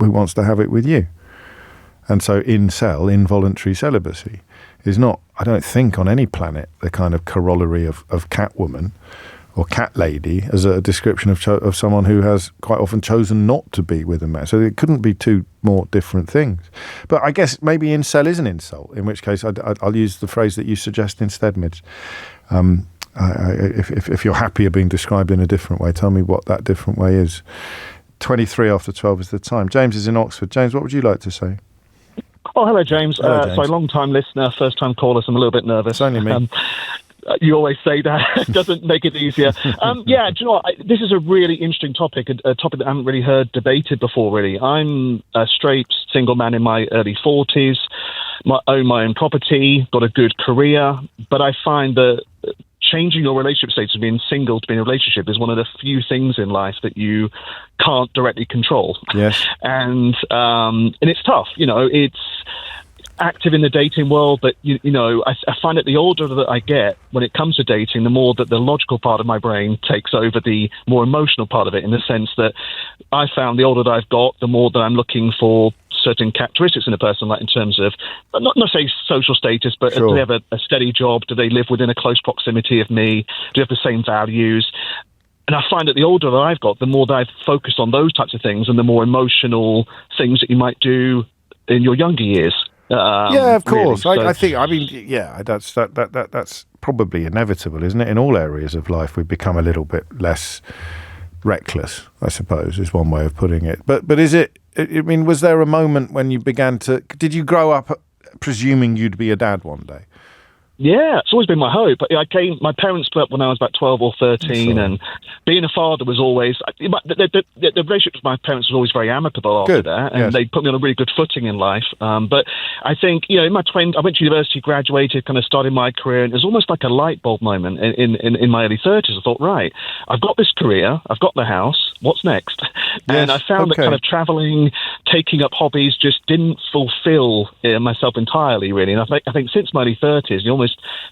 S2: wants to have it with you. And so involuntary celibacy, is not, I don't think, on any planet, the kind of corollary of catwoman or cat lady as a description of someone who has quite often chosen not to be with a man. So it couldn't be two more different things. But I guess maybe incel is an insult, in which case I'll use the phrase that you suggest instead, Midge. If you're happier being described in a different way, tell me what that different way is. 23 after 12 is the time. James is in Oxford. James, what would you like to say?
S16: Oh, hello, James.
S2: Hello, James.
S16: So long-time listener, first-time caller, so I'm a little bit nervous.
S2: It's only me.
S16: You always say that. It doesn't make it easier. Yeah, do you know what? This is a really interesting topic, a topic that I haven't really heard debated before, really. I'm a straight single man in my early 40s, own my own property, got a good career, but I find that changing your relationship status from being single to being in a relationship is one of the few things in life that you can't directly control.
S2: Yes.
S16: And it's tough, you know, it's active in the dating world, but you know, I find that the older that I get when it comes to dating, the more that the logical part of my brain takes over the more emotional part of it, in the sense that I found the older that I've got, the more that I'm looking for certain characteristics in a person, like in terms of not say social status, but
S2: Sure.
S16: do they have a steady job? Do they live within a close proximity of me? Do they have the same values? And I find that the older that I've got, the more that I've focused on those types of things and the more emotional things that you might do in your younger years.
S2: Yeah, of course.
S16: Really. So,
S2: I think. I mean, yeah, that's probably inevitable, isn't it? In all areas of life, we become a little bit less reckless, I suppose, is one way of putting it. But is it? I mean, was there a moment when you began to? Did you grow up presuming you'd be a dad one day?
S16: Yeah, it's always been my hope. My parents split up when I was about 12 or 13, and being a father was always, the relationship with my parents was always very amicable after that, and they put me on a really good footing in life. But I think, you know, in my 20s, I went to university, graduated, kind of started my career, and it was almost like a light bulb moment in my early 30s. I thought, right, I've got this career, I've got the house, what's next? And I found that kind of traveling, taking up hobbies just didn't fulfill myself entirely, really. And I think since my early 30s, almost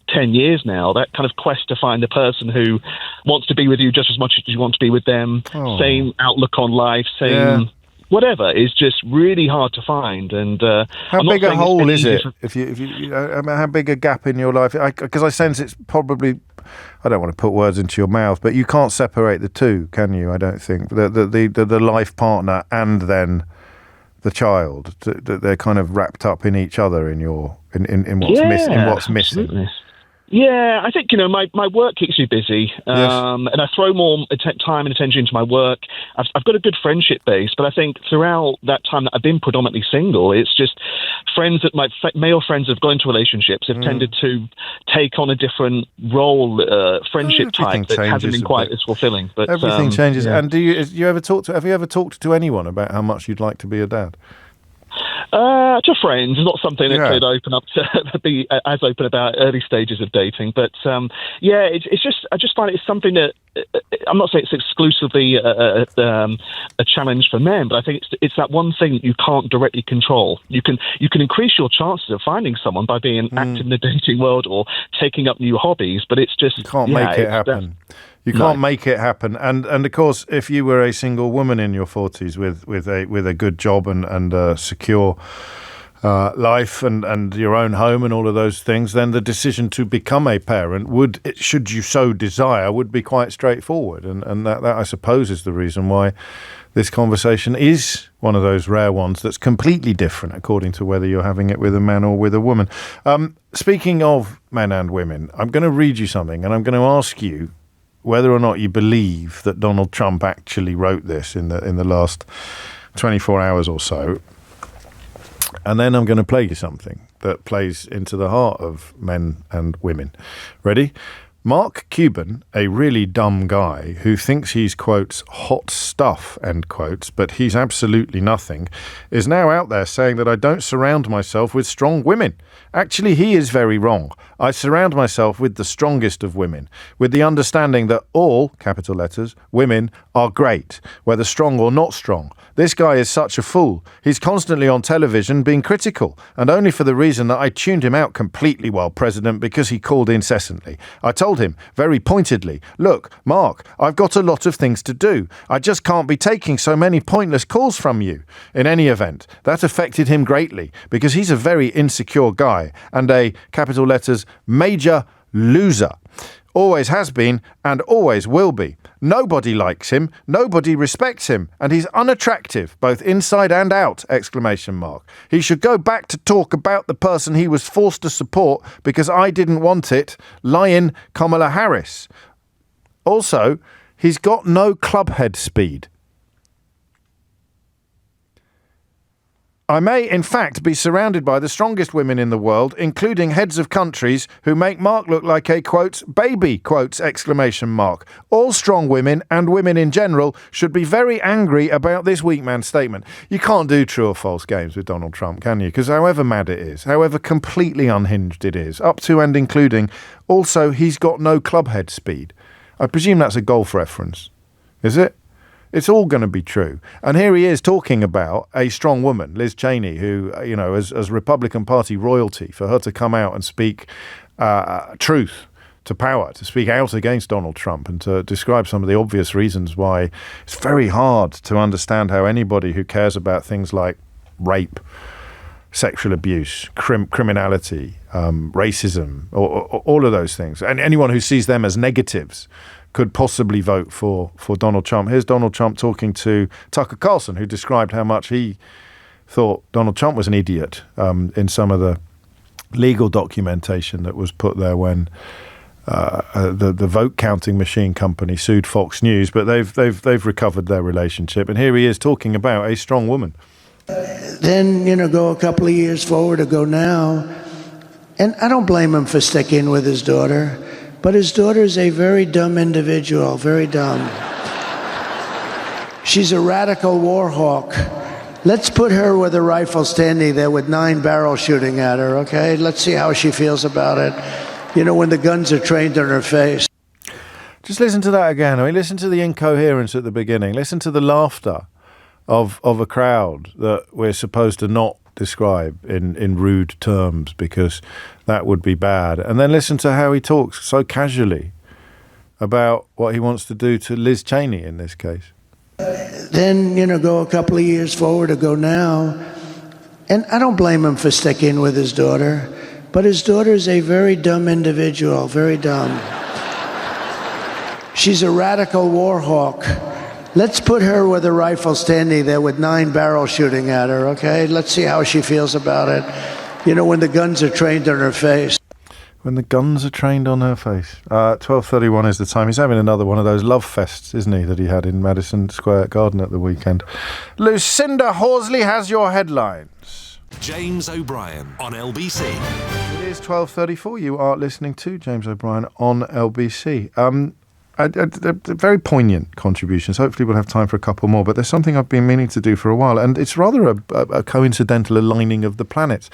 S16: 10 years now, that kind of quest to find a person who wants to be with you just as much as you want to be with them, same outlook on life, same whatever, is just really hard to find. And
S2: how big a hole is it? If you how big a gap in your life? Because I sense it's probably, I don't want to put words into your mouth, but you can't separate the two, can you? I don't think the life partner and then the child, they're kind of wrapped up in each other in what's missing.
S16: Absolutely. Yeah, I think, you know, my work keeps me busy, and I throw more time and attention into my work. I've got a good friendship base, but I think throughout that time that I've been predominantly single, it's just friends that my male friends have got into relationships have tended to take on a different role, friendship type that hasn't been quite as fulfilling. But
S2: everything changes. Yeah. And have you ever talked to anyone about how much you'd like to be a dad?
S16: To friends, not something that could open up to be as open about early stages of dating. But it's just, I just find it's something that I'm not saying it's exclusively a challenge for men, but I think it's that one thing that you can't directly control. You can increase your chances of finding someone by being active in the dating world or taking up new hobbies, but it's just
S2: you can't make it happen. You can't make it happen. And of course, if you were a single woman in your 40s with a good job and a secure life and your own home and all of those things, then the decision to become a parent should you so desire, would be quite straightforward. And that I suppose is the reason why this conversation is one of those rare ones that's completely different according to whether you're having it with a man or with a woman. Speaking of men and women, I'm going to read you something and I'm going to ask you whether or not you believe that Donald Trump actually wrote this in the last 24 hours or so. And then I'm going to play you something that plays into the heart of men and women. Ready? Mark Cuban, a really dumb guy who thinks he's, quotes, hot stuff, end quotes, but he's absolutely nothing, is now out there saying that I don't surround myself with strong women. Actually, he is very wrong. I surround myself with the strongest of women, with the understanding that all, capital letters, women are great, whether strong or not strong. This guy is such a fool. He's constantly on television being critical, and only for the reason that I tuned him out completely while president because he called incessantly. I told him, very pointedly, look, Mark, I've got a lot of things to do. I just can't be taking so many pointless calls from you. In any event, that affected him greatly because he's a very insecure guy and a, capital letters, major loser. Always has been and always will be. Nobody likes him, nobody respects him, and he's unattractive, both inside and out, exclamation mark. He should go back to talk about the person he was forced to support because I didn't want it, lying Kamala Harris. Also, he's got no clubhead speed. I may, in fact, be surrounded by the strongest women in the world, including heads of countries who make Mark look like a, quote, baby, quotes, exclamation mark. All strong women, and women in general, should be very angry about this weak man's statement. You can't do true or false games with Donald Trump, can you? Because however mad it is, however completely unhinged it is, up to and including, also, he's got no clubhead speed. I presume that's a golf reference. Is it? It's all going to be true. And here he is talking about a strong woman, Liz Cheney, who, you know, as Republican Party royalty, for her to come out and speak truth to power, to speak out against Donald Trump and to describe some of the obvious reasons why it's very hard to understand how anybody who cares about things like rape, sexual abuse, criminality, racism, or all of those things, and anyone who sees them as negatives could possibly vote for Donald Trump. Here's Donald Trump talking to Tucker Carlson, who described how much he thought Donald Trump was an idiot in some of the legal documentation that was put there when the vote counting machine company sued Fox News. But they've recovered their relationship, and here he is talking about a strong woman.
S17: Then, go a couple of years forward or go now, and I don't blame him for sticking with his daughter. But his daughter's a very dumb individual, very dumb. She's a radical war hawk. Let's put her with a rifle standing there with 9 barrels shooting at her, okay? Let's see how she feels about it. When the guns are trained on her face.
S2: Just listen to that again. I mean, listen to the incoherence at the beginning. Listen to the laughter of a crowd that we're supposed to not describe in rude terms because that would be bad. And then listen to how he talks so casually about what he wants to do to Liz Cheney in this case.
S17: Then, go a couple of years forward or go now. And I don't blame him for sticking with his daughter. But his daughter's a very dumb individual, very dumb. She's a radical war hawk. Let's put her with a rifle standing there with 9 barrels shooting at her, okay? Let's see how she feels about it. When the guns are trained on her face.
S2: When the guns are trained on her face. 12:31 is the time. He's having another one of those love fests, isn't he, that he had in Madison Square Garden at the weekend. Lucinda Horsley has your headlines.
S1: James O'Brien on LBC.
S2: It is 12:34. You are listening to James O'Brien on LBC. A very poignant contributions. Hopefully we'll have time for a couple more, but there's something I've been meaning to do for a while, and it's rather a coincidental aligning of the planets.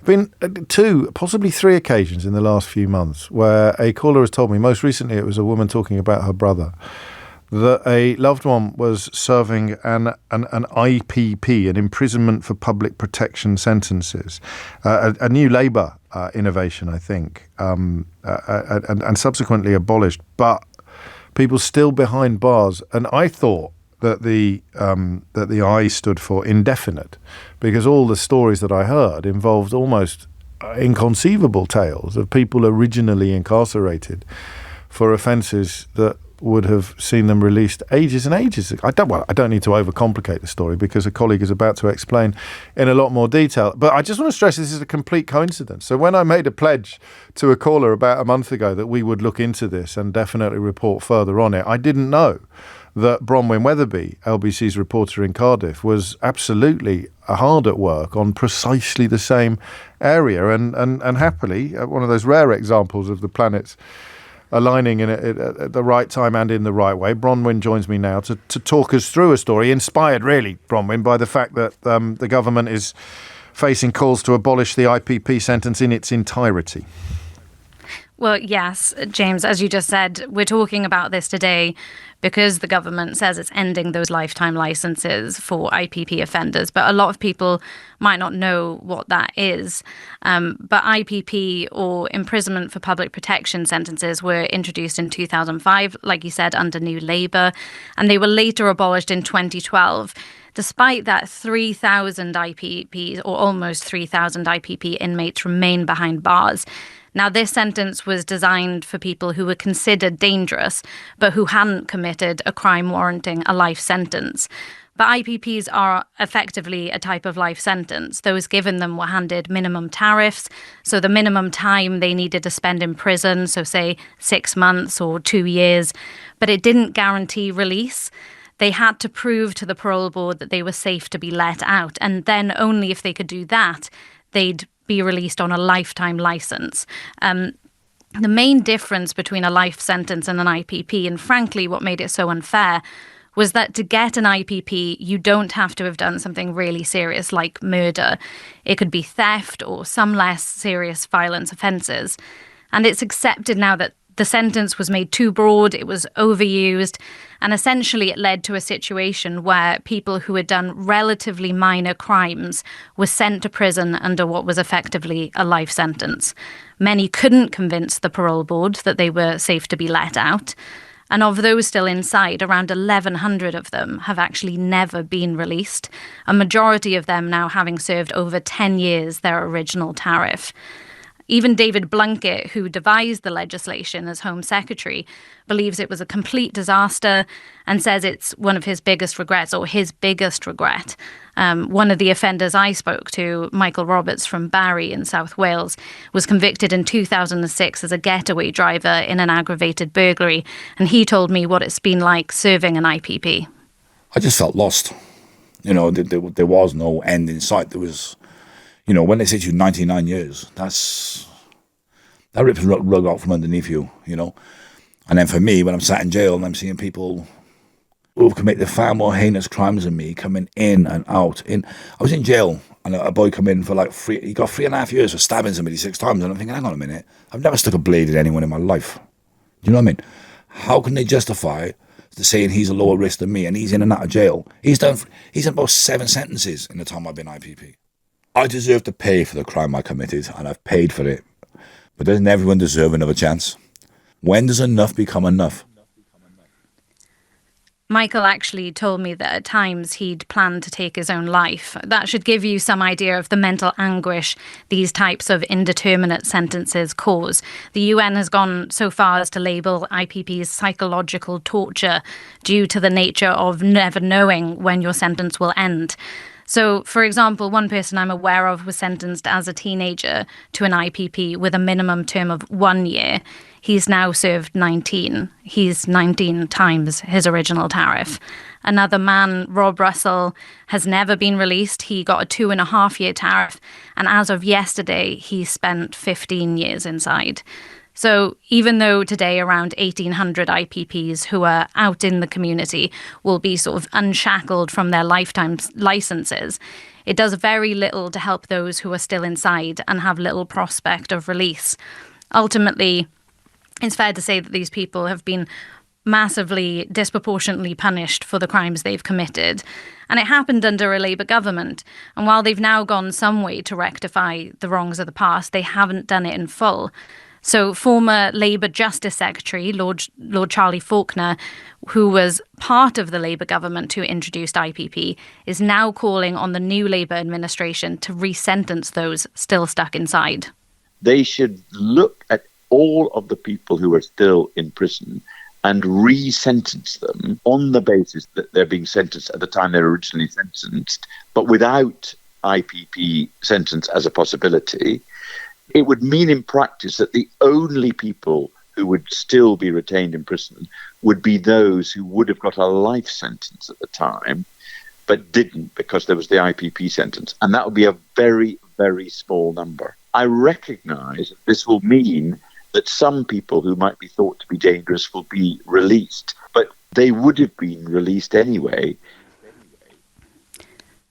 S2: Been 2, possibly 3 occasions in the last few months where a caller has told me, most recently it was a woman talking about her brother, that a loved one was serving an IPP, an imprisonment for public protection sentences, a new Labour innovation, I think, and subsequently abolished, but people still behind bars. And I thought that the I stood for indefinite, because all the stories that I heard involved almost inconceivable tales of people originally incarcerated for offences that would have seen them released ages and ages ago. I don't need to overcomplicate the story because a colleague is about to explain in a lot more detail. But I just want to stress this is a complete coincidence. So when I made a pledge to a caller about a month ago that we would look into this and definitely report further on it, I didn't know that Bronwen Weatherby, LBC's reporter in Cardiff, was absolutely hard at work on precisely the same area. And happily, one of those rare examples of the planets aligning in at the right time and in the right way, Bronwen joins me now to talk us through a story inspired, really, Bronwen, by the fact that the government is facing calls to abolish the IPP sentence in its entirety.
S18: Well, yes, James, as you just said, we're talking about this today because the government says it's ending those lifetime licences for IPP offenders. But a lot of people might not know what that is. But IPP, or imprisonment for public protection sentences, were introduced in 2005, like you said, under New Labour, and they were later abolished in 2012. Despite that, 3,000 IPPs, or almost 3,000 IPP inmates, remain behind bars. Now, this sentence was designed for people who were considered dangerous, but who hadn't committed a crime warranting a life sentence. But IPPs are effectively a type of life sentence. Those given them were handed minimum tariffs, so the minimum time they needed to spend in prison, so say 6 months or 2 years, but it didn't guarantee release. They had to prove to the parole board that they were safe to be let out, and then only if they could do that, they'd be released on a lifetime licence. The main difference between a life sentence and an IPP, and frankly what made it so unfair, was that to get an IPP, you don't have to have done something really serious like murder. It could be theft or some less serious violence offences. And it's accepted now that the sentence was made too broad, it was overused, and essentially it led to a situation where people who had done relatively minor crimes were sent to prison under what was effectively a life sentence. Many couldn't convince the parole board that they were safe to be let out. And of those still inside, around 1,100 of them have actually never been released, a majority of them now having served over 10 years their original tariff. Even David Blunkett, who devised the legislation as Home Secretary, believes it was a complete disaster and says it's one of his biggest regrets, or his biggest regret. One of the offenders I spoke to, Michael Roberts from Barry in South Wales, was convicted in 2006 as a getaway driver in an aggravated burglary, and he told me what it's been like serving an IPP.
S19: I just felt lost. You know, there was no end in sight. There was... You know, when they say to you 99 years, that rips the rug out from underneath you, you know. And then for me, when I'm sat in jail and I'm seeing people who've committed far more heinous crimes than me coming in and out. I was in jail and a boy come in for he got 3.5 years for stabbing somebody 6 times. And I'm thinking, hang on a minute, I've never stuck a blade at anyone in my life. Do you know what I mean? How can they justify saying he's a lower risk than me and he's in and out of jail? He's done about 7 sentences in the time I've been IPP. I deserve to pay for the crime I committed, and I've paid for it. But doesn't everyone deserve another chance? When does enough become enough?
S18: Michael actually told me that at times he'd planned to take his own life. That should give you some idea of the mental anguish these types of indeterminate sentences cause. The UN has gone so far as to label IPPs psychological torture due to the nature of never knowing when your sentence will end. So, for example, one person I'm aware of was sentenced as a teenager to an IPP with a minimum term of 1 year. He's now served 19. He's 19 times his original tariff. Another man, Rob Russell, has never been released. He got a 2.5-year tariff, and as of yesterday, he spent 15 years inside. So even though today around 1,800 IPPs who are out in the community will be sort of unshackled from their lifetime licences, it does very little to help those who are still inside and have little prospect of release. Ultimately, it's fair to say that these people have been massively, disproportionately punished for the crimes they've committed. And it happened under a Labour government. And while they've now gone some way to rectify the wrongs of the past, they haven't done it in full. So former Labour Justice Secretary, Lord Charlie Faulkner, who was part of the Labour government who introduced IPP, is now calling on the new Labour administration to re-sentence those still stuck inside.
S20: They should look at all of the people who are still in prison and re-sentence them on the basis that they're being sentenced at the time they were originally sentenced, but without IPP sentence as a possibility. It would mean in practice that the only people who would still be retained in prison would be those who would have got a life sentence at the time, but didn't because there was the IPP sentence. And that would be a very, very small number. I recognise that this will mean that some people who might be thought to be dangerous will be released, but they would have been released anyway.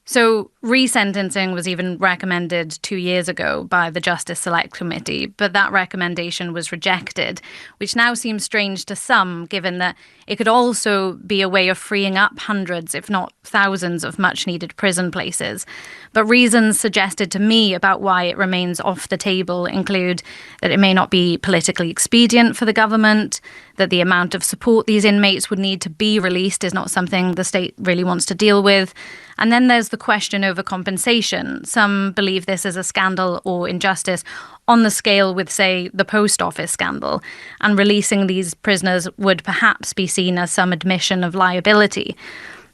S18: So resentencing was even recommended 2 years ago by the Justice Select Committee, but that recommendation was rejected, which now seems strange to some, given that it could also be a way of freeing up hundreds, if not thousands, of much-needed prison places. But reasons suggested to me about why it remains off the table include that it may not be politically expedient for the government, that the amount of support these inmates would need to be released is not something the state really wants to deal with. And then there's the question over compensation. Some believe this is a scandal or injustice on the scale with, say, the post office scandal. And releasing these prisoners would perhaps be seen as some admission of liability.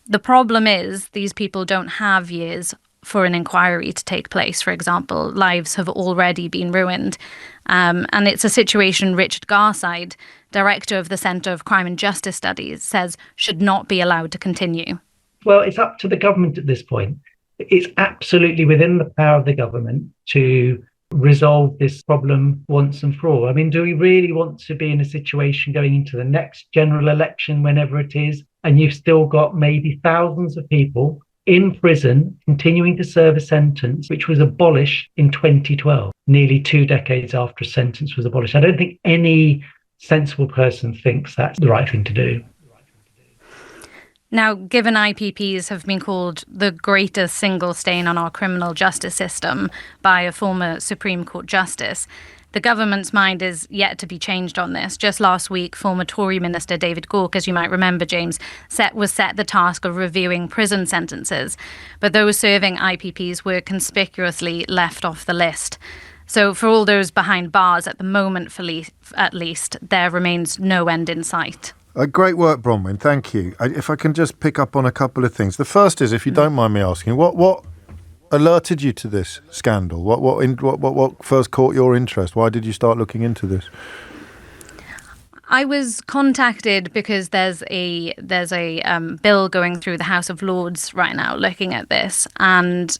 S18: The problem is these people don't have years for an inquiry to take place, for example. Lives have already been ruined. And it's a situation Richard Garside, director of the Centre of Crime and Justice Studies, says should not be allowed to continue.
S21: Well, it's up to the government at this point. It's absolutely within the power of the government to resolve this problem once and for all. I mean, do we really want to be in a situation going into the next general election, whenever it is, and you've still got maybe thousands of people in prison continuing to serve a sentence which was abolished in 2012, nearly 2 decades after a sentence was abolished? I don't think any sensible person thinks that's the right thing to do.
S18: Now, given IPPs have been called the greatest single stain on our criminal justice system by a former Supreme Court justice, the government's mind is yet to be changed on this. Just last week, former Tory Minister David Gauke, as you might remember, James, was set the task of reviewing prison sentences. But those serving IPPs were conspicuously left off the list. So for all those behind bars at the moment, at least, there remains no end in sight.
S2: Great work, Bronwen. Thank you. If I can just pick up on a couple of things. The first is, if you don't mind me asking, what alerted you to this scandal? What first caught your interest? Why did you start looking into this?
S18: I was contacted because there's a bill going through the House of Lords right now looking at this, and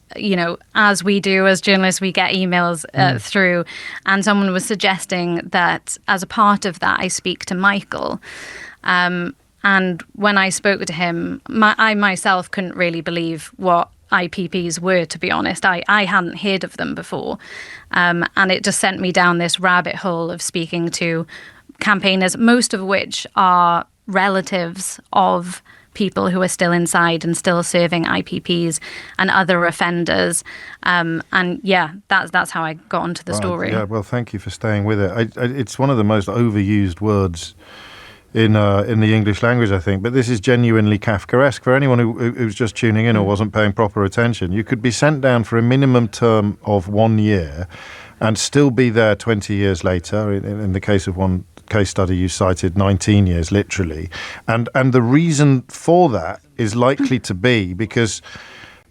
S18: as we do as journalists, we get emails through, and someone was suggesting that as a part of that, I speak to Michael. And when I spoke to him, I myself couldn't really believe what IPPs were, to be honest. I hadn't heard of them before. And it just sent me down this rabbit hole of speaking to campaigners, most of which are relatives of people who are still inside and still serving IPPs and other offenders. That's how I got onto the story.
S2: Yeah, well, thank you for staying with it. It's one of the most overused words in the English language, I think, but this is genuinely Kafkaesque. For anyone who's just tuning in or wasn't paying proper attention, you could be sent down for a minimum term of 1 year and still be there 20 years later. In the case of one case study you cited, 19 years literally, and the reason for that is likely to be because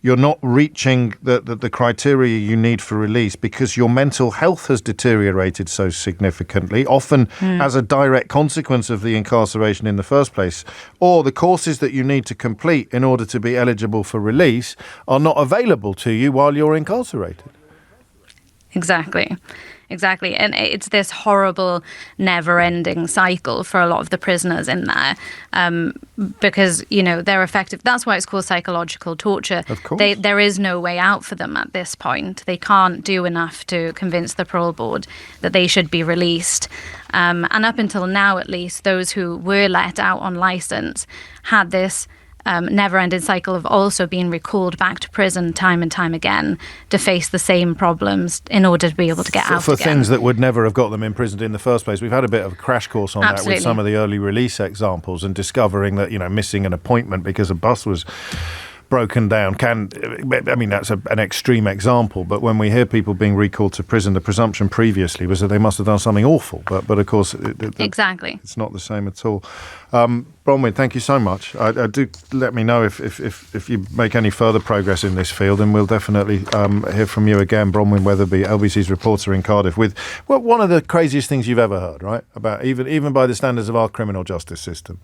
S2: you're not reaching the criteria you need for release because your mental health has deteriorated so significantly, often as a direct consequence of the incarceration in the first place, or the courses that you need to complete in order to be eligible for release are not available to you while you're incarcerated.
S18: Exactly. And it's this horrible, never-ending cycle for a lot of the prisoners in there because, they're effective. That's why it's called psychological torture.
S2: Of course.
S18: There is no way out for them at this point. They can't do enough to convince the parole board that they should be released. And up until now, at least, those who were let out on licence had this never-ending cycle of also being recalled back to prison time and time again to face the same problems in order to be able to get out
S2: for
S18: again.
S2: Things that would never have got them imprisoned in the first place. We've had a bit of a crash course on
S18: Absolutely.
S2: that with some of the early release examples, and discovering that, missing an appointment because a bus was broken down that's an extreme example, but when we hear people being recalled to prison, the presumption previously was that they must have done something awful, but of course
S18: exactly,
S2: it's not the same at all. Bronwen, thank you so much. I do let me know if you make any further progress in this field, and we'll definitely hear from you again. Bronwen Weatherby, LBC's reporter in Cardiff, with one of the craziest things you've ever heard, right? About even by the standards of our criminal justice system.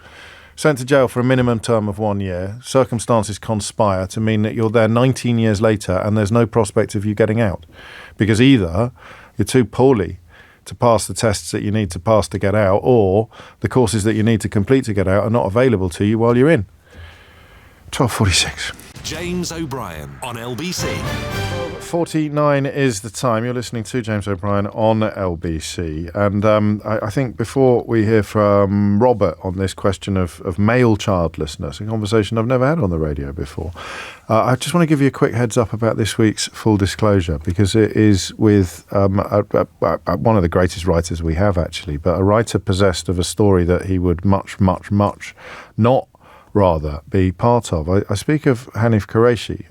S2: Sent to jail for a minimum term of 1 year. Circumstances conspire to mean that you're there 19 years later and there's no prospect of you getting out. Because either you're too poorly to pass the tests that you need to pass to get out, or the courses that you need to complete to get out are not available to you while you're in. 12:46.
S1: James O'Brien on LBC.
S2: 49 is the time. You're listening to James O'Brien on LBC. And I think before we hear from Robert on this question of male childlessness, a conversation I've never had on the radio before, I just want to give you a quick heads up about this week's Full Disclosure, because it is with one of the greatest writers we have, actually, but a writer possessed of a story that he would much, much, much not rather be part of. I speak of Hanif Kureishi,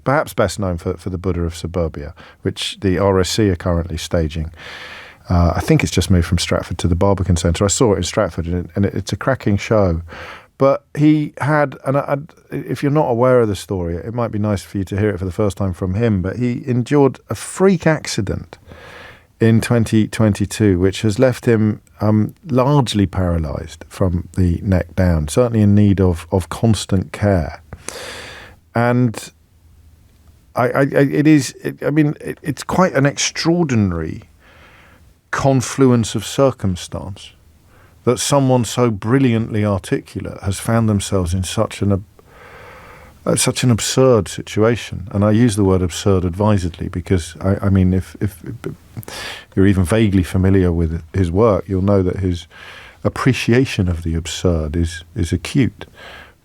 S2: perhaps best known for The Buddha of Suburbia, which the RSC are currently staging. I think it's just moved from Stratford to the Barbican Centre. I saw it in Stratford, and it's a cracking show. But he had, and if you're not aware of the story, it might be nice for you to hear it for the first time from him, but he endured a freak accident in 2022, which has left him largely paralysed from the neck down, certainly in need of constant care. And it's quite an extraordinary confluence of circumstance that someone so brilliantly articulate has found themselves in such an absurd situation. And I use the word absurd advisedly, because if you're even vaguely familiar with his work, you'll know that his appreciation of the absurd is acute.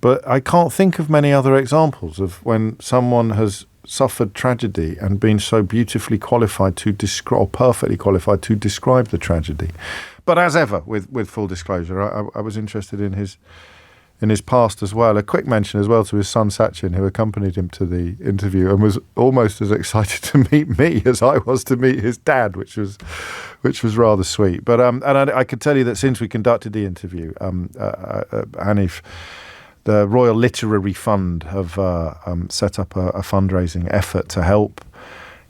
S2: But I can't think of many other examples of when someone has suffered tragedy and been so beautifully qualified to describe, or perfectly qualified to describe the tragedy. But as ever, with Full Disclosure, I was interested in his past as well. A quick mention as well to his son Sachin, who accompanied him to the interview and was almost as excited to meet me as I was to meet his dad, which was rather sweet. But and I could tell you that since we conducted the interview, Hanif, the Royal Literary Fund have set up a fundraising effort to help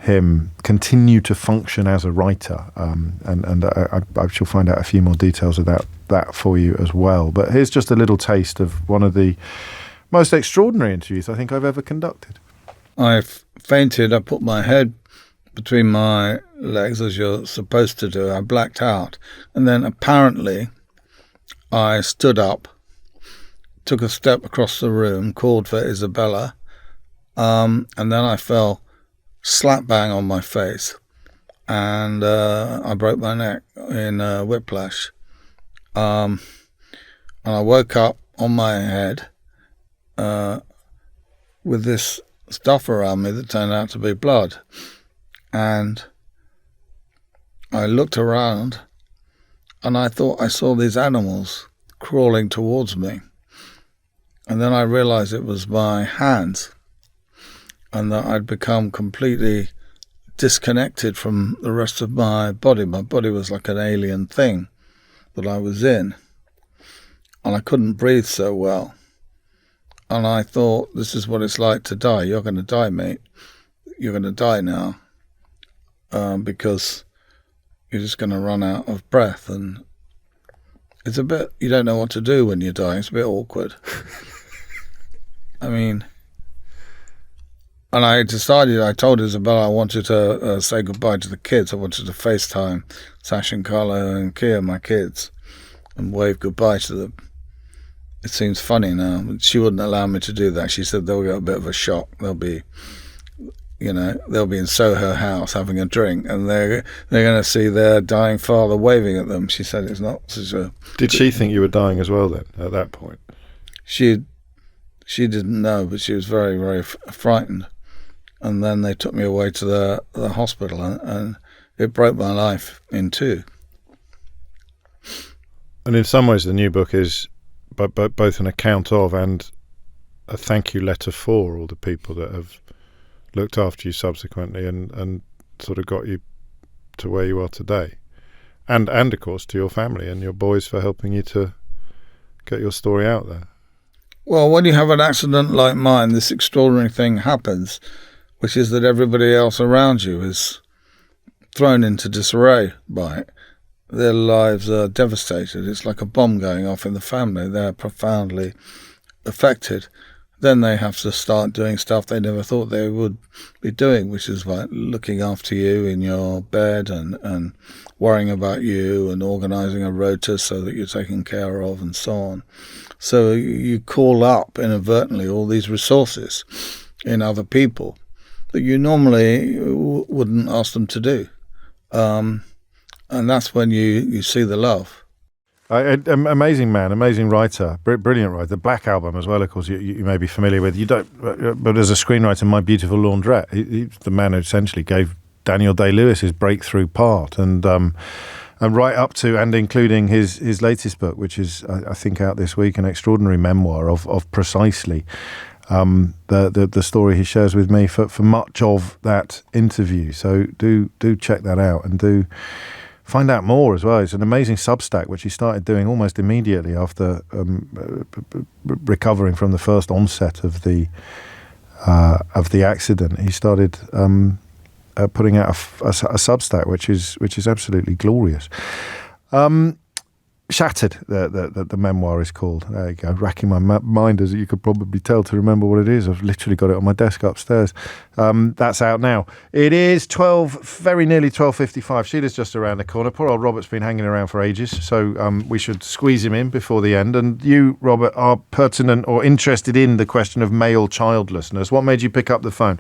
S2: him continue to function as a writer, and I shall find out a few more details about that for you as well. But here's just a little taste of one of the most extraordinary interviews I think I've ever conducted.
S3: I fainted. I put my head between my legs, as you're supposed to do. I blacked out, and then apparently I stood up, took a step across the room, called for Isabella, and then I fell slap bang on my face, and I broke my neck in whiplash. And I woke up on my head with this stuff around me that turned out to be blood. And I looked around and I thought I saw these animals crawling towards me. And then I realized it was my hands, and that I'd become completely disconnected from the rest of my body. My body was like an alien thing that I was in, and I couldn't breathe so well. And I thought, this is what it's like to die. You're going to die, mate. You're going to die now, because you're just going to run out of breath. And it's a bit, you don't know what to do when you're dying. It's a bit awkward. And I decided, I told Isabella I wanted to say goodbye to the kids. I wanted to FaceTime Sash and Carlo and Kia, my kids, and wave goodbye to them. It seems funny now, but she wouldn't allow me to do that. She said they'll get a bit of a shock. They'll be in Soho House having a drink, and they're going to see their dying father waving at them. She said it's not such a...
S2: Did she think you were dying as well then, at that point?
S3: She she didn't know, but she was very, very frightened. And then they took me away to the hospital, and it broke my life in two.
S2: And in some ways, the new book is both an account of and a thank you letter for all the people that have looked after you subsequently and sort of got you to where you are today. And of course, to your family and your boys for helping you to get your story out there.
S3: Well, when you have an accident like mine, this extraordinary thing happens, which is that everybody else around you is thrown into disarray by it. Their lives are devastated. It's like a bomb going off in the family. They're profoundly affected. Then they have to start doing stuff they never thought they would be doing, which is like looking after you in your bed and worrying about you and organising a rota so that you're taken care of and so on. So you call up inadvertently all these resources in other people that you normally wouldn't ask them to do. And that's when you see the love.
S2: Amazing man, amazing writer, brilliant writer. The Black Album as well, of course, you may be familiar with. You don't, but as a screenwriter, My Beautiful Laundrette, he's the man who essentially gave Daniel Day-Lewis his breakthrough part, and right up to and including his latest book, which is I think out this week, an extraordinary memoir of precisely the story he shares with me for much of that interview. So do check that out and do find out more as well. It's an amazing Substack, which he started doing almost immediately after recovering from the first onset of the accident. He started putting out a Substack, which is absolutely glorious. Shattered, the memoir is called. There you go. Racking my mind, as you could probably tell, to remember what it is. I've literally got it on my desk upstairs. That's out now. It is very nearly 12:55. Sheila's just around the corner. Poor old Robert's been hanging around for ages, so we should squeeze him in before the end. And you, Robert, are pertinent or interested in the question of male childlessness. What made you pick up the phone?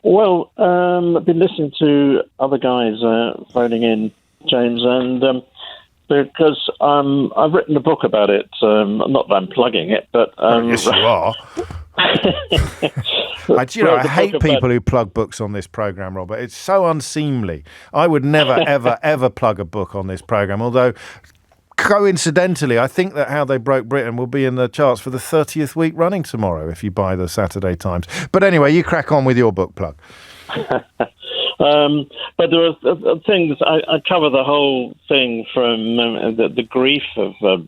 S4: Well, I've been listening to other guys phoning in, James, and because I've written a book about it. Not that I'm plugging it, but
S2: yes, you are. I hate people who plug books on this program, Robert. It's so unseemly. I would never, ever, ever plug a book on this program. Although, coincidentally, I think that How They Broke Britain will be in the charts for the 30th week running tomorrow if you buy the Saturday Times. But anyway, you crack on with your book plug.
S4: But there are things, I cover the whole thing from the grief of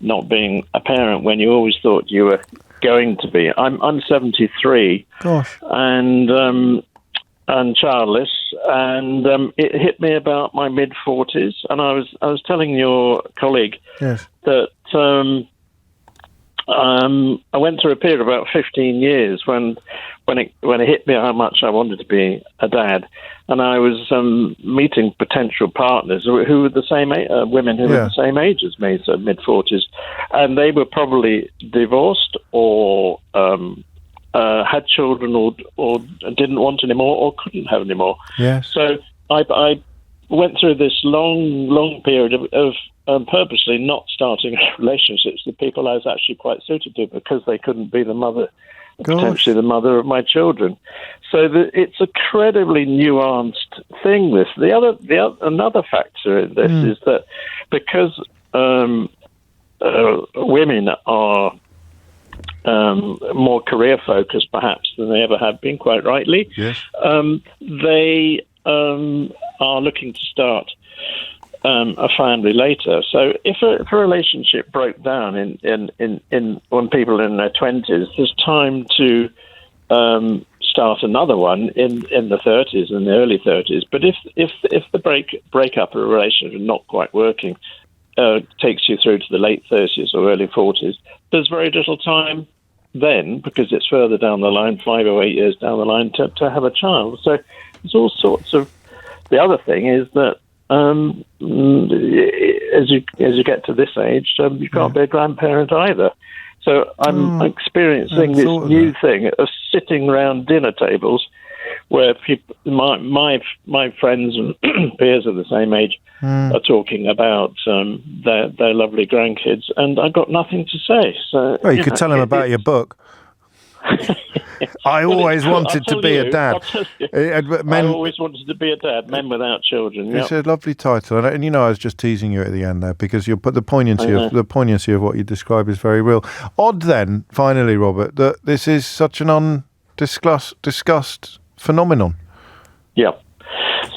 S4: not being a parent when you always thought you were going to be. I'm 73.
S2: Gosh.
S4: And childless, and it hit me about my mid-40s, and I was telling your colleague that I went through a period of about 15 years when it hit me how much I wanted to be a dad, and I was meeting potential partners who were the same women who were the same age as me, so mid-40s, and they were probably divorced or had children or didn't want any more or couldn't have any more.
S2: Yes.
S4: So I went through this long period of purposely not starting relationships with people I was actually quite suited to because they couldn't be the mother, potentially the mother of my children. So it's a incredibly nuanced thing. Another factor in this is that because women are more career focused perhaps than they ever have been, quite rightly.
S2: Yes.
S4: They are looking to start a family later. So if a relationship broke down in when people are in their 20s, there's time to start another one in the 30s and the early 30s. But if the breakup of a relationship is not quite working, takes you through to the late 30s or early 40s, there's very little time then, because it's further down the line, 5 or 8 years down the line, to have a child. So there's all sorts of... The other thing is that as you get to this age, you can't be a grandparent either. So I'm experiencing this new thing of sitting around dinner tables where people, my friends and peers of the same age are talking about their lovely grandkids, and I got nothing to say. So
S2: well, you could tell them about your book. I always wanted to be a dad.
S4: I always wanted to be a dad. Men without children.
S2: It's a lovely title, and I was just teasing you at the end there because the poignancy of what you describe is very real. Odd, then, finally, Robert, that this is such an undiscussed phenomenon.
S4: Yeah.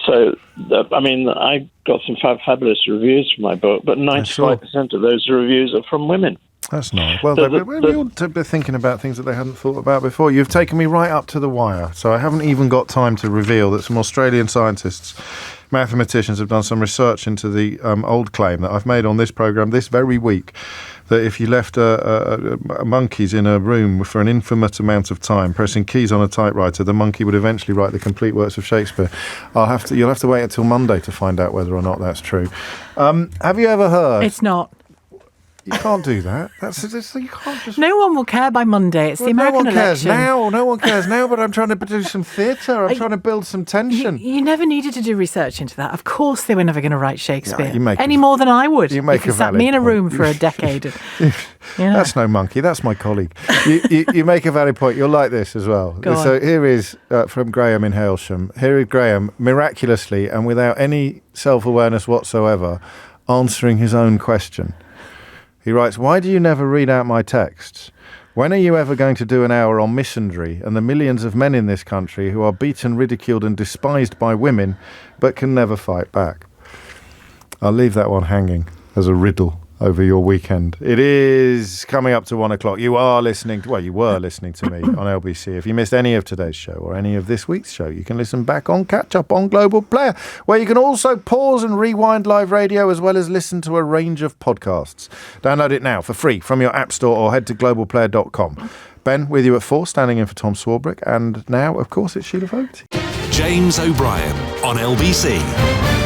S4: So, I got some fabulous reviews for my book, but 95% of those reviews are from women.
S2: That's nice. Well, we ought to be thinking about things that they hadn't thought about before. You've taken me right up to the wire, so I haven't even got time to reveal that some Australian scientists, mathematicians, have done some research into the old claim that I've made on this programme this very week, that if you left monkeys in a room for an infinite amount of time, pressing keys on a typewriter, the monkey would eventually write the complete works of Shakespeare. You'll have to wait until Monday to find out whether or not that's true. Have you ever heard?
S5: It's not.
S2: You can't do that. You can't just...
S5: No one will care by Monday. It's the American election.
S2: No one cares now, but I'm trying to do some theatre. I'm trying to build some tension.
S5: You never needed to do research into that. Of course they were never going to write Shakespeare.
S2: Any
S5: more than I would.
S2: You make
S5: if you sat me in a room for a decade.
S2: That's no monkey. That's my colleague. You make a valid point. You'll like this as well. So here is from Graham in Hailsham. Here is Graham, miraculously and without any self-awareness whatsoever, answering his own question. He writes, "Why do you never read out my texts? When are you ever going to do an hour on misandry and the millions of men in this country who are beaten, ridiculed and despised by women but can never fight back?" I'll leave that one hanging as a riddle over your weekend. It is coming up to 1 o'clock. You were listening to me on LBC. If you missed any of today's show or any of this week's show, you can listen back on Catch Up on Global Player, where you can also pause and rewind live radio as well as listen to a range of podcasts. Download it now for free from your app store or head to globalplayer.com. Ben, with you at 4, standing in for Tom Swarbrick. And now, of course, it's Sheila Fogarty.
S1: James O'Brien on LBC.